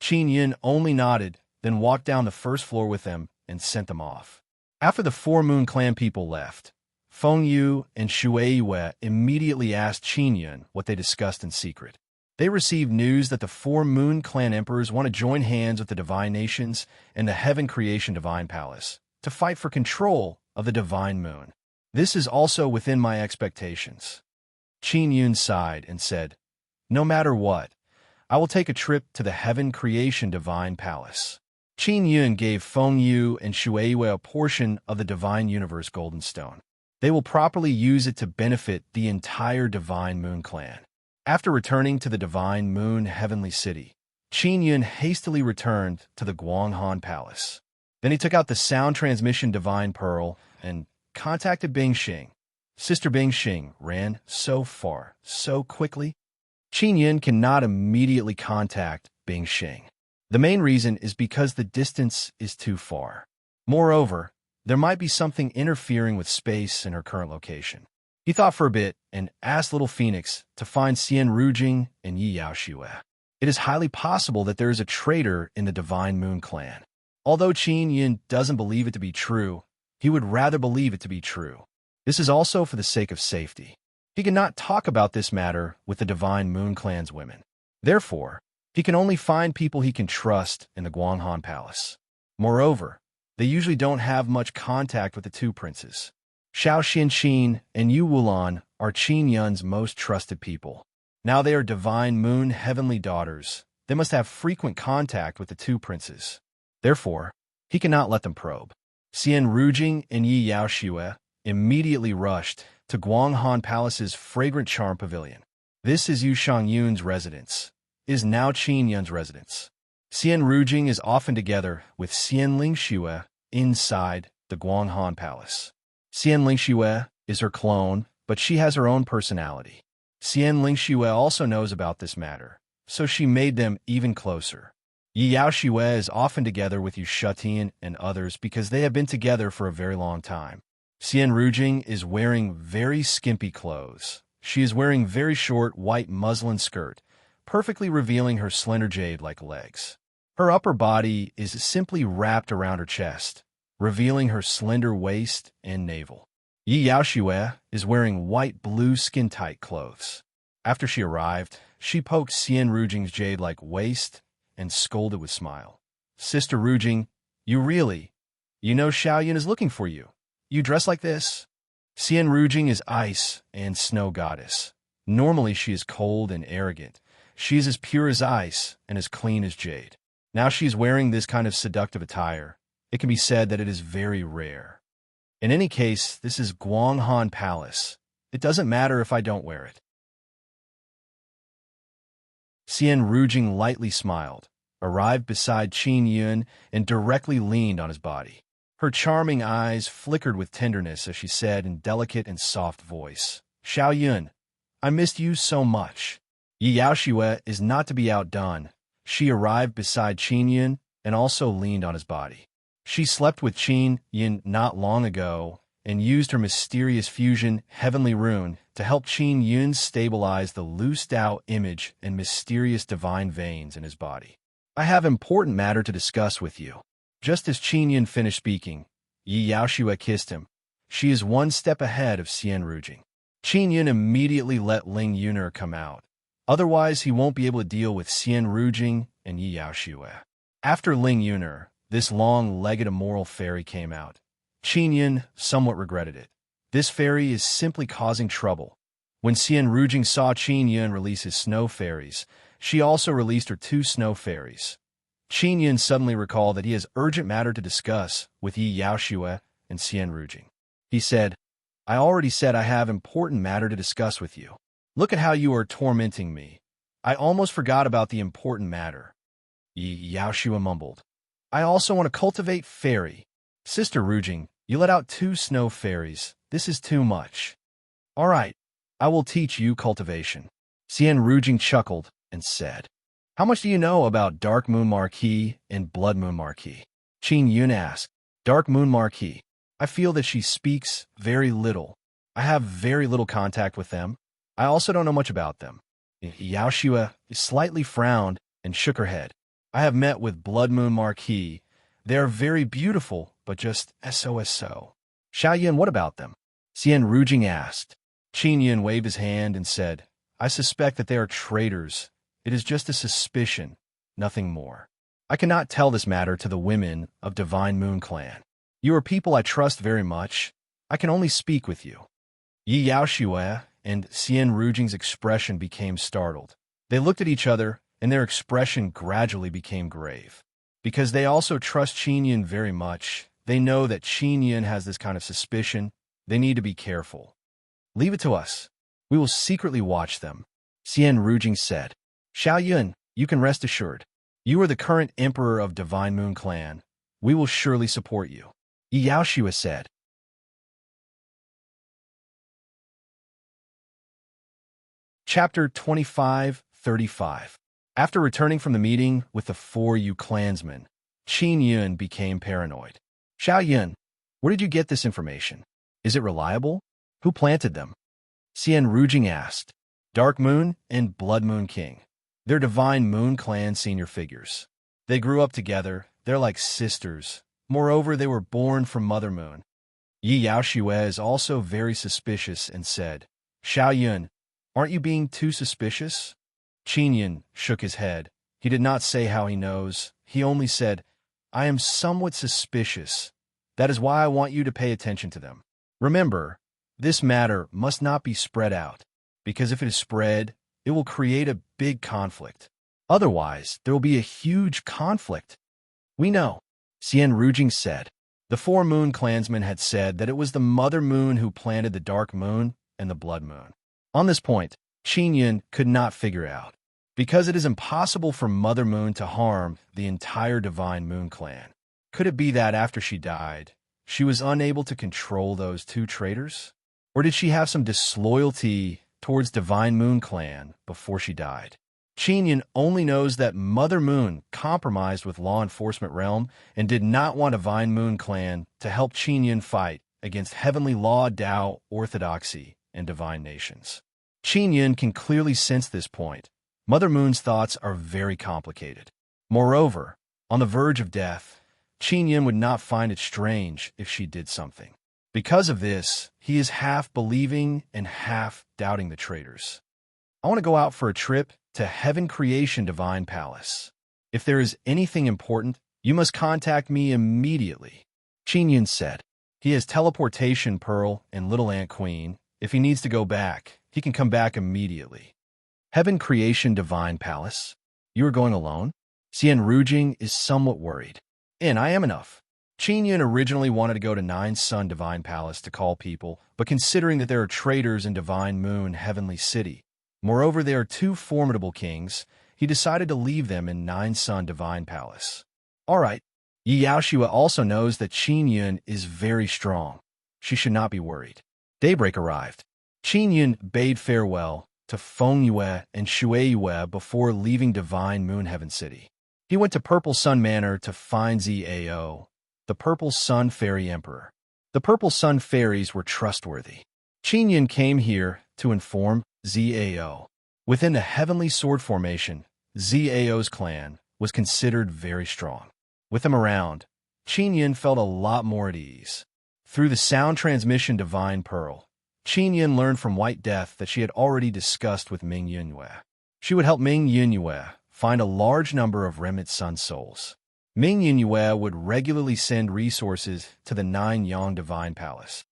Qin Yin only nodded, then walked down the first floor with them and sent them off. After the Four Moon Clan people left, Feng Yu and Shui Yue immediately asked Qin Yin what they discussed in secret. They received news that the Four Moon Clan emperors want to join hands with the Divine Nations and the Heaven Creation Divine Palace to fight for control of the Divine Moon. This is also within my expectations. Qin Yun sighed and said, No matter what, I will take a trip to the Heaven Creation Divine Palace. Qin Yun gave Feng Yu and Shui Yue a portion of the Divine Universe Golden Stone. They will properly use it to benefit the entire Divine Moon Clan. After returning to the Divine Moon Heavenly City, Qin Yun hastily returned to the Guanghan Palace. Then he took out the sound transmission Divine Pearl and contacted Bingxing. Sister Bingxing ran so far, so quickly. Qin Yun cannot immediately contact Bingxing. The main reason is because the distance is too far. Moreover, there might be something interfering with space in her current location. He thought for a bit and asked Little Phoenix to find Xian Rujing and Yi Yaoxue. It is highly possible that there is a traitor in the Divine Moon Clan. Although Qin Yin doesn't believe it to be true, he would rather believe it to be true. This is also for the sake of safety. He cannot talk about this matter with the Divine Moon Clan's women. Therefore, he can only find people he can trust in the Guanghan Palace. Moreover, they usually don't have much contact with the two princes. Xiao Xianqin and Yu Wulan are Qin Yun's most trusted people. Now they are Divine Moon heavenly daughters. They must have frequent contact with the two princes. Therefore, he cannot let them probe. Xian Rujing and Yi Yaoxue immediately rushed to Guanghan Palace's fragrant charm pavilion. This is Yu Shangyun's residence. It is now Qin Yun's residence. Xian Rujing is often together with Xian Lingxue inside the Guanghan Palace. Xian Lingxue is her clone, but she has her own personality. Xian Lingxue also knows about this matter, so she made them even closer. Yi Yaoxue is often together with Yu Shutian and others because they have been together for a very long time. Xian Rujing is wearing very skimpy clothes. She is wearing very short white muslin skirt, perfectly revealing her slender jade-like legs. Her upper body is simply wrapped around her chest, revealing her slender waist and navel. Yi Yaoxue is wearing white blue skin-tight clothes. After she arrived, she poked Xian Rujing's jade-like waist and scolded with a smile. Sister Rujing, you know Xiao Yun is looking for you. You dress like this? Xian Rujing is ice and snow goddess. Normally she is cold and arrogant. She is as pure as ice and as clean as jade. Now she is wearing this kind of seductive attire. It can be said that it is very rare. In any case, this is Guanghan Palace. It doesn't matter if I don't wear it. Xian Rujing lightly smiled, arrived beside Qin Yun, and directly leaned on his body. Her charming eyes flickered with tenderness as she said in delicate and soft voice, Xiao Yun, I missed you so much. Yi Yaoxue is not to be outdone. She arrived beside Qin Yun and also leaned on his body. She slept with Qin Yun not long ago and used her mysterious fusion heavenly rune to help Qin Yun stabilize the loose Tao image and mysterious divine veins in his body. I have important matter to discuss with you. Just as Qin Yun finished speaking, Yi Yaoxue kissed him. She is one step ahead of Xian Rujing. Qin Yun immediately let Ling Yuner come out. Otherwise, he won't be able to deal with Xian Rujing and Yi Yaoxue. After Ling Yuner, this long-legged immoral fairy came out. Qin Yun somewhat regretted it. This fairy is simply causing trouble. When Xian Rujing saw Qin Yun release his snow fairies, she also released her two snow fairies. Qin Yun suddenly recalled that he has urgent matter to discuss with Yi Yaoxue and Xian Rujing. He said, I already said I have important matter to discuss with you. Look at how you are tormenting me. I almost forgot about the important matter. Yi Yaoxue mumbled. I also want to cultivate fairy. Sister Rujing, you let out two snow fairies. This is too much. All right, I will teach you cultivation. Xian Rujing chuckled and said, How much do you know about Dark Moon Marquis and Blood Moon Marquis? Qin Yun asked. Dark Moon Marquis. I feel that she speaks very little. I have very little contact with them. I also don't know much about them. Yaoshua slightly frowned and shook her head. I have met with Blood Moon Marquis. They are very beautiful, but just so. Xiaoyan, what about them? Xian Rujing asked. Qin Yun waved his hand and said, I suspect that they are traitors. It is just a suspicion, nothing more. I cannot tell this matter to the women of Divine Moon Clan. You are people I trust very much. I can only speak with you. Yi Yaoshua and Xian Rujing's expression became startled. They looked at each other, and their expression gradually became grave. Because they also trust Qin Yun very much, they know that Qin Yun has this kind of suspicion. They need to be careful. Leave it to us. We will secretly watch them, Xian Rujing said. Xiaoyun, you can rest assured. You are the current emperor of Divine Moon Clan. We will surely support you, Yi Yaoshua said. Chapter 25:35. After returning from the meeting with the 4 clansmen, Qin Yun became paranoid. Xiaoyun, where did you get this information? Is it reliable? Who planted them? Xian Rujing asked. Dark Moon and Blood Moon King. They're Divine Moon Clan senior figures. They grew up together. They're like sisters. Moreover, they were born from Mother Moon. Yi Yaoshua is also very suspicious and said, Xiaoyun, aren't you being too suspicious? Qin Yun shook his head. He did not say how he knows. He only said, I am somewhat suspicious. That is why I want you to pay attention to them. Remember, this matter must not be spread out, because if it is spread, it will create a big conflict. Otherwise, there will be a huge conflict. We know, Xian Rujing said. The 4 Moon clansmen had said that it was the Mother Moon who planted the Dark Moon and the Blood Moon. On this point, Qin Yun could not figure out, because it is impossible for Mother Moon to harm the entire Divine Moon Clan. Could it be that after she died, she was unable to control those 2 traitors? Or did she have some disloyalty towards Divine Moon Clan before she died? Qin Yun only knows that Mother Moon compromised with law enforcement realm and did not want Divine Moon Clan to help Qin Yun fight against Heavenly Law, Tao, Orthodoxy, and Divine Nations. Qin Yun can clearly sense this point. Mother Moon's thoughts are very complicated. Moreover, on the verge of death, Qin Yun would not find it strange if she did something. Because of this, he is half believing and half doubting the traitors. I want to go out for a trip to Heaven Creation Divine Palace. If there is anything important, you must contact me immediately, Qin Yun said. He has teleportation pearl and Little Ant Queen. If he needs to go back, he can come back immediately. Heaven Creation Divine Palace? You are going alone? Xian Rujing is somewhat worried. And I am enough. Qin Yun originally wanted to go to Nine Sun Divine Palace to call people, but considering that there are traitors in Divine Moon Heavenly City, moreover there are 2 formidable kings, he decided to leave them in Nine Sun Divine Palace. All right. Yi Yaoshua also knows that Qin Yun is very strong. She should not be worried. Daybreak arrived. Qin Yun bade farewell to Feng Yue and Shui Yue before leaving Divine Moon Heaven City. He went to Purple Sun Manor to find Zao, the Purple Sun Fairy Emperor. The Purple Sun Fairies were trustworthy. Qin Yun came here to inform Zao. Within the Heavenly Sword Formation, Zao's clan was considered very strong. With him around, Qin Yun felt a lot more at ease. Through the sound transmission Divine Pearl, Qin Yun learned from White Death that she had already discussed with Ming Yunyue. She would help Ming Yunyue find a large number of remnant sun souls. Ming Yunyue would regularly send resources to the 9 Yang Divine Palace.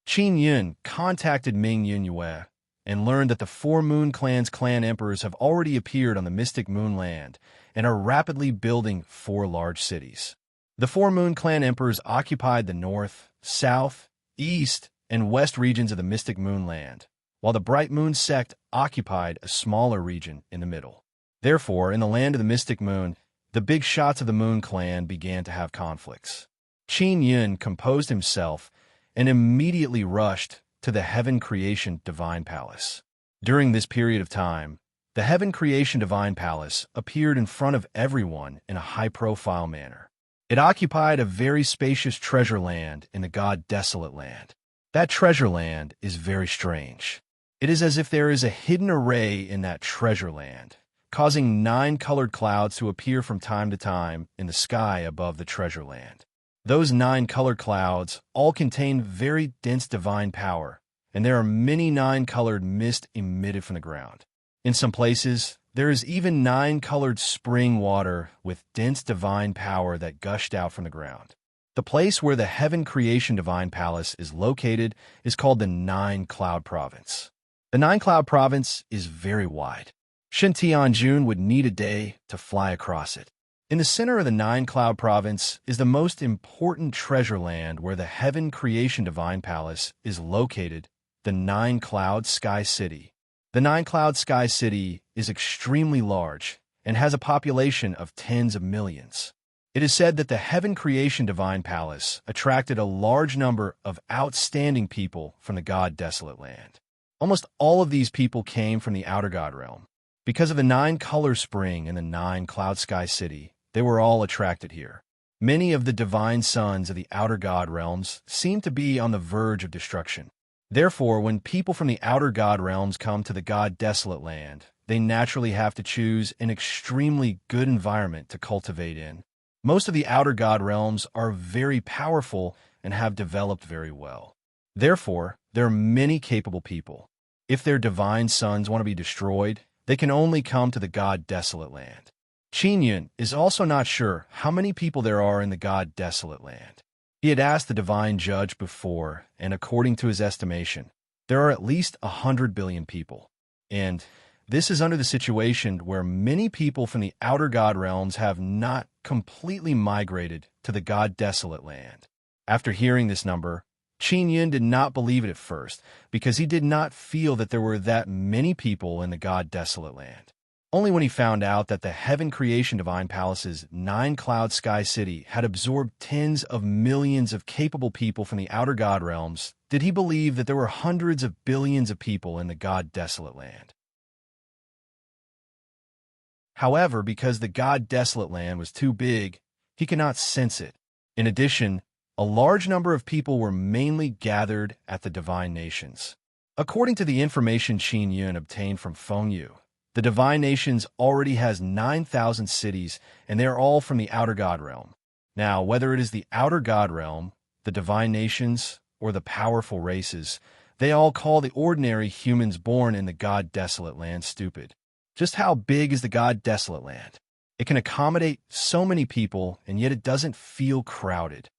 Qin Yun contacted Ming Yunyue and learned that the 4 Moon Clan's clan emperors have already appeared on the Mystic Moon Land and are rapidly building 4 large cities. The 4 Moon Clan emperors occupied the north, south, east, and west regions of the Mystic Moon Land, while the Bright Moon sect occupied a smaller region in the middle. Therefore, in the land of the Mystic Moon, the big shots of the Moon Clan began to have conflicts. Qin Yun composed himself and immediately rushed to the Heaven Creation Divine Palace. During this period of time, the Heaven Creation Divine Palace appeared in front of everyone in a high-profile manner. It occupied a very spacious treasure land in the god Desolate Land. That treasure land is very strange. It is as if there is a hidden array in that treasure land, causing 9 colored clouds to appear from time to time in the sky above the treasure land. Those 9 colored clouds all contain very dense divine power, and there are many 9-colored mist emitted from the ground. In some places, there is even 9-colored spring water with dense divine power that gushed out from the ground. The place where the Heaven Creation Divine Palace is located is called the 9-Cloud Province. The 9-Cloud Province is very wide. Shen Tianjun would need a day to fly across it. In the center of the 9-Cloud Province is the most important treasure land where the Heaven Creation Divine Palace is located, the 9-Cloud Sky City. The 9-Cloud Sky City is extremely large and has a population of tens of millions. It is said that the Heaven Creation Divine Palace attracted a large number of outstanding people from the god Desolate Land. Almost all of these people came from the Outer God Realm. Because of the 9-color spring in the 9-Cloud Sky City, they were all attracted here. Many of the divine sons of the Outer God Realms seem to be on the verge of destruction. Therefore, when people from the Outer God Realms come to the god Desolate Land, they naturally have to choose an extremely good environment to cultivate in. Most of the Outer God Realms are very powerful and have developed very well. Therefore, there are many capable people. If their divine sons want to be destroyed, they can only come to the god Desolate Land. Qin Yun is also not sure how many people there are in the god Desolate Land. He had asked the divine judge before, and according to his estimation, there are at least 100 billion people. And this is under the situation where many people from the Outer God Realms have not completely migrated to the god Desolate Land. After hearing this number, Qin Yun did not believe it at first, because he did not feel that there were that many people in the god Desolate Land. Only when he found out that the Heaven Creation Divine Palace's 9-Cloud Sky City had absorbed tens of millions of capable people from the Outer God Realms did he believe that there were hundreds of billions of people in the god Desolate Land. However, because the god Desolate Land was too big, he could not sense it. In addition, a large number of people were mainly gathered at the Divine Nations. According to the information Qin Yun obtained from Feng Yu, the Divine Nations already has 9,000 cities, and they are all from the Outer God Realm. Now, whether it is the Outer God Realm, the Divine Nations, or the powerful races, they all call the ordinary humans born in the god Desolate Land stupid. Just how big is the god Desolate Land? It can accommodate so many people, and yet it doesn't feel crowded.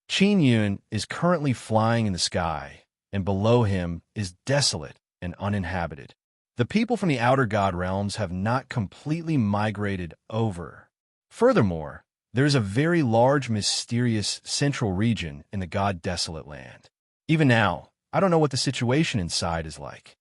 Qin Yun is currently flying in the sky, and below him is desolate and uninhabited. The people from the Outer God Realms have not completely migrated over. Furthermore, there is a very large, mysterious central region in the god Desolate Land. Even now, I don't know what the situation inside is like.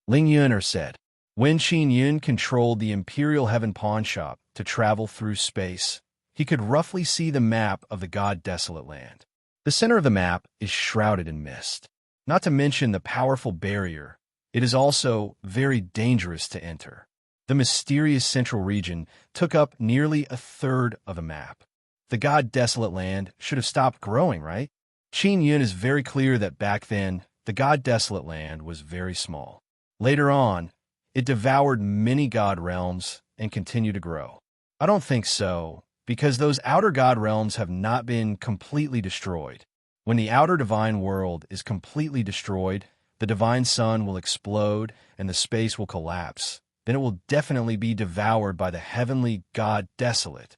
Ling Yuner said, when Qin Yun controlled the Imperial Heaven Pawn Shop to travel through space, he could roughly see the map of the god Desolate Land. The center of the map is shrouded in mist. Not to mention the powerful barrier, it is also very dangerous to enter. The mysterious central region took up nearly a third of the map. The god Desolate Land should have stopped growing, right? Qin Yun is very clear that back then, the god Desolate Land was very small. Later on, it devoured many god realms and continued to grow. I don't think so, because those outer god realms have not been completely destroyed. When the outer divine world is completely destroyed, the divine sun will explode and the space will collapse. Then it will definitely be devoured by the heavenly god Desolate.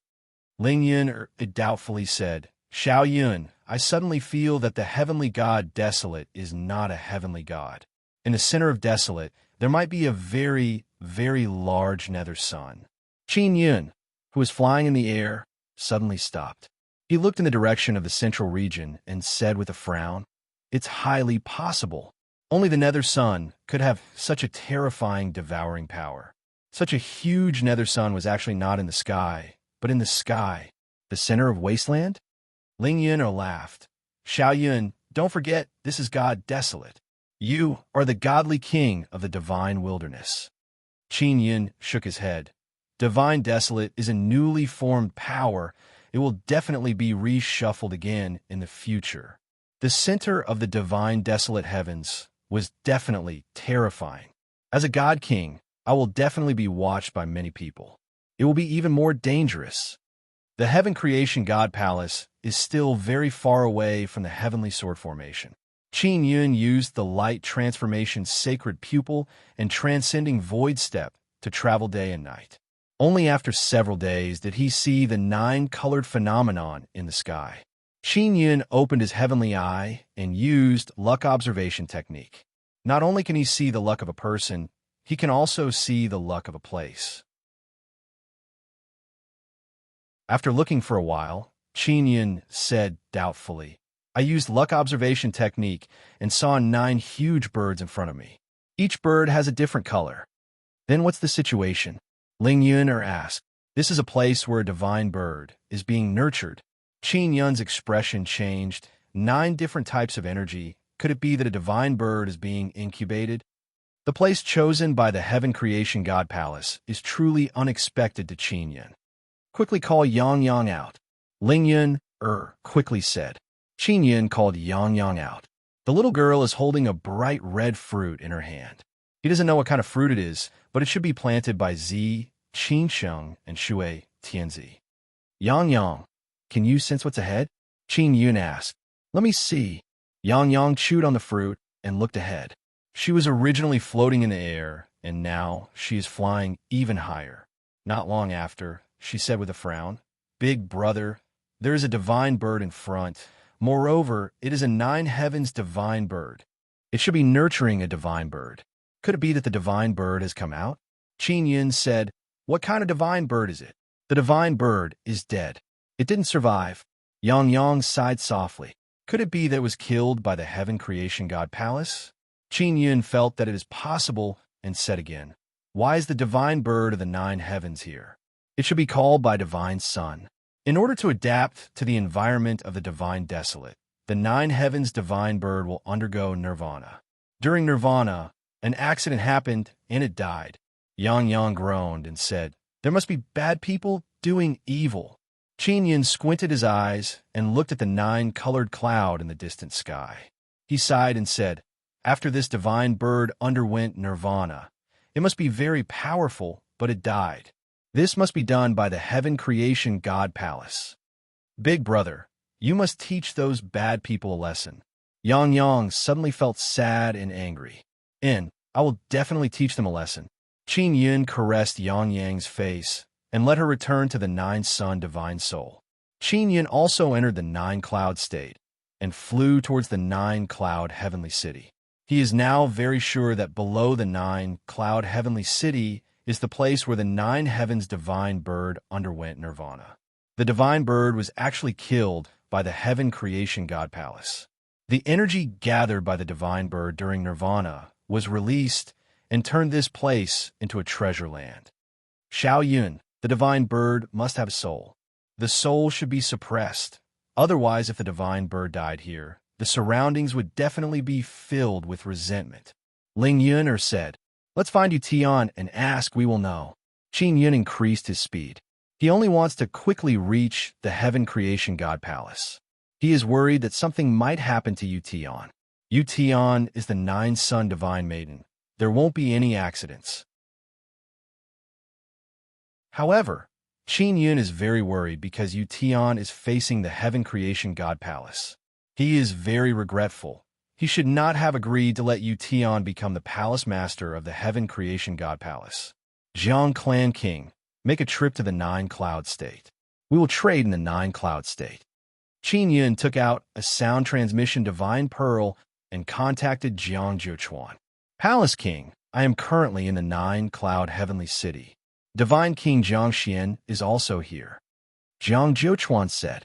Ling Yun doubtfully said, Xiao Yun, I suddenly feel that the heavenly god Desolate is not a heavenly god. In the center of Desolate, there might be a very, very large nether sun. Qin Yun, who was flying in the air, suddenly stopped. He looked in the direction of the central region and said with a frown, It's highly possible. Only the nether sun could have such a terrifying devouring power. Such a huge nether sun was actually not in the sky, but in the sky, the center of wasteland? Ling Yun laughed. Xiao Yun, don't forget, this is God Desolate. You are the godly king of the divine wilderness. Qin Yun shook his head. Divine Desolate is a newly formed power, it will definitely be reshuffled again in the future. The center of the divine desolate heavens was definitely terrifying. As a god king, I will definitely be watched by many people. It will be even more dangerous. The heaven creation god palace is still very far away from the heavenly sword formation. Qin Yun used the light transformation sacred pupil and transcending void step to travel day and night. Only after several days did he see the 9-colored phenomenon in the sky. Qin Yun opened his heavenly eye and used luck observation technique. Not only can he see the luck of a person, he can also see the luck of a place. After looking for a while, Qin Yun said doubtfully, I used luck observation technique and saw 9 huge birds in front of me. Each bird has a different color. Then what's the situation? Ling Yun asked. This is a place where a divine bird is being nurtured. Qin Yun's expression changed. 9 different types of energy. Could it be that a divine bird is being incubated? The place chosen by the Heaven Creation God Palace is truly unexpected to Qin Yun. Quickly call Yang Yang out. Ling Yun, quickly said. Qin Yun called Yang Yang out. The little girl is holding a bright red fruit in her hand. He doesn't know what kind of fruit it is, but it should be planted by Zi, Qin Sheng, and Shui Tianzi. Yang Yang, can you sense what's ahead? Qin Yun asked. Let me see. Yang Yang chewed on the fruit and looked ahead. She was originally floating in the air, and now she is flying even higher. Not long after, she said with a frown, Big brother, there is a divine bird in front. Moreover, it is a 9 heavens divine bird. It should be nurturing a divine bird. Could it be that the divine bird has come out? Qin Yun said, What kind of divine bird is it? The divine bird is dead. It didn't survive. Yang Yang sighed softly. Could it be that it was killed by the Heaven Creation God Palace? Qin Yun felt that it is possible and said again, Why is the divine bird of the 9 heavens here? It should be called by divine sun. In order to adapt to the environment of the divine desolate, the 9 heavens divine bird will undergo nirvana. During nirvana, an accident happened and it died. Yang Yang groaned and said, There must be bad people doing evil. Qin Yun squinted his eyes and looked at the 9-colored cloud in the distant sky. He sighed and said, After this divine bird underwent nirvana, it must be very powerful, but it died. This must be done by the Heaven Creation God Palace. Big brother, you must teach those bad people a lesson. Yang Yang suddenly felt sad and angry. I will definitely teach them a lesson. Qin Yun caressed Yang Yang's face and let her return to the 9-sun divine soul. Qin Yun also entered the 9-cloud state and flew towards the 9-cloud heavenly city. He is now very sure that below the 9-cloud heavenly city is the place where the 9 heavens divine bird underwent nirvana. The divine bird was actually killed by the Heaven Creation God Palace. The energy gathered by the divine bird during nirvana was released and turned this place into a treasure land. Xiao Yun, the divine bird, must have a soul. The soul should be suppressed. Otherwise, if the divine bird died here, the surroundings would definitely be filled with resentment. Ling Yun said, Let's find Yu Tian and ask, we will know. Qin Yun increased his speed. He only wants to quickly reach the Heaven Creation God Palace. He is worried that something might happen to Yu Tian. Yu Tian is the 9-sun divine maiden. There won't be any accidents. However, Qin Yun is very worried because Yu Tian is facing the Heaven Creation God Palace. He is very regretful. He should not have agreed to let Yu Tian become the palace master of the Heaven Creation God Palace. Jiang Clan King, make a trip to the 9-cloud state. We will trade in the 9-cloud state. Qin Yun took out a sound transmission divine pearl and contacted Jiang Zhuochuan. Palace King, I am currently in the 9-cloud heavenly city. Divine King Jiang Xian is also here. Jiang Zhuochuan said.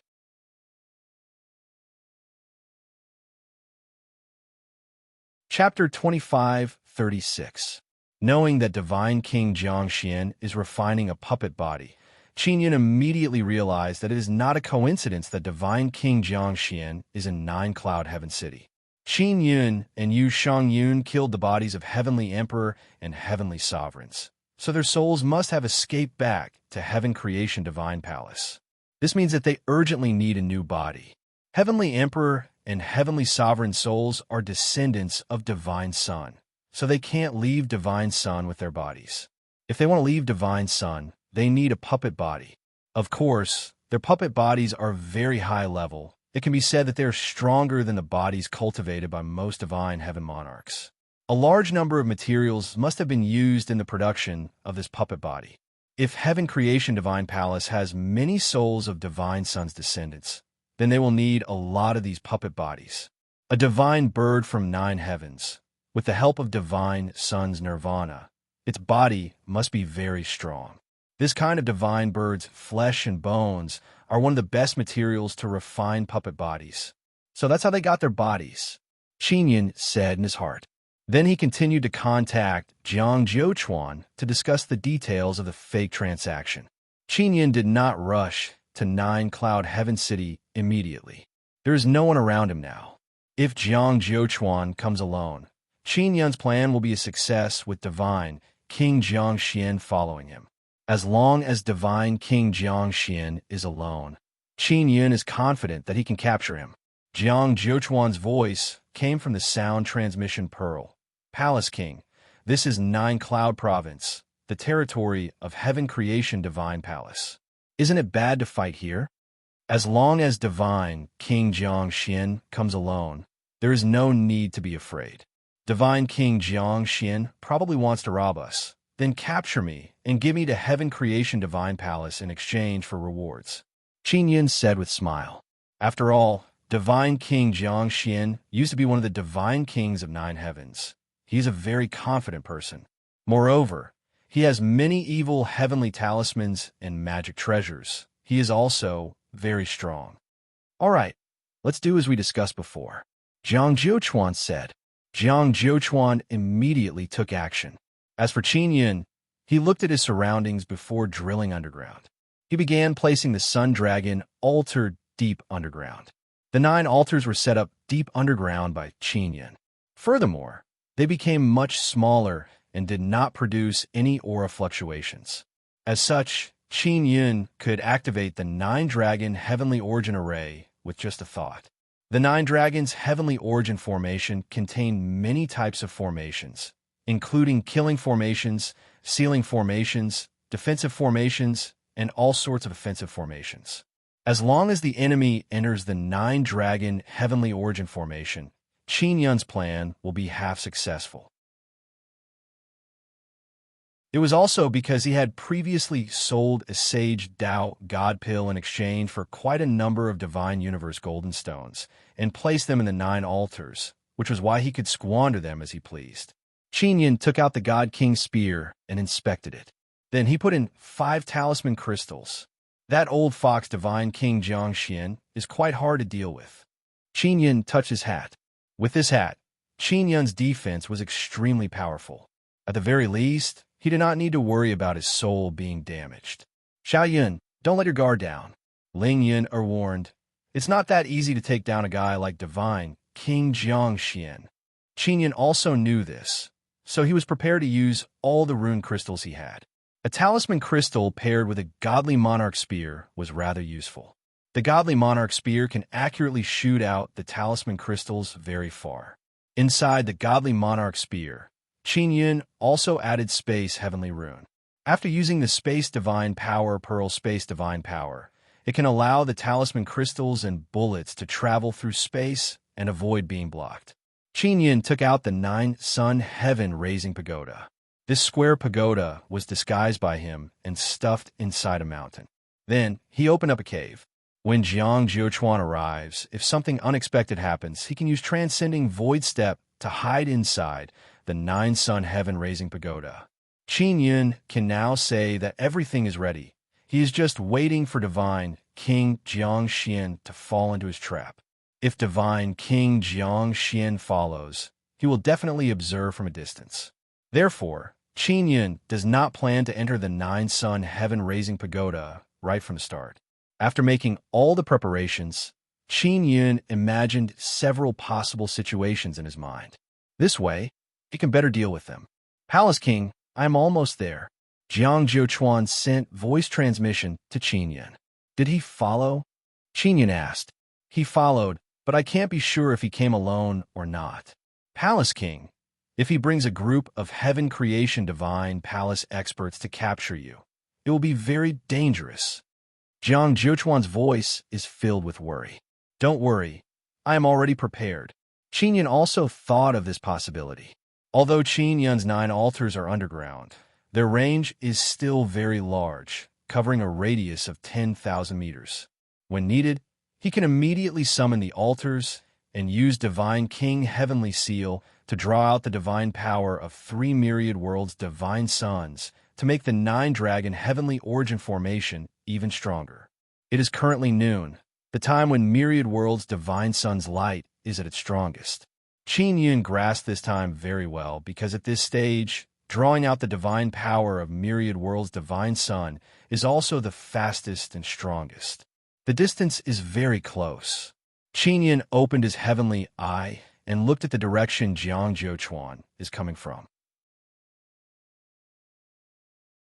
Chapter 25:36. Knowing that Divine King Jiang Xian is refining a puppet body, Qin Yun immediately realized that it is not a coincidence that Divine King Jiang Xian is in 9-cloud heaven city. Qin Yun and Yu Shangyun killed the bodies of Heavenly Emperor and Heavenly Sovereigns, so their souls must have escaped back to Heaven Creation Divine Palace. This means that they urgently need a new body. Heavenly Emperor and Heavenly Sovereign souls are descendants of Divine Sun, so they can't leave Divine Sun with their bodies. If they want to leave Divine Sun, they need a puppet body. Of course, their puppet bodies are very high level. It can be said that they are stronger than the bodies cultivated by most Divine Heaven monarchs. A large number of materials must have been used in the production of this puppet body. If Heaven Creation Divine Palace has many souls of Divine Sun's descendants, then they will need a lot of these puppet bodies. A divine bird from 9 heavens, with the help of Divine Sun's nirvana, its body must be very strong. This kind of divine bird's flesh and bones are one of the best materials to refine puppet bodies. So that's how they got their bodies, Qinyan said in his heart. Then he continued to contact Jiang Jiuquan to discuss the details of the fake transaction. Qinyan did not rush to 9 Cloud Heaven City immediately. There is no one around him now. If Jiang Jiuquan comes alone, Qinyan's plan will be a success with Divine King Jiangxian following him. As long as Divine King Jiangxian is alone, Qinyan is confident that he can capture him. Jiang Jiuquan's voice came from the sound transmission pearl. Palace King, this is 9 Cloud Province, the territory of Heaven Creation Divine Palace. Isn't it bad to fight here? As long as Divine King Jiangxian comes alone, there is no need to be afraid. Divine King Jiangxian probably wants to rob us. Then capture me and give me to Heaven Creation Divine Palace in exchange for rewards, Qinyan said with a smile. After all, Divine King Jiangxian used to be one of the divine kings of 9 heavens. He is a very confident person. Moreover, he has many evil heavenly talismans and magic treasures. He is also very strong. All right, let's do as we discussed before, Jiang Jiuquan said. Jiang Jiuquan immediately took action. As for Qinyan, he looked at his surroundings before drilling underground. He began placing the Sun Dragon altar deep underground. The 9 altars were set up deep underground by Qinyan. Furthermore, they became much smaller and did not produce any aura fluctuations. As such, Qinyan could activate the 9 Dragon Heavenly Origin Array with just a thought. The 9 Dragons Heavenly Origin Formation contain many types of formations, including killing formations, sealing formations, defensive formations, and all sorts of offensive formations. As long as the enemy enters the 9 Dragon Heavenly Origin Formation, Qinyan's plan will be half successful. It was also because he had previously sold a Sage Dao God Pill in exchange for quite a number of Divine Universe Golden Stones and placed them in the 9 altars, which was why he could squander them as he pleased. Qinyan took out the God King's spear and inspected it. Then he put in 5 talisman crystals. That old fox Divine King Jiangxian is quite hard to deal with. Qinyan touched his hat. With this hat, Qinyan's defense was extremely powerful. At the very least, he did not need to worry about his soul being damaged. Xiaoyun, don't let your guard down. Ling Yin are warned. It's not that easy to take down a guy like Divine King Jiangxian. Qinyan also knew this, so he was prepared to use all the rune crystals he had. A talisman crystal paired with a godly monarch spear was rather useful. The godly monarch spear can accurately shoot out the talisman crystals very far. Inside the godly monarch spear, Qinyan also added Space Heavenly Rune. After using the Space Divine Power Pearl Space Divine Power, it can allow the talisman crystals and bullets to travel through space and avoid being blocked. Qinyan took out the 9 Sun Heaven Raising Pagoda. This square pagoda was disguised by him and stuffed inside a mountain. Then he opened up a cave. When Jiang Jiuquan arrives, if something unexpected happens, he can use Transcending Void Step to hide inside the 9 Sun Heaven Raising Pagoda. Qinyan can now say that everything is ready. He is just waiting for Divine King Jiangxian to fall into his trap. If Divine King Jiangxian follows, he will definitely observe from a distance. Therefore, Qinyan does not plan to enter the 9 Sun Heaven Raising Pagoda right from the start. After making all the preparations, Qinyan imagined several possible situations in his mind. This way, he can better deal with them. Palace King, I am almost there. Jiang Jiuquan sent voice transmission to Qinyan. Did he follow? Qinyan asked. He followed, but I can't be sure if he came alone or not. Palace King, if he brings a group of heaven creation divine palace experts to capture you, it will be very dangerous. Jiang Zhuchuan's voice is filled with worry. Don't worry, I am already prepared. Qinyan also thought of this possibility. Although Qinyan's 9 altars are underground, their range is still very large, covering a radius of 10,000 meters. When needed, he can immediately summon the altars and use Divine King Heavenly Seal to draw out the divine power of 3 myriad worlds' divine suns to make the 9-dragon heavenly origin formation even stronger. It is currently noon, the time when myriad worlds' divine sun's light is at its strongest. Qinyan grasped this time very well because at this stage, drawing out the divine power of myriad worlds' divine sun is also the fastest and strongest. The distance is very close. Qinyan opened his heavenly eye and looked at the direction Jiang Zhuchuan is coming from.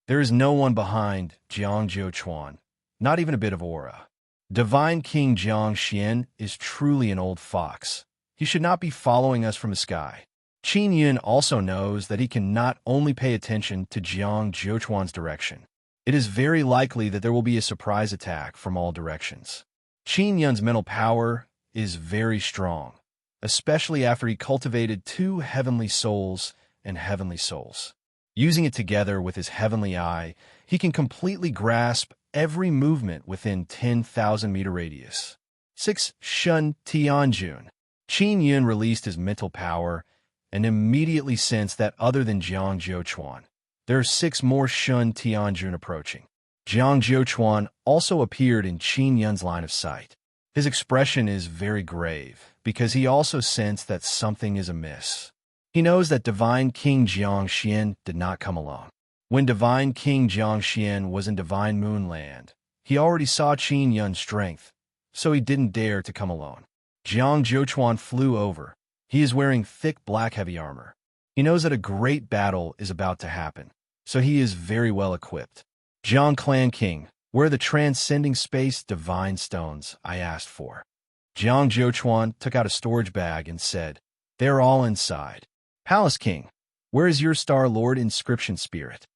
There is no one behind Jiang Zhuchuan, not even a bit of aura. Divine King Jiang Xian is truly an old fox. He should not be following us from the sky. Qinyan also knows that he can not only pay attention to Jiang Zhuchuan's direction. It is very likely that there will be a surprise attack from all directions. Qinyan's mental power is very strong, especially after he cultivated 2 heavenly souls and heavenly souls. Using it together with his heavenly eye, he can completely grasp every movement within 10,000 meter radius. 6. Shun Tianjun. Qinyan released his mental power and immediately sensed that other than Jiang Zhuchuan, there are 6 more Shun Tianjun approaching. Jiang Zhuchuan also appeared in Qinyan's line of sight. His expression is very grave because he also sensed that something is amiss. He knows that Divine King Jiang Xian did not come alone. When Divine King Jiang Xian was in Divine Moonland, he already saw Qinyan's strength, so he didn't dare to come alone. Jiang Zhuchuan flew over. He is wearing thick black heavy armor. He knows that a great battle is about to happen, so he is very well equipped. Jiang Clan King, where are the transcending space divine stones I asked for? Jiang Zhuchuan took out a storage bag and said, they're all inside. Palace King, where is your Star Lord inscription spirit?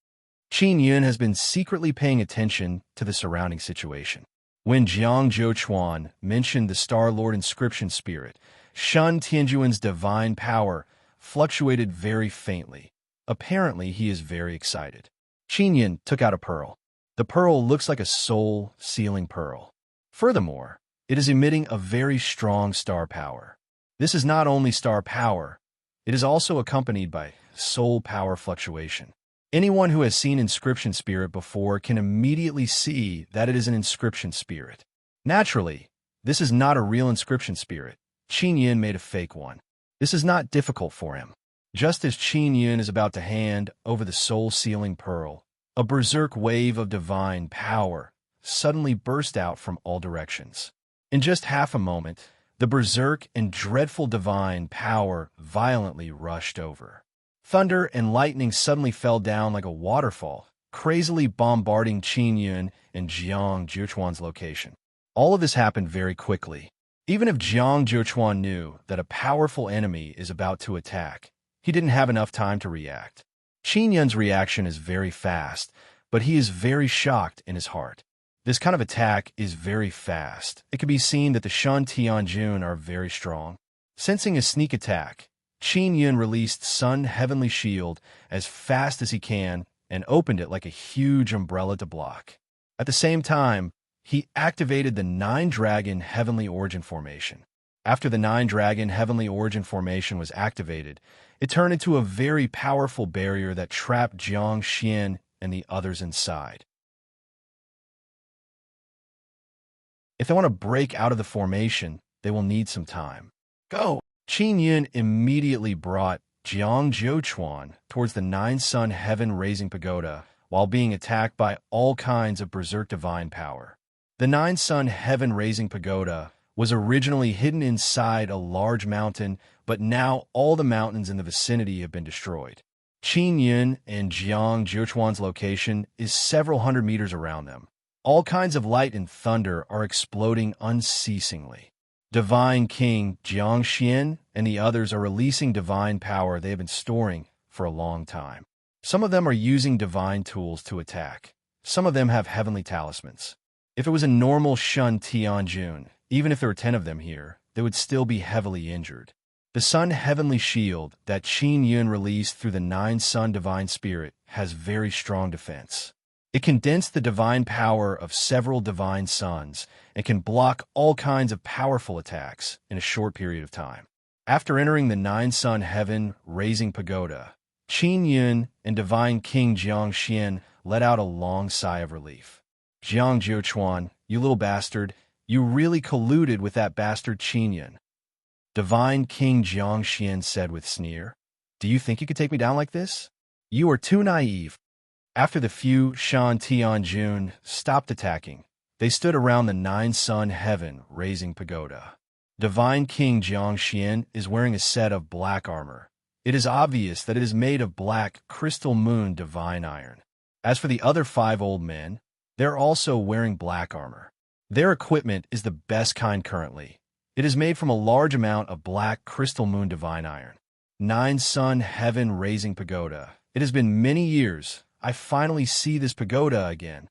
Qinyan has been secretly paying attention to the surrounding situation. When Jiang Zhuchuan mentioned the Star Lord inscription spirit, Shun Tianjuan's divine power fluctuated very faintly. Apparently, he is very excited. Qinyan took out a pearl. The pearl looks like a soul-sealing pearl. Furthermore, it is emitting a very strong star power. This is not only star power, it is also accompanied by soul power fluctuation. Anyone who has seen inscription spirit before can immediately see that it is an inscription spirit. Naturally, this is not a real inscription spirit. Qinyan made a fake one. This is not difficult for him. Just as Qinyan is about to hand over the soul-sealing pearl, a berserk wave of divine power suddenly burst out from all directions. In just half a moment, the berserk and dreadful divine power violently rushed over. Thunder and lightning suddenly fell down like a waterfall, crazily bombarding Qinyan and Jiang Zhuchuan's location. All of this happened very quickly. Even if Jiang Zhuchuan knew that a powerful enemy is about to attack, he didn't have enough time to react. Qinyan's reaction is very fast, but he is very shocked in his heart. This kind of attack is very fast. It can be seen that the Shun Tianjun are very strong. Sensing a sneak attack, Qinyan released Sun Heavenly Shield as fast as he can and opened it like a huge umbrella to block. At the same time, he activated the 9-dragon Heavenly Origin Formation. After the 9-dragon Heavenly Origin Formation was activated, it turned into a very powerful barrier that trapped Jiang Xian and the others inside. If they want to break out of the formation, they will need some time. Go! Qinyan immediately brought Jiang Zhuchuan towards the 9-sun heaven-raising pagoda while being attacked by all kinds of berserk divine power. The 9-sun heaven-raising pagoda was originally hidden inside a large mountain, but now all the mountains in the vicinity have been destroyed. Qinyan and Jiang Zhuchuan's location is several hundred meters around them. All kinds of light and thunder are exploding unceasingly. Divine King Jiangxian and the others are releasing divine power they have been storing for a long time. Some of them are using divine tools to attack. Some of them have heavenly talismans. If it was a normal Shun Tianjun, even if there were 10 of them here, they would still be heavily injured. The Sun Heavenly Shield that Qin Yun released through the 9 Sun Divine Spirit has very strong defense. It condensed the divine power of several divine suns and can block all kinds of powerful attacks in a short period of time. After entering the 9 Sun Heaven Raising Pagoda, Qin Yun and Divine King Jiangxian let out a long sigh of relief. Jiang Jiuchuan, you little bastard, you really colluded with that bastard Qin Yun. Divine King Jiangxian said with sneer, do you think you could take me down like this? You are too naive. After the few Shan Tianjun stopped attacking, they stood around the 9 Sun Heaven Raising Pagoda. Divine King Jiangxian is wearing a set of black armor. It is obvious that it is made of black crystal moon divine iron. As for the other 5 old men, they're also wearing black armor. Their equipment is the best kind currently. It is made from a large amount of black crystal moon divine iron. 9 Sun Heaven Raising Pagoda. It has been many years. I finally see this pagoda again.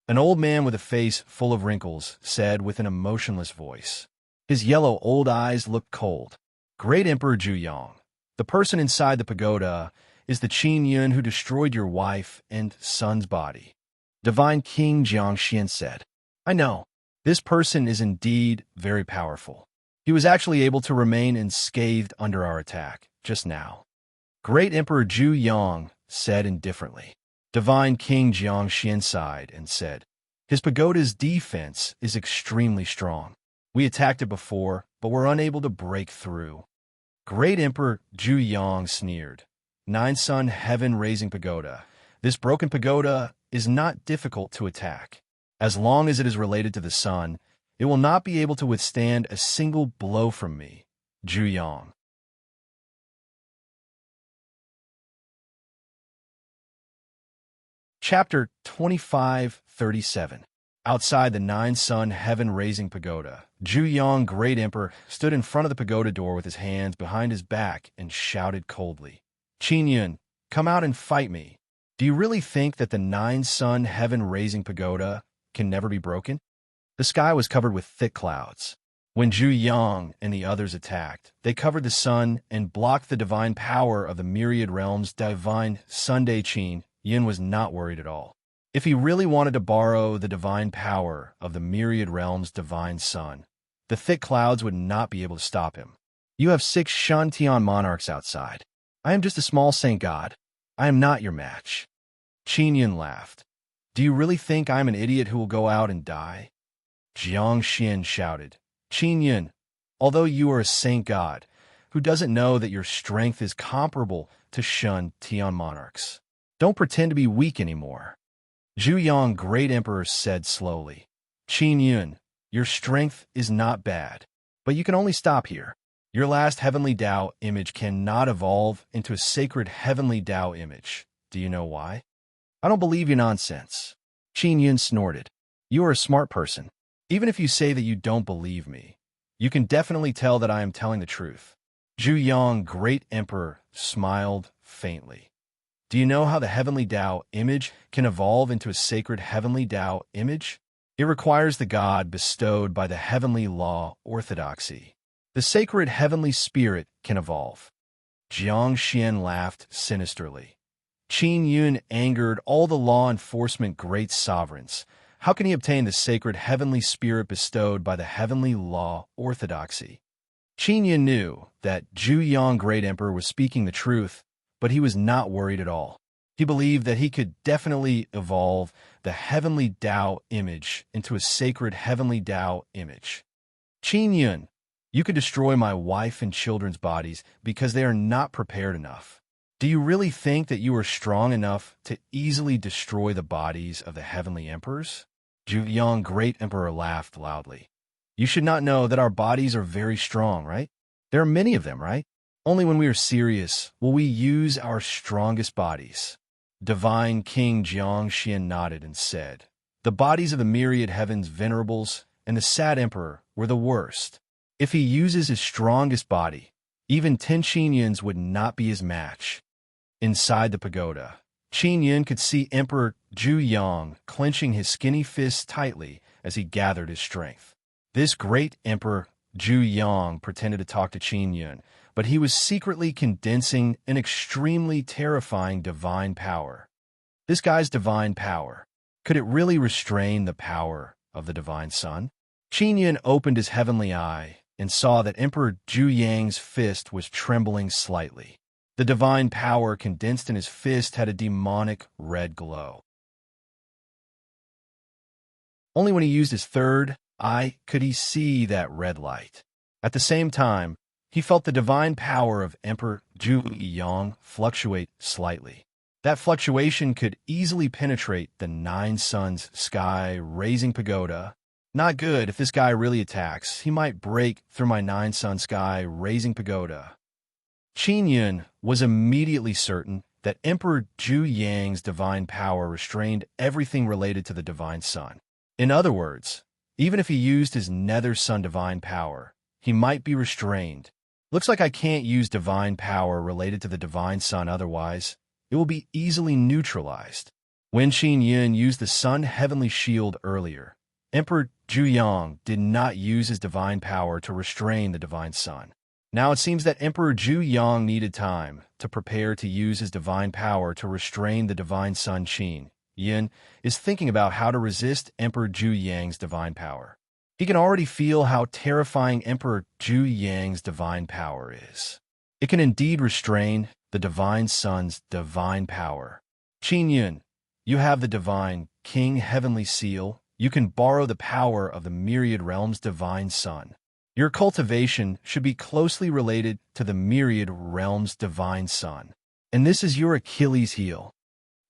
An old man with a face full of wrinkles said with an emotionless voice. His yellow old eyes looked cold. Great Emperor Zhuyang, the person inside the pagoda is the Qin Yun who destroyed your wife and son's body. Divine King Jiangxian said, I know. This person is indeed very powerful. He was actually able to remain unscathed under our attack just now. Great Emperor Zhuyang said indifferently. Divine King Jiangxian sighed and said, his pagoda's defense is extremely strong. We attacked it before, but were unable to break through. Great Emperor Zhuyang sneered. 9 Sun Heaven Raising Pagoda. This broken pagoda is not difficult to attack. As long as it is related to the sun, it will not be able to withstand a single blow from me. Zhuyang. Chapter 25:37. Outside the 9 Sun Heaven Raising Pagoda, Zhuyang, Great Emperor, stood in front of the pagoda door with his hands behind his back and shouted coldly, Qin Yun, come out and fight me. Do you really think that the 9 Sun Heaven Raising Pagoda can never be broken? The sky was covered with thick clouds. When Zhuyang and the others attacked, they covered the sun and blocked the divine power of the myriad realms. Divine Sunday Qin Yun was not worried at all. If he really wanted to borrow the divine power of the myriad realms' divine sun, the thick clouds would not be able to stop him. You have 6 Shantian monarchs outside. I am just a small saint god. I am not your match. Qin Yun laughed. Do you really think I am an idiot who will go out and die? Jiangxian shouted. Qin Yun, although you are a saint god, who doesn't know that your strength is comparable to Shun Tian monarchs? Don't pretend to be weak anymore. Zhuyang, Great Emperor, said slowly. Qin Yun, your strength is not bad, but you can only stop here. Your last heavenly Tao image cannot evolve into a sacred heavenly Tao image. Do you know why? I don't believe your nonsense. Qin Yun snorted. You are a smart person. Even if you say that you don't believe me, you can definitely tell that I am telling the truth. Zhuyang, Great Emperor, smiled faintly. Do you know how the heavenly Tao image can evolve into a sacred heavenly Tao image? It requires the God bestowed by the heavenly law orthodoxy. The sacred heavenly spirit can evolve. Jiangxian laughed sinisterly. Qin Yun angered all the law enforcement great sovereigns. How can he obtain the sacred heavenly spirit bestowed by the heavenly law orthodoxy? Qin Yun knew that Zhuyang, Great Emperor, was speaking the truth, but he was not worried at all. He believed that he could definitely evolve the heavenly Tao image into a sacred heavenly Tao image. Qin Yun, you could destroy my wife and children's bodies because they are not prepared enough. Do you really think that you are strong enough to easily destroy the bodies of the heavenly emperors? Zhuyang, Great Emperor, laughed loudly. You should not know that our bodies are very strong, right? There are many of them, right? Only when we are serious will we use our strongest bodies. Divine King Jiangxian nodded and said, The bodies of the myriad heaven's venerables and the sad emperor were the worst. If he uses his strongest body, even 10 Qinyans would not be his match. Inside the pagoda, Qinyan could see Emperor Zhu Yang clenching his skinny fists tightly as he gathered his strength. This great Emperor Zhu Yang pretended to talk to Qinyan, but he was secretly condensing an extremely terrifying divine power. This guy's divine power. Could it really restrain the power of the divine sun? Qinyan opened his heavenly eye and saw that Emperor Zhu Yang's fist was trembling slightly. The divine power condensed in his fist had a demonic red glow. Only when he used his third eye could he see that red light. At the same time, he felt the divine power of Emperor Zhu Yang fluctuate slightly. That fluctuation could easily penetrate the 9 suns sky-raising pagoda. Not good. If this guy really attacks, he might break through my 9 sun sky-raising pagoda. Qinyan was immediately certain that Emperor Zhu Yang's divine power restrained everything related to the divine sun. In other words, even if he used his nether sun divine power, he might be restrained. Looks like I can't use divine power related to the divine sun, otherwise it will be easily neutralized. When Qinyan used the sun heavenly shield earlier, Emperor Zhu Yang did not use his divine power to restrain the divine sun. Now it seems that Emperor Zhu Yang needed time to prepare to use his divine power to restrain the divine sun. Qinyan is thinking about how to resist Emperor Zhu Yang's divine power. He can already feel how terrifying Emperor Zhu Yang's divine power is. It can indeed restrain the divine sun's divine power. Qinyan, you have the divine king heavenly seal. You can borrow the power of the myriad realms' divine sun. Your cultivation should be closely related to the myriad realms' divine sun. And this is your Achilles heel.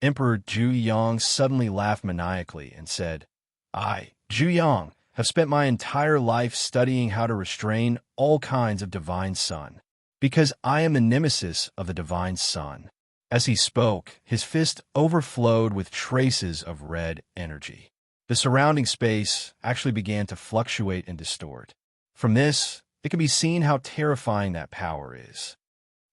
Emperor Zhu Yang suddenly laughed maniacally and said, I, Zhu Yang, have spent my entire life studying how to restrain all kinds of divine sun, because I am the nemesis of the divine sun. As he spoke, his fist overflowed with traces of red energy. The surrounding space actually began to fluctuate and distort. From this, it can be seen how terrifying that power is.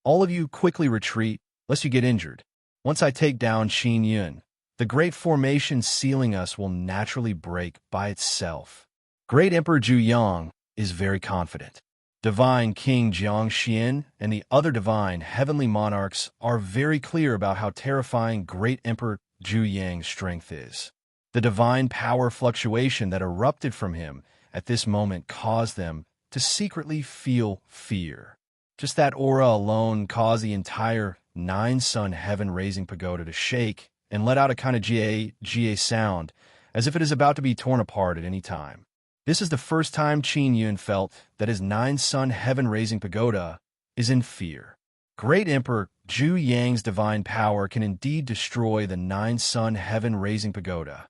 All of you quickly retreat, lest you get injured. Once I take down Qinyan, the great formation sealing us will naturally break by itself. Great Emperor Zhu Yang is very confident. Divine King Jiangxian and the other divine heavenly monarchs are very clear about how terrifying Great Emperor Zhu Yang's strength is. The divine power fluctuation that erupted from him at this moment caused them to secretly feel fear. Just that aura alone caused the entire 9 sun heaven-raising pagoda to shake and let out a kind of ga sound, as if it is about to be torn apart at any time. This is the first time Qinyan felt that his 9 sun heaven-raising pagoda is in fear. Great Emperor Zhu Yang's divine power can indeed destroy the 9 sun heaven-raising pagoda.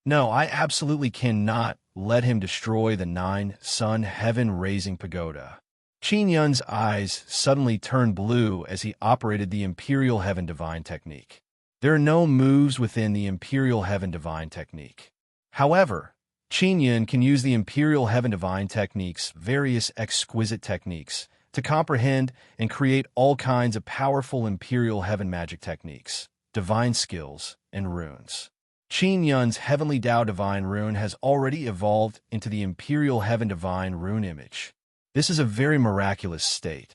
No, I absolutely cannot let him destroy the 9 sun heaven-raising pagoda. Qinyan's eyes suddenly turned blue as he operated the Imperial Heaven Divine Technique. There are no moves within the Imperial Heaven Divine Technique. However, Qinyan can use the Imperial Heaven Divine Technique's various exquisite techniques to comprehend and create all kinds of powerful Imperial Heaven magic techniques, divine skills, and runes. Qinyan's Heavenly Tao Divine Rune has already evolved into the Imperial Heaven Divine Rune image. This is a very miraculous state.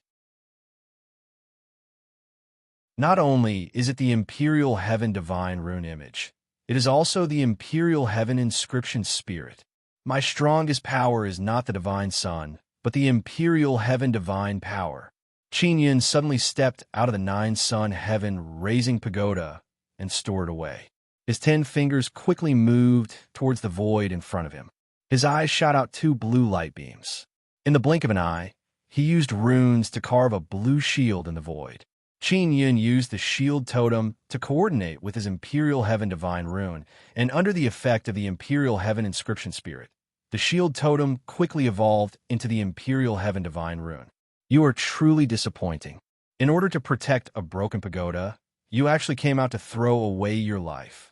Not only is it the Imperial Heaven Divine Rune image, it is also the Imperial Heaven Inscription Spirit. My strongest power is not the Divine Sun, but the Imperial Heaven Divine Power. Qinyan suddenly stepped out of the 9 sun heaven-raising pagoda and stored away. His 10 fingers quickly moved towards the void in front of him. His eyes shot out 2 blue light beams. In the blink of an eye, he used runes to carve a blue shield in the void. Qinyan used the shield totem to coordinate with his Imperial Heaven Divine Rune, and under the effect of the Imperial Heaven Inscription Spirit, the shield totem quickly evolved into the Imperial Heaven Divine Rune. You are truly disappointing. In order to protect a broken pagoda, you actually came out to throw away your life.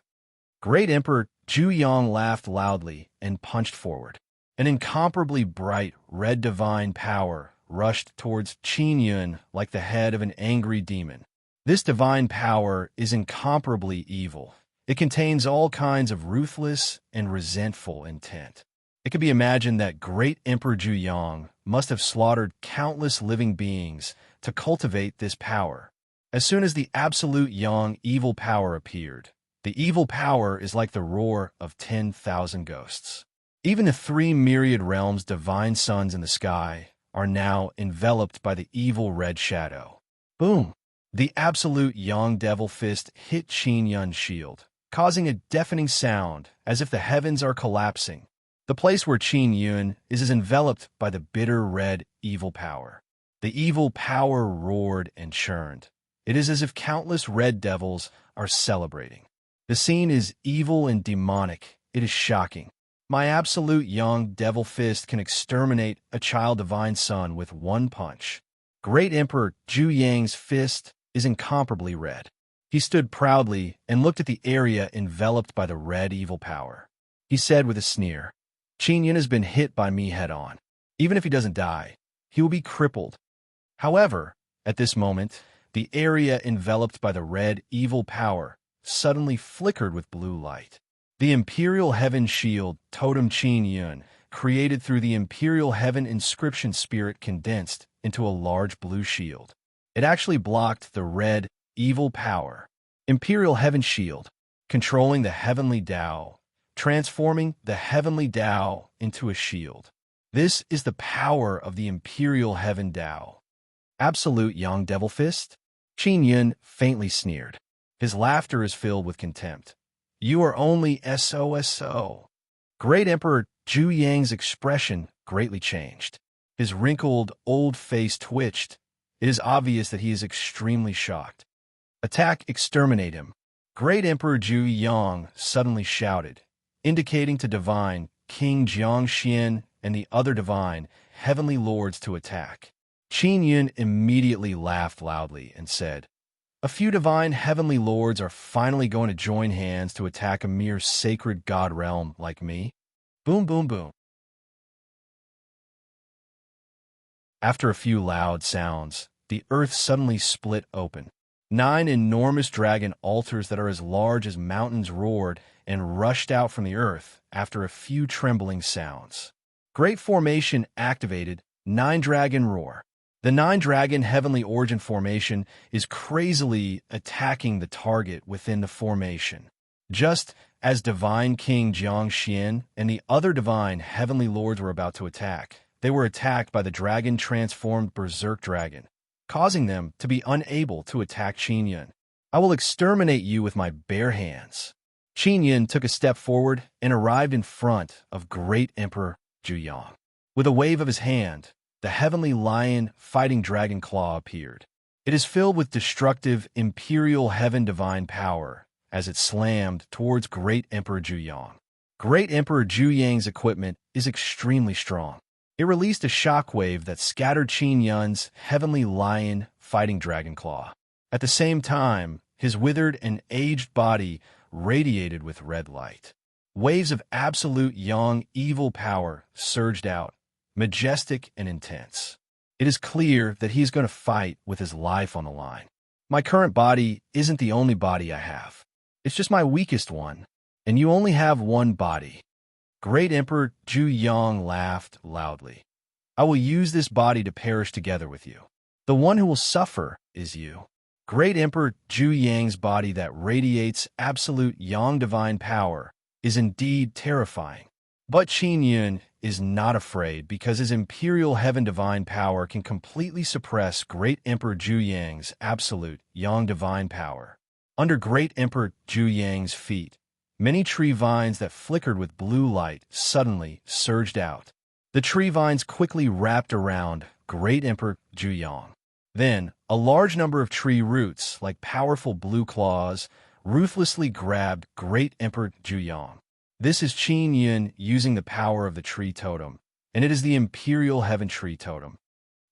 Great Emperor Zhu laughed loudly and punched forward. An incomparably bright, red divine power rushed towards Qin Yun like the head of an angry demon. This divine power is incomparably evil. It contains all kinds of ruthless and resentful intent. It can be imagined that great Emperor Zhu must have slaughtered countless living beings to cultivate this power. As soon as the absolute Yang evil power appeared, the evil power is like the roar of 10,000 ghosts. Even the 3 myriad realms' divine suns in the sky are now enveloped by the evil red shadow. Boom! The absolute Yang devil fist hit Qin Yun's shield, causing a deafening sound as if the heavens are collapsing. The place where Qin Yun is enveloped by the bitter red evil power. The evil power roared and churned. It is as if countless red devils are celebrating. The scene is evil and demonic. It is shocking. My absolute Yang devil fist can exterminate a child divine son with one punch. Great Emperor Zhu fist is incomparably red. He stood proudly and looked at the area enveloped by the red evil power. He said with a sneer, Qin Yun has been hit by me head-on. Even if he doesn't die, he will be crippled. However, at this moment, the area enveloped by the red evil power suddenly flickered with blue light. The Imperial Heaven Shield Totem Qin Yun, created through the Imperial Heaven Inscription Spirit, condensed into a large blue shield. It actually blocked the red evil power. Imperial Heaven Shield, controlling the Heavenly Tao, transforming the Heavenly Tao into a shield. This is the power of the Imperial Heaven Tao. Absolute Yang Devil Fist? Qin Yun faintly sneered. His laughter is filled with contempt. You are only SOSO. Great Emperor Zhu expression greatly changed. His wrinkled, old face twitched. It is obvious that he is extremely shocked. Attack, exterminate him. Great Emperor Zhu suddenly shouted, indicating to Divine King Jiangxian and the other divine heavenly lords to attack. Qin Yun immediately laughed loudly and said, a few divine heavenly lords are finally going to join hands to attack a mere sacred god realm like me. Boom, boom, boom. After a few loud sounds, the earth suddenly split open. 9 enormous dragon altars that are as large as mountains roared and rushed out from the earth after a few trembling sounds. Great formation activated, 9 dragon roar. The 9-dragon heavenly origin formation is crazily attacking the target within the formation. Just as Divine King Jiangxian and the other divine heavenly lords were about to attack, they were attacked by the dragon-transformed berserk dragon, causing them to be unable to attack Qin Yun. I will exterminate you with my bare hands. Qin Yun took a step forward and arrived in front of Great Emperor Zhu. With a wave of his hand, the heavenly lion fighting dragon claw appeared. It is filled with destructive imperial heaven divine power as it slammed towards Great Emperor Zhu. Great Emperor Zhu equipment is extremely strong. It released a shockwave that scattered Qin Yun's heavenly lion fighting dragon claw. At the same time, his withered and aged body radiated with red light. Waves of absolute Yang evil power surged out, majestic and intense. It is clear that he's going to fight with his life on the line. My current body isn't the only body I have. It's just my weakest one, and you only have one body. Great Emperor Zhu laughed loudly. I will use this body to perish together with you. The one who will suffer is you. Great Emperor Zhu body that radiates absolute Yang divine power is indeed terrifying. But Qin Yun is not afraid because his imperial heaven divine power can completely suppress Great Emperor Zhu absolute Yang divine power. Under Great Emperor Zhu feet, many tree vines that flickered with blue light suddenly surged out. The tree vines quickly wrapped around Great Emperor Zhu. Then, a large number of tree roots, like powerful blue claws, ruthlessly grabbed Great Emperor Zhu. This is Qin Yun using the power of the tree totem, and it is the Imperial Heaven Tree Totem.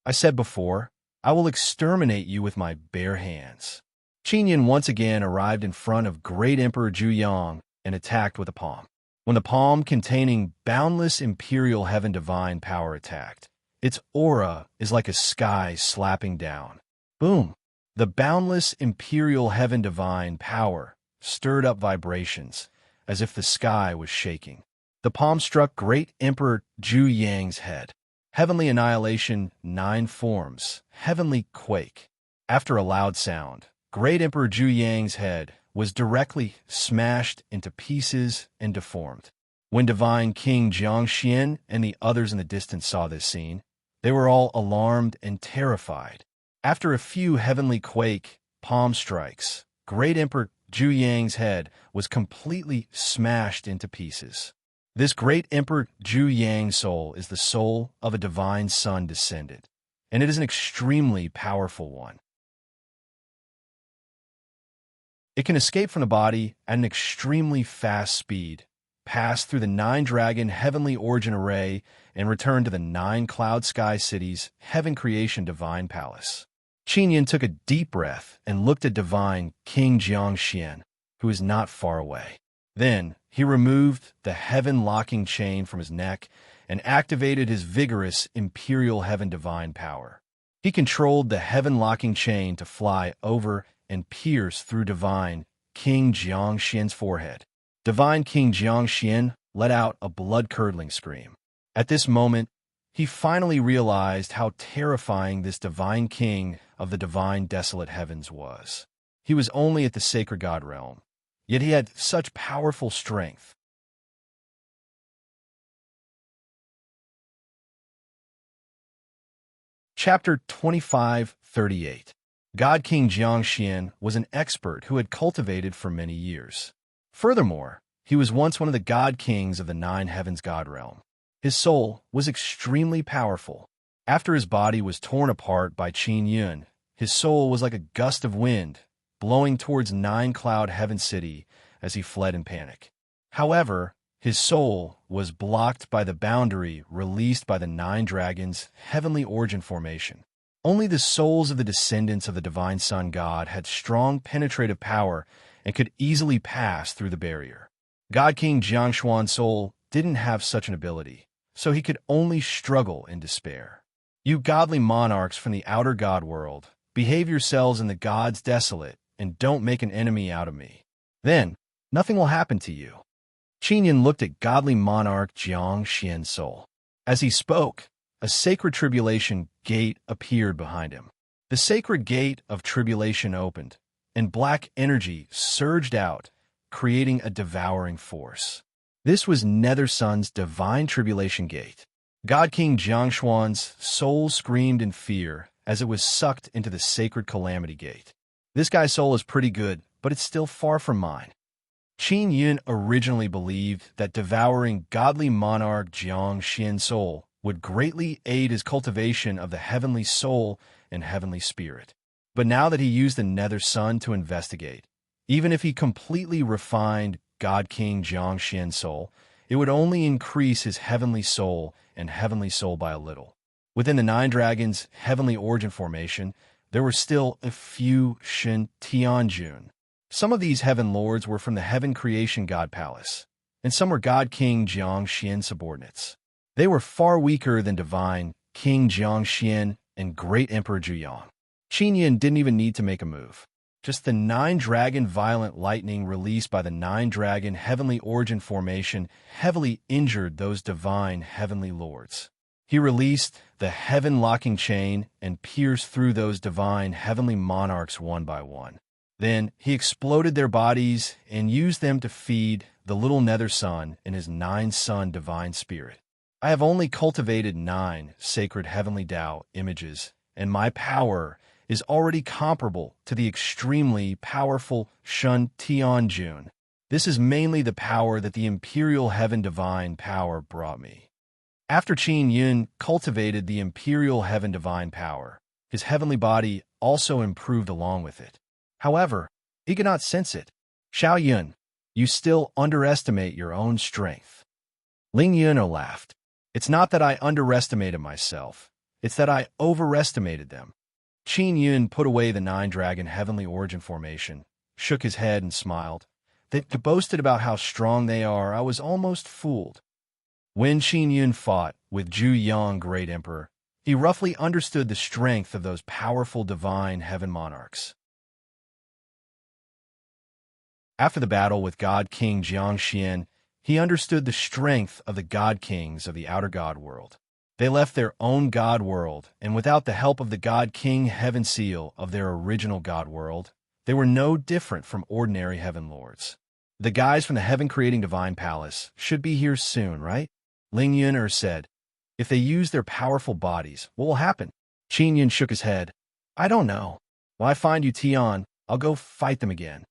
I said before, I will exterminate you with my bare hands. Qin Yun once again arrived in front of Great Emperor Zhu and attacked with a palm. When the palm containing boundless imperial heaven divine power attacked, its aura is like a sky slapping down. Boom! The boundless imperial heaven divine power stirred up vibrations, as if the sky was shaking. The palm struck great Emperor Zhu Yang's head. Heavenly annihilation, 9 forms, heavenly quake. After a loud sound, great Emperor Zhu Yang's head was directly smashed into pieces and deformed. When divine King Jiangxian and the others in the distance saw this scene, they were all alarmed and terrified. After a few heavenly quake palm strikes, great Emperor Zhu Yang's head was completely smashed into pieces. This great Emperor Zhu Yang's soul is the soul of a divine sun descended, and it is an extremely powerful one. It can escape from the body at an extremely fast speed, pass through the 9-dragon heavenly origin array, and return to the 9-cloud sky city's heaven creation divine palace. Qinyan took a deep breath and looked at divine King Jiangxian, who is not far away. Then he removed the heaven-locking chain from his neck and activated his vigorous imperial heaven divine power. He controlled the heaven-locking chain to fly over and pierce through divine King Jiangxian's forehead. Divine King Jiangxian let out a blood-curdling scream. At this moment, he finally realized how terrifying this divine king of the divine desolate heavens was. He was only at the sacred god realm, yet he had such powerful strength. Chapter 25:38. God King Jiangxian was an expert who had cultivated for many years. Furthermore, he was once one of the god kings of the 9 heavens god realm. His soul was extremely powerful. After his body was torn apart by Qin Yun, his soul was like a gust of wind, blowing towards 9-cloud heaven city as he fled in panic. However, his soul was blocked by the boundary released by the 9 dragons' heavenly origin formation. Only the souls of the descendants of the divine sun god had strong penetrative power and could easily pass through the barrier. God King Jiangshuan's soul didn't have such an ability, so he could only struggle in despair. You godly monarchs from the outer god world, behave yourselves in the gods desolate and don't make an enemy out of me. Then, nothing will happen to you. Qinyan looked at godly monarch Jiang Xian's soul. As he spoke, a sacred tribulation gate appeared behind him. The sacred gate of tribulation opened, and black energy surged out, creating a devouring force. This was Nether Sun's divine tribulation gate. God King Jiangshuan's soul screamed in fear as it was sucked into the sacred calamity gate. This guy's soul is pretty good, but it's still far from mine. Qin Yun originally believed that devouring godly monarch Jiang Xian's soul would greatly aid his cultivation of the heavenly soul and heavenly spirit. But now that he used the Nether Sun to investigate, even if he completely refined God King Jiang Xian's soul, it would only increase his heavenly soul and heavenly soul by a little. Within the 9 dragons' heavenly origin formation, there were still a few Shen Tianjun. Some of these heaven lords were from the heaven creation god palace, and some were God King Jiang Xian subordinates. They were far weaker than divine King Jiang Xian and great Emperor Zhuyang. Qinyan didn't even need to make a move. Just the 9-dragon violent lightning released by the 9-dragon heavenly origin formation heavily injured those divine heavenly lords. He released the heaven-locking chain and pierced through those divine heavenly monarchs one by one. Then he exploded their bodies and used them to feed the little Nether Sun in his 9-sun divine spirit. I have only cultivated 9 sacred heavenly Tao images, and my power is already comparable to the extremely powerful Shun Tianjun. This is mainly the power that the imperial heaven divine power brought me. After Qin Yun cultivated the imperial heaven divine power, his heavenly body also improved along with it. However, he could not sense it. Xiao Yun, you still underestimate your own strength. Ling Yun laughed. It's not that I underestimated myself. It's that I overestimated them. Qin Yun put away the 9-dragon heavenly origin formation, shook his head and smiled. They boasted about how strong they are. I was almost fooled. When Qin Yun fought with Zhu Yang, Great Emperor, he roughly understood the strength of those powerful divine heaven monarchs. After the battle with God King Jiangxian, he understood the strength of the God Kings of the outer God world. They left their own God world, and without the help of the God King Heaven Seal of their original God world, they were no different from ordinary heaven lords. The guys from the heaven-creating divine palace should be here soon, right? Ling Yun'er said. If they use their powerful bodies, what will happen? Qin Yun shook his head. I don't know. When I find you, Tian, I'll go fight them again.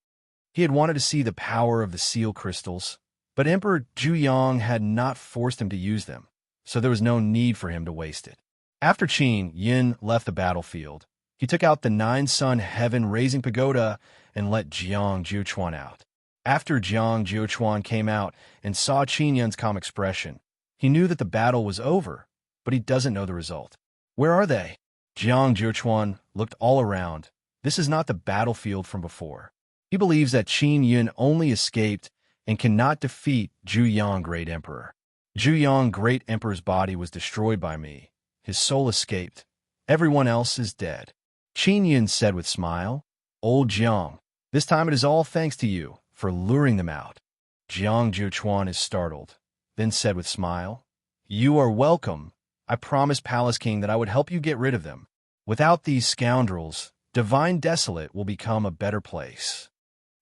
He had wanted to see the power of the seal crystals, but Emperor Zhu Yang had not forced him to use them, so there was no need for him to waste it. After Qin Yun left the battlefield, he took out the nine-sun heaven-raising pagoda and let Jiang Jiuquan out. After Jiang Jiuquan came out and saw Qin Yun's calm expression, he knew that the battle was over, but he doesn't know the result. Where are they? Jiang Jiuquan looked all around. This is not the battlefield from before. He believes that Qin Yun only escaped and cannot defeat Zhu Yang, Great Emperor. Zhu Yang, Great Emperor's body was destroyed by me. His soul escaped. Everyone else is dead. Qin Yun said with smile, Old Jiang, this time it is all thanks to you for luring them out. Jiang Jiuquan is startled, then said with smile, You are welcome. I promised Palace King that I would help you get rid of them. Without these scoundrels, Divine Desolate will become a better place.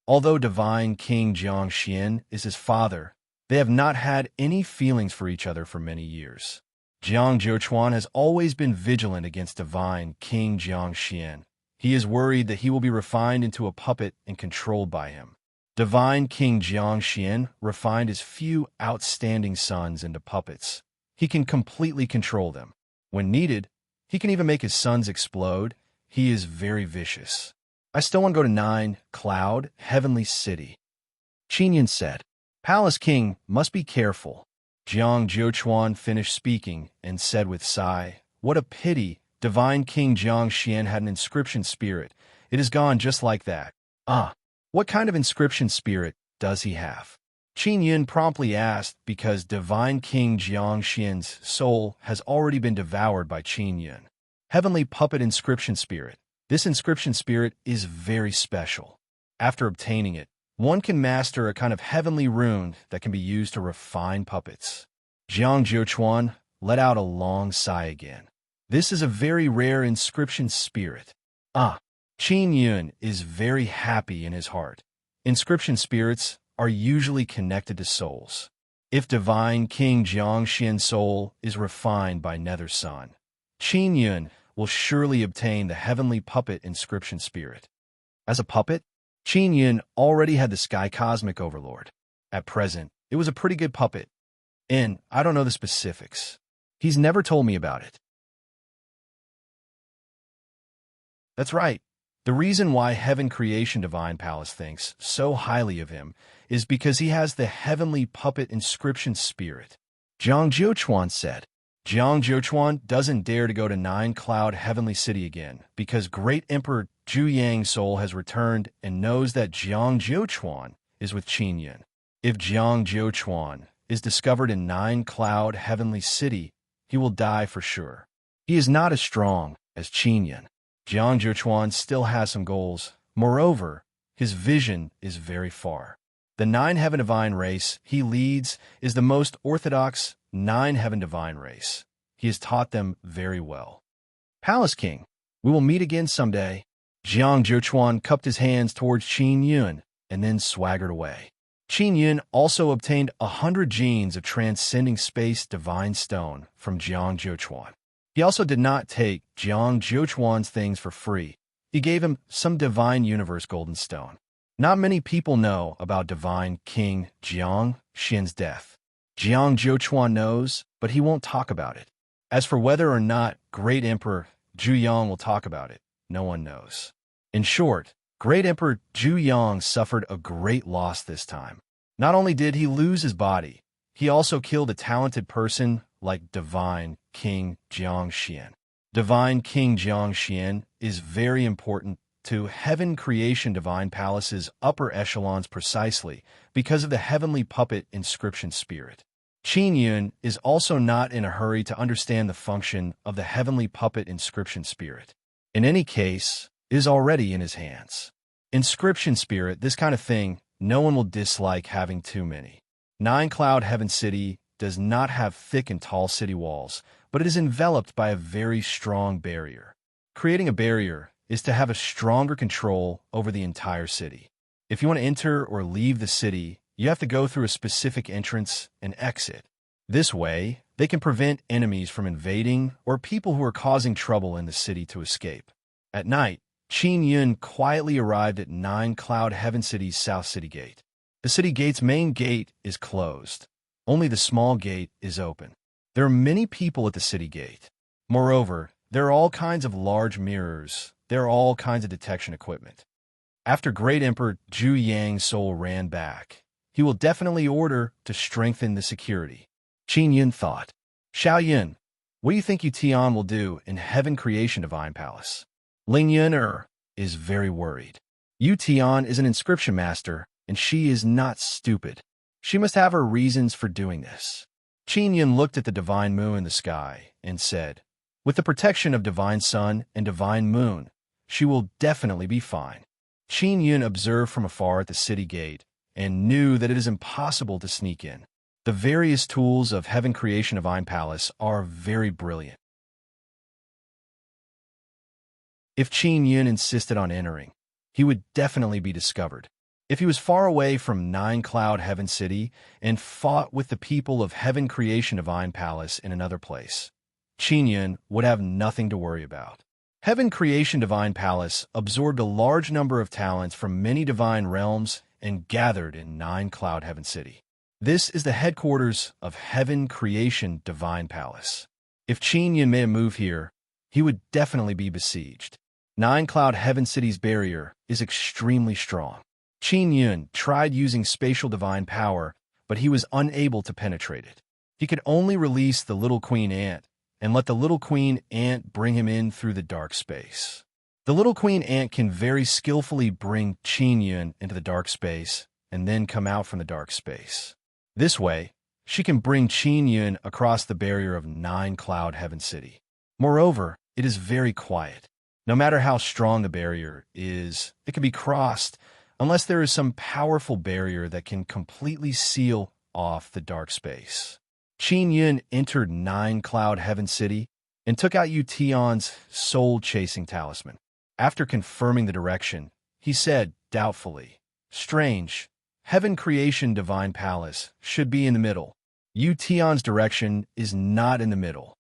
Although Divine King Jiangxian is his father, they have not had any feelings for each other for many years. Jiang Jiuquan has always been vigilant against Divine King Jiangxian. He is worried that he will be refined into a puppet and controlled by him. Divine King Jiangxian refined his few outstanding sons into puppets. He can completely control them. When needed, he can even make his sons explode. He is very vicious. I still want to go to 9 Cloud Heavenly City. Qin Yun said. Palace King must be careful. Jiang Jiuquan finished speaking and said with sigh, What a pity. Divine King Jiangxian had an inscription spirit. It is gone just like that. What kind of inscription spirit does he have? Qin Yun promptly asked because Divine King Jiangxian's soul has already been devoured by Qin Yun. Heavenly Puppet Inscription Spirit. This inscription spirit is very special. After obtaining it, one can master a kind of heavenly rune that can be used to refine puppets. Jiang Jiuquan let out a long sigh again. This is a very rare inscription spirit. Qin Yun is very happy in his heart. Inscription spirits are usually connected to souls. If Divine King Jiangxian's soul is refined by Nether Sun, Qin Yun will surely obtain the heavenly puppet inscription spirit. As a puppet, Qin Yun already had the Sky Cosmic Overlord. At present, it was a pretty good puppet. And I don't know the specifics. He's never told me about it. That's right. The reason why Heaven Creation Divine Palace thinks so highly of him is because he has the heavenly puppet inscription spirit. Jiang Jiuquan said. Jiang Jiuquan doesn't dare to go to 9 Cloud Heavenly City again because Great Emperor Zhu Yang's soul has returned and knows that Jiang Jiuquan is with Qin Yun. If Jiang Jiuquan is discovered in 9 Cloud Heavenly City, he will die for sure. He is not as strong as Qin Yun. Jiang Jiuquan still has some goals. Moreover, his vision is very far. The 9 Heaven Divine race he leads is the most orthodox 9 Heaven Divine race. He has taught them very well. Palace King, we will meet again someday. Jiang Jiuquan cupped his hands towards Qin Yun and then swaggered away. Qin Yun also obtained 100 genes of transcending space divine stone from Jiang Jiuquan. He also did not take Jiang Jiuquan's things for free. He gave him some divine universe golden stone. Not many people know about Divine King Jiang Xian's death. Jiang Jiuquan knows, but he won't talk about it. As for whether or not Great Emperor Zhu Yang will talk about it, no one knows. In short, Great Emperor Zhu Yang suffered a great loss this time. Not only did he lose his body, he also killed a talented person like Divine King Jiangxian. Divine King Jiangxian is very important to Heaven Creation Divine Palace's upper echelons precisely because of the heavenly puppet inscription spirit. Qin Yun is also not in a hurry to understand the function of the heavenly puppet inscription spirit. In any case, it is already in his hands. Inscription spirit, this kind of thing, no one will dislike having too many. Nine Cloud Heaven City does not have thick and tall city walls, but it is enveloped by a very strong barrier. Creating a barrier is to have a stronger control over the entire city. If you want to enter or leave the city, you have to go through a specific entrance and exit. This way, they can prevent enemies from invading or people who are causing trouble in the city to escape. At night, Qin Yun quietly arrived at Nine Cloud Heaven City's South City Gate. The city gate's main gate is closed. Only the small gate is open. There are many people at the city gate. Moreover, there are all kinds of large mirrors. There are all kinds of detection equipment. After Great Emperor Zhu Yang's soul ran back, he will definitely order to strengthen the security. Qin Yun thought. Xiao Yun, what do you think Yu Tian will do in Heaven Creation Divine Palace? Ling Yun is very worried. Yu Tian is an inscription master, and she is not stupid. She must have her reasons for doing this. Qin Yun looked at the divine moon in the sky and said, with the protection of divine sun and divine moon, she will definitely be fine. Qin Yun observed from afar at the city gate and knew that it is impossible to sneak in. The various tools of Heaven Creation Divine Palace are very brilliant. If Qin Yun insisted on entering, he would definitely be discovered. If he was far away from Nine Cloud Heaven City and fought with the people of Heaven Creation Divine Palace in another place, Qin Yun would have nothing to worry about. Heaven Creation Divine Palace absorbed a large number of talents from many divine realms and gathered in Nine Cloud Heaven City. This is the headquarters of Heaven Creation Divine Palace. If Qin Yun made a move here, he would definitely be besieged. Nine Cloud Heaven City's barrier is extremely strong. Qin Yun tried using spatial divine power, but he was unable to penetrate it. He could only release the little queen ant and let the little queen ant bring him in through the dark space. The little queen ant can very skillfully bring Qin Yun into the dark space and then come out from the dark space. This way, she can bring Qin Yun across the barrier of Nine Cloud Heaven City. Moreover, it is very quiet. No matter how strong the barrier is, it can be crossed unless there is some powerful barrier that can completely seal off the dark space. Qin Yun entered Nine Cloud Heaven City and took out Yu Tian's soul-chasing talisman. After confirming the direction, he said doubtfully, "Strange. Heaven Creation Divine Palace should be in the middle. Yu Tian's direction is not in the middle."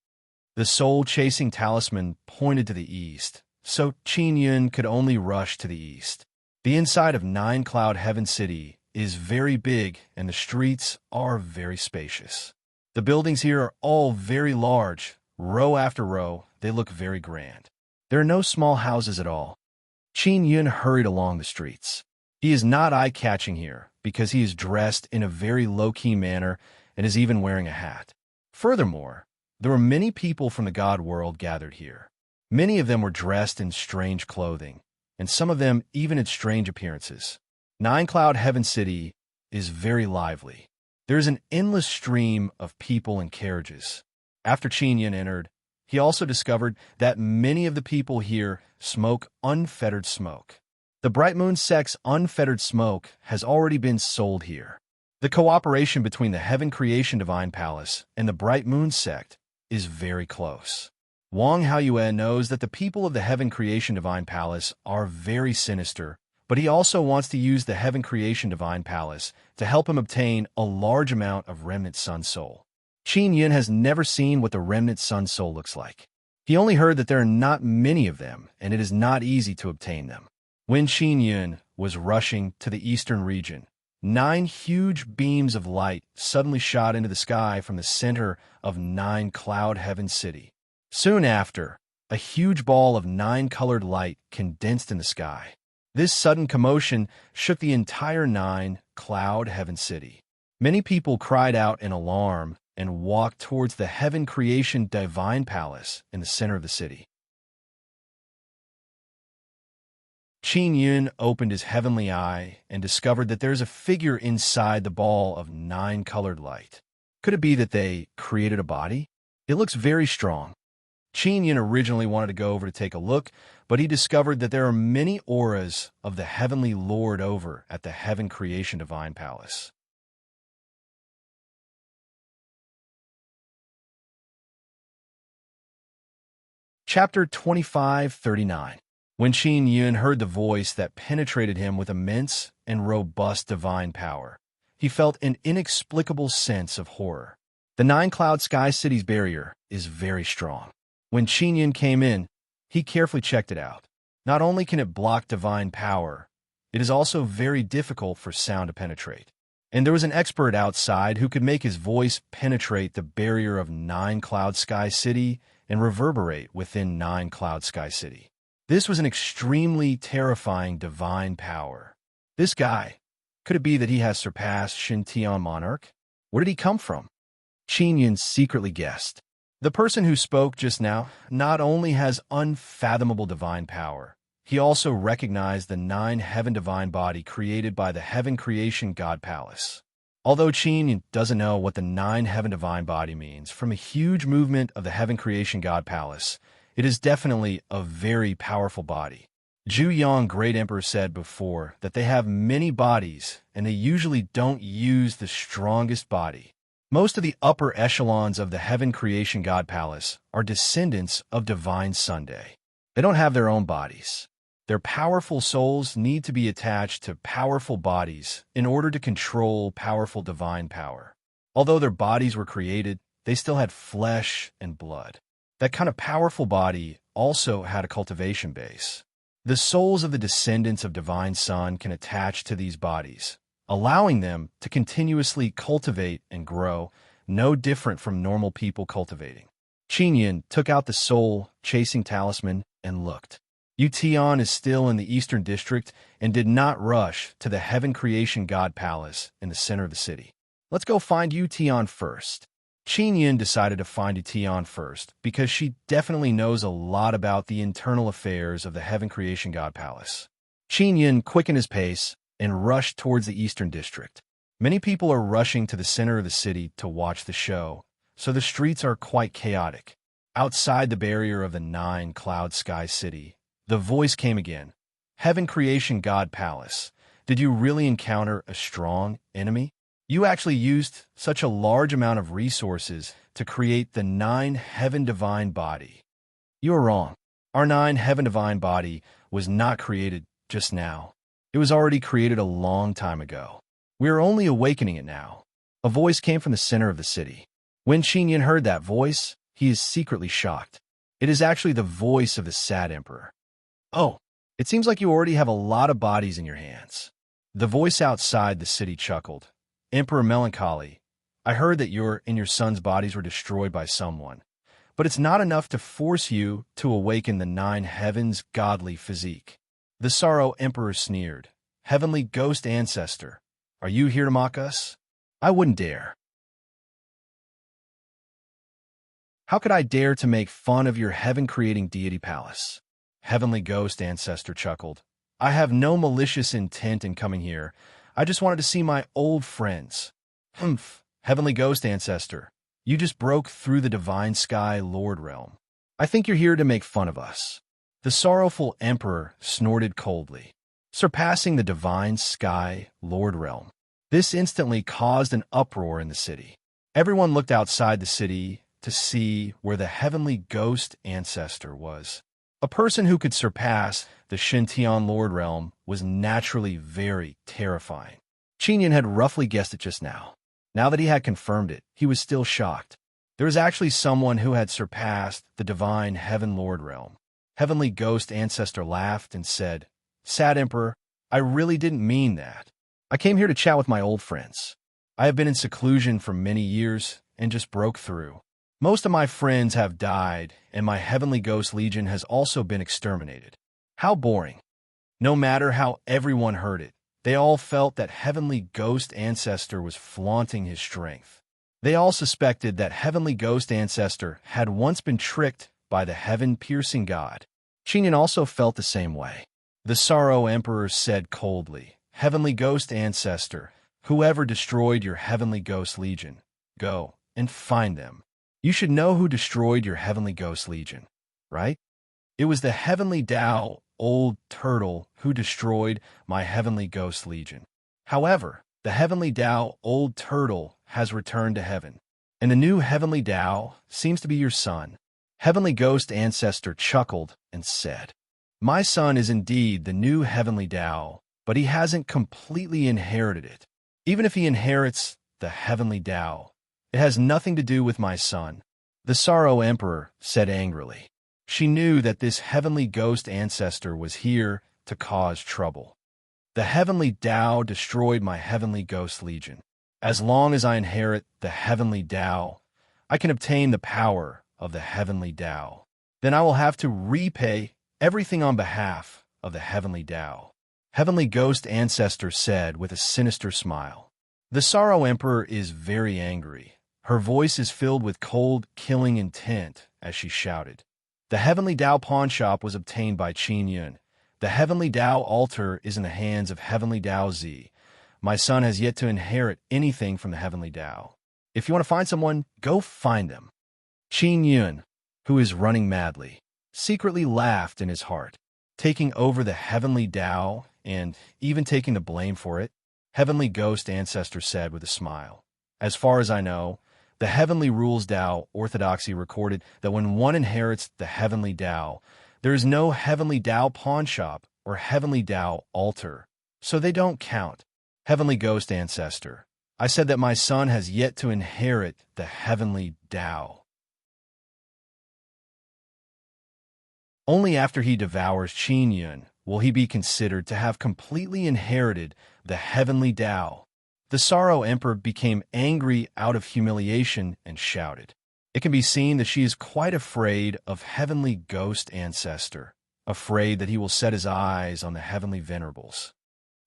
The soul-chasing talisman pointed to the east, so Qin Yun could only rush to the east. The inside of Nine Cloud Heaven City is very big and the streets are very spacious. The buildings here are all very large. Row after row, they look very grand. There are no small houses at all. Qin Yun hurried along the streets. He is not eye-catching here because he is dressed in a very low-key manner and is even wearing a hat. Furthermore, there were many people from the God world gathered here. Many of them were dressed in strange clothing, and some of them even had strange appearances. Nine Cloud Heaven City is very lively. There is an endless stream of people and carriages. After Qin Yun entered, he also discovered that many of the people here smoke unfettered smoke. The Bright Moon sect's unfettered smoke has already been sold here. The cooperation between the Heaven Creation Divine Palace and the Bright Moon sect is very close. Wang Haoyue knows that the people of the Heaven Creation Divine Palace are very sinister, but he also wants to use the Heaven Creation Divine Palace to help him obtain a large amount of Remnant Sun Soul. Qin Yun has never seen what the Remnant Sun Soul looks like. He only heard that there are not many of them, and it is not easy to obtain them. When Qin Yun was rushing to the eastern region, 9 huge beams of light suddenly shot into the sky from the center of Nine Cloud Heaven City. Soon after, a huge ball of 9-colored light condensed in the sky. This sudden commotion shook the entire Nine Cloud Heaven City. Many people cried out in alarm and walked towards the Heaven Creation Divine Palace in the center of the city. Qin Yun opened his heavenly eye and discovered that there's a figure inside the ball of 9-colored light. Could it be that they created a body? It looks very strong. Qin Yun originally wanted to go over to take a look, but he discovered that there are many auras of the Heavenly Lord over at the Heaven Creation Divine Palace. Chapter 2539. When Qin Yun heard the voice that penetrated him with immense and robust divine power, he felt an inexplicable sense of horror. The 9-cloud sky city's barrier is very strong. When Qin Yun came in, he carefully checked it out. Not only can it block divine power, it is also very difficult for sound to penetrate. And there was an expert outside who could make his voice penetrate the barrier of 9-cloud sky city and reverberate within 9-cloud sky city. This was an extremely terrifying divine power. This guy, could it be that he has surpassed Xintian Monarch? Where did he come from? Qin Yun secretly guessed. The person who spoke just now not only has unfathomable divine power, he also recognized the 9-heaven divine body created by the Heaven Creation God Palace. Although Qin Yun doesn't know what the 9-heaven divine body means, from a huge movement of the Heaven Creation God Palace, it is definitely a very powerful body. Zhu Yang, Great Emperor, said before that they have many bodies and they usually don't use the strongest body. Most of the upper echelons of the Heaven Creation God Palace are descendants of Divine Sunday. They don't have their own bodies. Their powerful souls need to be attached to powerful bodies in order to control powerful divine power. Although their bodies were created, they still had flesh and blood. That kind of powerful body also had a cultivation base. The souls of the descendants of Divine Sun can attach to these bodies, allowing them to continuously cultivate and grow, no different from normal people cultivating. Qin Yun took out the soul-chasing talisman and looked. Yutian is still in the Eastern District and did not rush to the Heaven Creation God Palace in the center of the city. Let's go find Yutian first. Qin Yun decided to find Yutian first because she definitely knows a lot about the internal affairs of the Heaven Creation God Palace. Qin Yun quickened his pace and rushed towards the Eastern District. Many people are rushing to the center of the city to watch the show, so the streets are quite chaotic. Outside the barrier of the 9-cloud sky city, the voice came again. Heaven Creation God Palace, did you really encounter a strong enemy? You actually used such a large amount of resources to create the 9-heaven divine body. You are wrong. Our 9-heaven divine body was not created just now. It was already created a long time ago. We are only awakening it now. A voice came from the center of the city. When Qin Yun heard that voice, he is secretly shocked. It is actually the voice of the sad emperor. Oh, it seems like you already have a lot of bodies in your hands. The voice outside the city chuckled. Emperor Melancholy, I heard that your and your son's bodies were destroyed by someone, but it's not enough to force you to awaken the 9 heavens' godly physique. The Sorrow Emperor sneered. Heavenly Ghost Ancestor, are you here to mock us? I wouldn't dare. How could I dare to make fun of your heaven-creating deity palace? Heavenly Ghost Ancestor chuckled. I have no malicious intent in coming here. I just wanted to see my old friends. Humph, Heavenly Ghost Ancestor, you just broke through the Divine Sky Lord realm. I think you're here to make fun of us. The sorrowful Emperor snorted coldly. Surpassing the Divine Sky Lord realm. This instantly caused an uproar in the city. Everyone looked outside the city to see where the Heavenly Ghost Ancestor was. A person who could surpass the Xintian Lord realm was naturally very terrifying. Qin Yun had roughly guessed it just now. Now that he had confirmed it, he was still shocked. There was actually someone who had surpassed the divine Heaven Lord realm. Heavenly Ghost Ancestor laughed and said, Sad Emperor, I really didn't mean that. I came here to chat with my old friends. I have been in seclusion for many years and just broke through. Most of my friends have died, and my Heavenly Ghost Legion has also been exterminated. How boring. No matter how everyone heard it, they all felt that Heavenly Ghost Ancestor was flaunting his strength. They all suspected that Heavenly Ghost Ancestor had once been tricked by the heaven-piercing god. Qin Yun also felt the same way. The Sorrow Emperor said coldly, "Heavenly Ghost Ancestor, whoever destroyed your Heavenly Ghost Legion, go and find them. You should know who destroyed your Heavenly Ghost Legion, right? It was the Heavenly Tao, Old Turtle, who destroyed my Heavenly Ghost Legion. However, the Heavenly Tao, Old Turtle, has returned to heaven, and the new Heavenly Tao seems to be your son." Heavenly Ghost Ancestor chuckled and said, "My son is indeed the new Heavenly Tao, but he hasn't completely inherited it. Even if he inherits the Heavenly Tao, it has nothing to do with my son." The Sorrow Emperor said angrily. She knew that this Heavenly Ghost Ancestor was here to cause trouble. "The Heavenly Tao destroyed my Heavenly Ghost Legion. As long as I inherit the Heavenly Tao, I can obtain the power of the Heavenly Tao. Then I will have to repay everything on behalf of the Heavenly Tao." Heavenly Ghost Ancestor said with a sinister smile. The Sorrow Emperor is very angry. Her voice is filled with cold, killing intent as she shouted. "The Heavenly Tao pawn shop was obtained by Qin Yun. The Heavenly Tao altar is in the hands of Heavenly Tao Z. My son has yet to inherit anything from the Heavenly Tao. If you want to find someone, go find them." Qin Yun, who is running madly, secretly laughed in his heart. Taking over the Heavenly Tao and even taking the blame for it, Heavenly Ghost Ancestor said with a smile, "As far as I know, the Heavenly Rules Tao Orthodoxy recorded that when one inherits the Heavenly Tao, there is no Heavenly Tao pawn shop or Heavenly Tao altar, so they don't count." Heavenly Ghost Ancestor, I said that my son has yet to inherit the Heavenly Tao. Only after he devours Qin Yun will he be considered to have completely inherited the Heavenly Tao. The Sorrow Emperor became angry out of humiliation and shouted. It can be seen that she is quite afraid of Heavenly Ghost Ancestor, afraid that he will set his eyes on the Heavenly Venerables.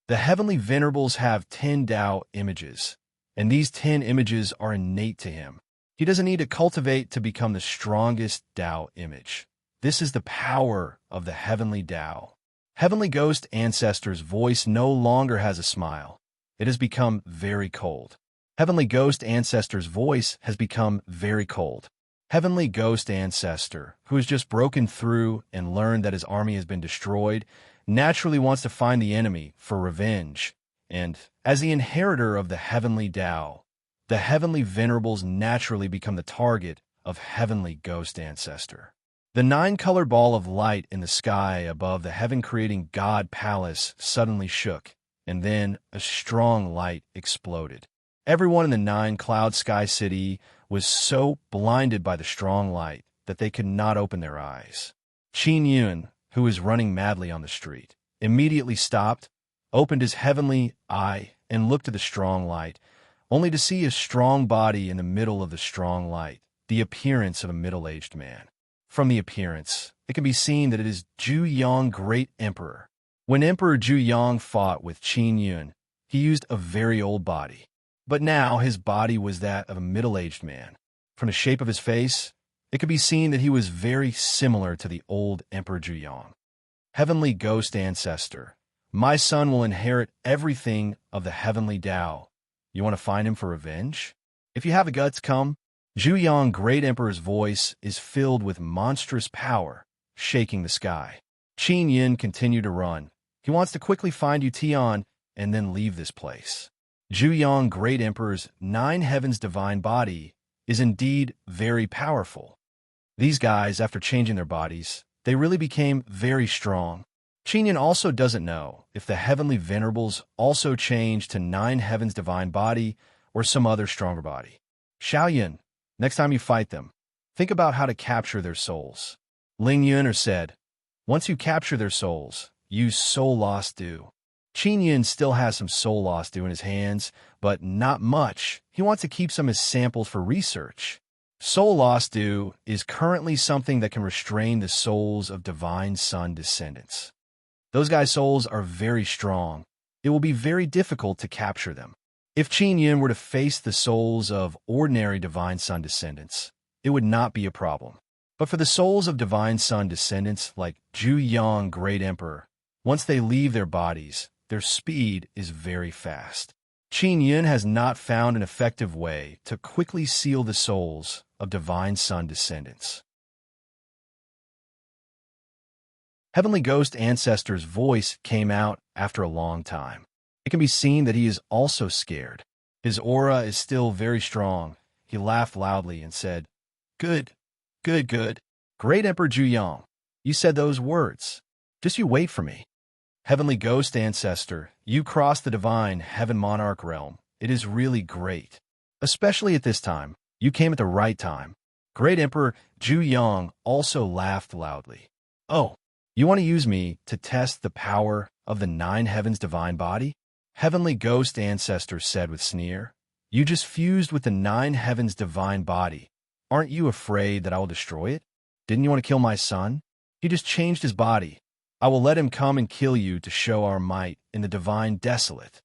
The Heavenly Venerables have 10 Tao images, and these 10 images are innate to him. He doesn't need to cultivate to become the strongest Tao image. This is the power of the Heavenly Tao. Heavenly Ghost Ancestor's voice no longer has a smile. It has become very cold. Heavenly Ghost Ancestor's voice has become very cold. Heavenly Ghost Ancestor, who has just broken through and learned that his army has been destroyed, naturally wants to find the enemy for revenge. And as the inheritor of the Heavenly Tao, the Heavenly Venerables naturally become the target of Heavenly Ghost Ancestor. The 9-color ball of light in the sky above the heaven-creating God Palace suddenly shook, and then a strong light exploded. Everyone in the 9-cloud sky city was so blinded by the strong light that they could not open their eyes. Qin Yun, who was running madly on the street, immediately stopped, opened his heavenly eye, and looked at the strong light, only to see a strong body in the middle of the strong light, the appearance of a middle-aged man. From the appearance, it can be seen that it is Zhu Yang, Great Emperor. When Emperor Zhu Yang fought with Qin Yun, he used a very old body. But now his body was that of a middle-aged man. From the shape of his face, it could be seen that he was very similar to the old Emperor Zhu Yang. Heavenly Ghost Ancestor, my son will inherit everything of the Heavenly Tao. You want to find him for revenge? If you have the guts, come. Zhu Yang, Great Emperor's voice is filled with monstrous power, shaking the sky. Qin Yun continued to run. He wants to quickly find Yu Tian and then leave this place. Zhu Yang, Great Emperor's 9 heavens divine body is indeed very powerful. These guys, after changing their bodies, they really became very strong. Qin Yun also doesn't know if the Heavenly Venerables also changed to 9 heavens divine body or some other stronger body. Xiaoyan, next time you fight them, think about how to capture their souls. Ling Yuner said, once you capture their souls, use Soul Lost Dew. Qin Yun still has some Soul Lost Dew in his hands, but not much. He wants to keep some as samples for research. Soul Lost Dew is currently something that can restrain the souls of Divine Sun descendants. Those guys' souls are very strong. It will be very difficult to capture them. If Qin Yun were to face the souls of ordinary Divine Sun descendants, it would not be a problem. But for the souls of Divine Sun descendants like Zhu Yang, Great Emperor, Once they leave their bodies, their speed is very fast. Qin Yun has not found an effective way to quickly seal the souls of Divine Sun descendants. Heavenly Ghost Ancestor's voice came out after a long time. It can be seen that he is also scared. His aura is still very strong. He laughed loudly and said, "Good, good, good. Great Emperor Zhuyang, you said those words. Just you wait for me. Heavenly Ghost Ancestor, you crossed the divine Heaven Monarch realm. It is really great. Especially at this time. You came at the right time." Great Emperor Zhuyang also laughed loudly. "Oh, you want to use me to test the power of the Nine Heavens divine body?" Heavenly Ghost Ancestor said with sneer. "You just fused with the Nine Heavens divine body. Aren't you afraid that I will destroy it? Didn't you want to kill my son? He just changed his body. I will let him come and kill you to show our might in the divine desolate."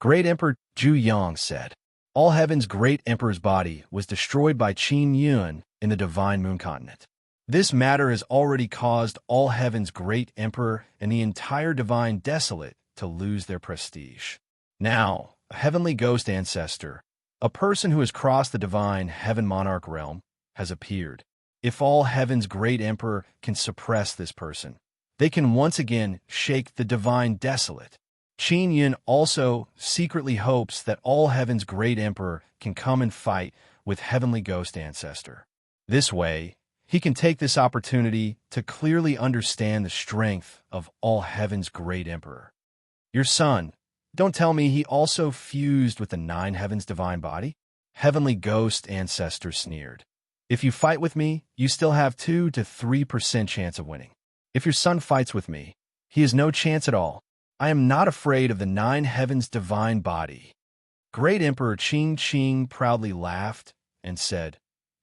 Great Emperor Zhuyang said. All Heaven's Great Emperor's body was destroyed by Qin Yun in the divine moon continent. This matter has already caused All Heaven's Great Emperor and the entire divine desolate to lose their prestige. Now, a Heavenly Ghost Ancestor, a person who has crossed the divine Heaven Monarch realm, has appeared. If All Heaven's Great Emperor can suppress this person, they can once again shake the divine desolate. Qin Yun also secretly hopes that All Heaven's Great Emperor can come and fight with Heavenly Ghost Ancestor. This way, he can take this opportunity to clearly understand the strength of All Heaven's Great Emperor. Your son, don't tell me he also fused with the Nine Heavens divine body? Heavenly Ghost Ancestor sneered. If you fight with me, you still have 2 to 3% chance of winning. If your son fights with me, he has no chance at all. I am not afraid of the Nine Heavens divine body. Great Emperor Qing proudly laughed and said,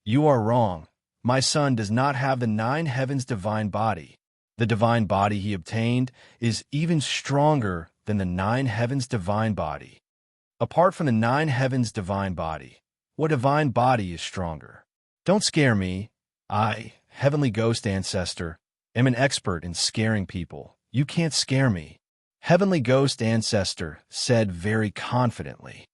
"You are wrong. My son does not have the Nine Heavens divine body. The divine body he obtained is even stronger than the Nine Heavens divine body. Apart from the Nine Heavens divine body, what divine body is stronger? Don't scare me. I, Heavenly Ghost Ancestor, am an expert in scaring people. You can't scare me." Heavenly Ghost Ancestor said very confidently.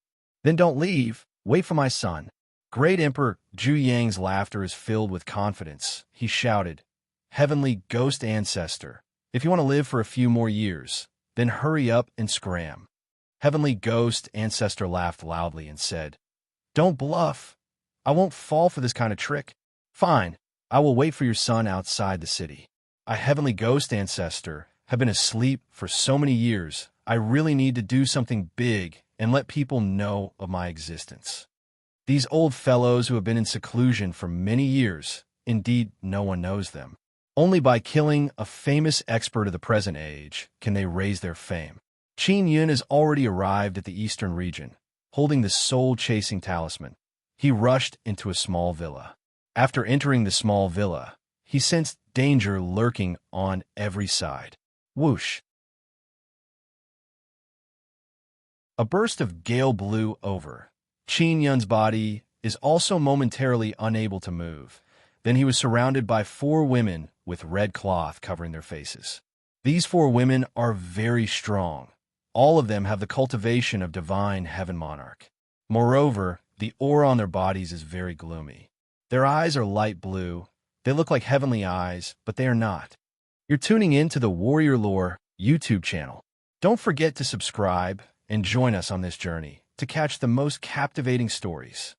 "Then don't leave. Wait for my son." Great Emperor Zhuyang's laughter is filled with confidence. He shouted, "Heavenly Ghost Ancestor, if you want to live for a few more years, then hurry up and scram." Heavenly Ghost Ancestor laughed loudly and said, "Don't bluff. I won't fall for this kind of trick. Fine, I will wait for your son outside the city. I, Heavenly Ghost Ancestor, have been asleep for so many years. I really need to do something big and let people know of my existence. These old fellows who have been in seclusion for many years, indeed no one knows them. Only by killing a famous expert of the present age can they raise their fame." Qin Yun has already arrived at the eastern region, holding the soul-chasing talisman. He rushed into a small villa. After entering the small villa, he sensed danger lurking on every side. Whoosh! A burst of gale blew over. Qin Yun's body is also momentarily unable to move. Then he was surrounded by 4 women with red cloth covering their faces. These 4 women are very strong. All of them have the cultivation of divine Heaven Monarch. Moreover, the aura on their bodies is very gloomy. Their eyes are light blue. They look like heavenly eyes, but they are not. You're tuning in to the Warrior Lore YouTube channel. Don't forget to subscribe and join us on this journey to catch the most captivating stories.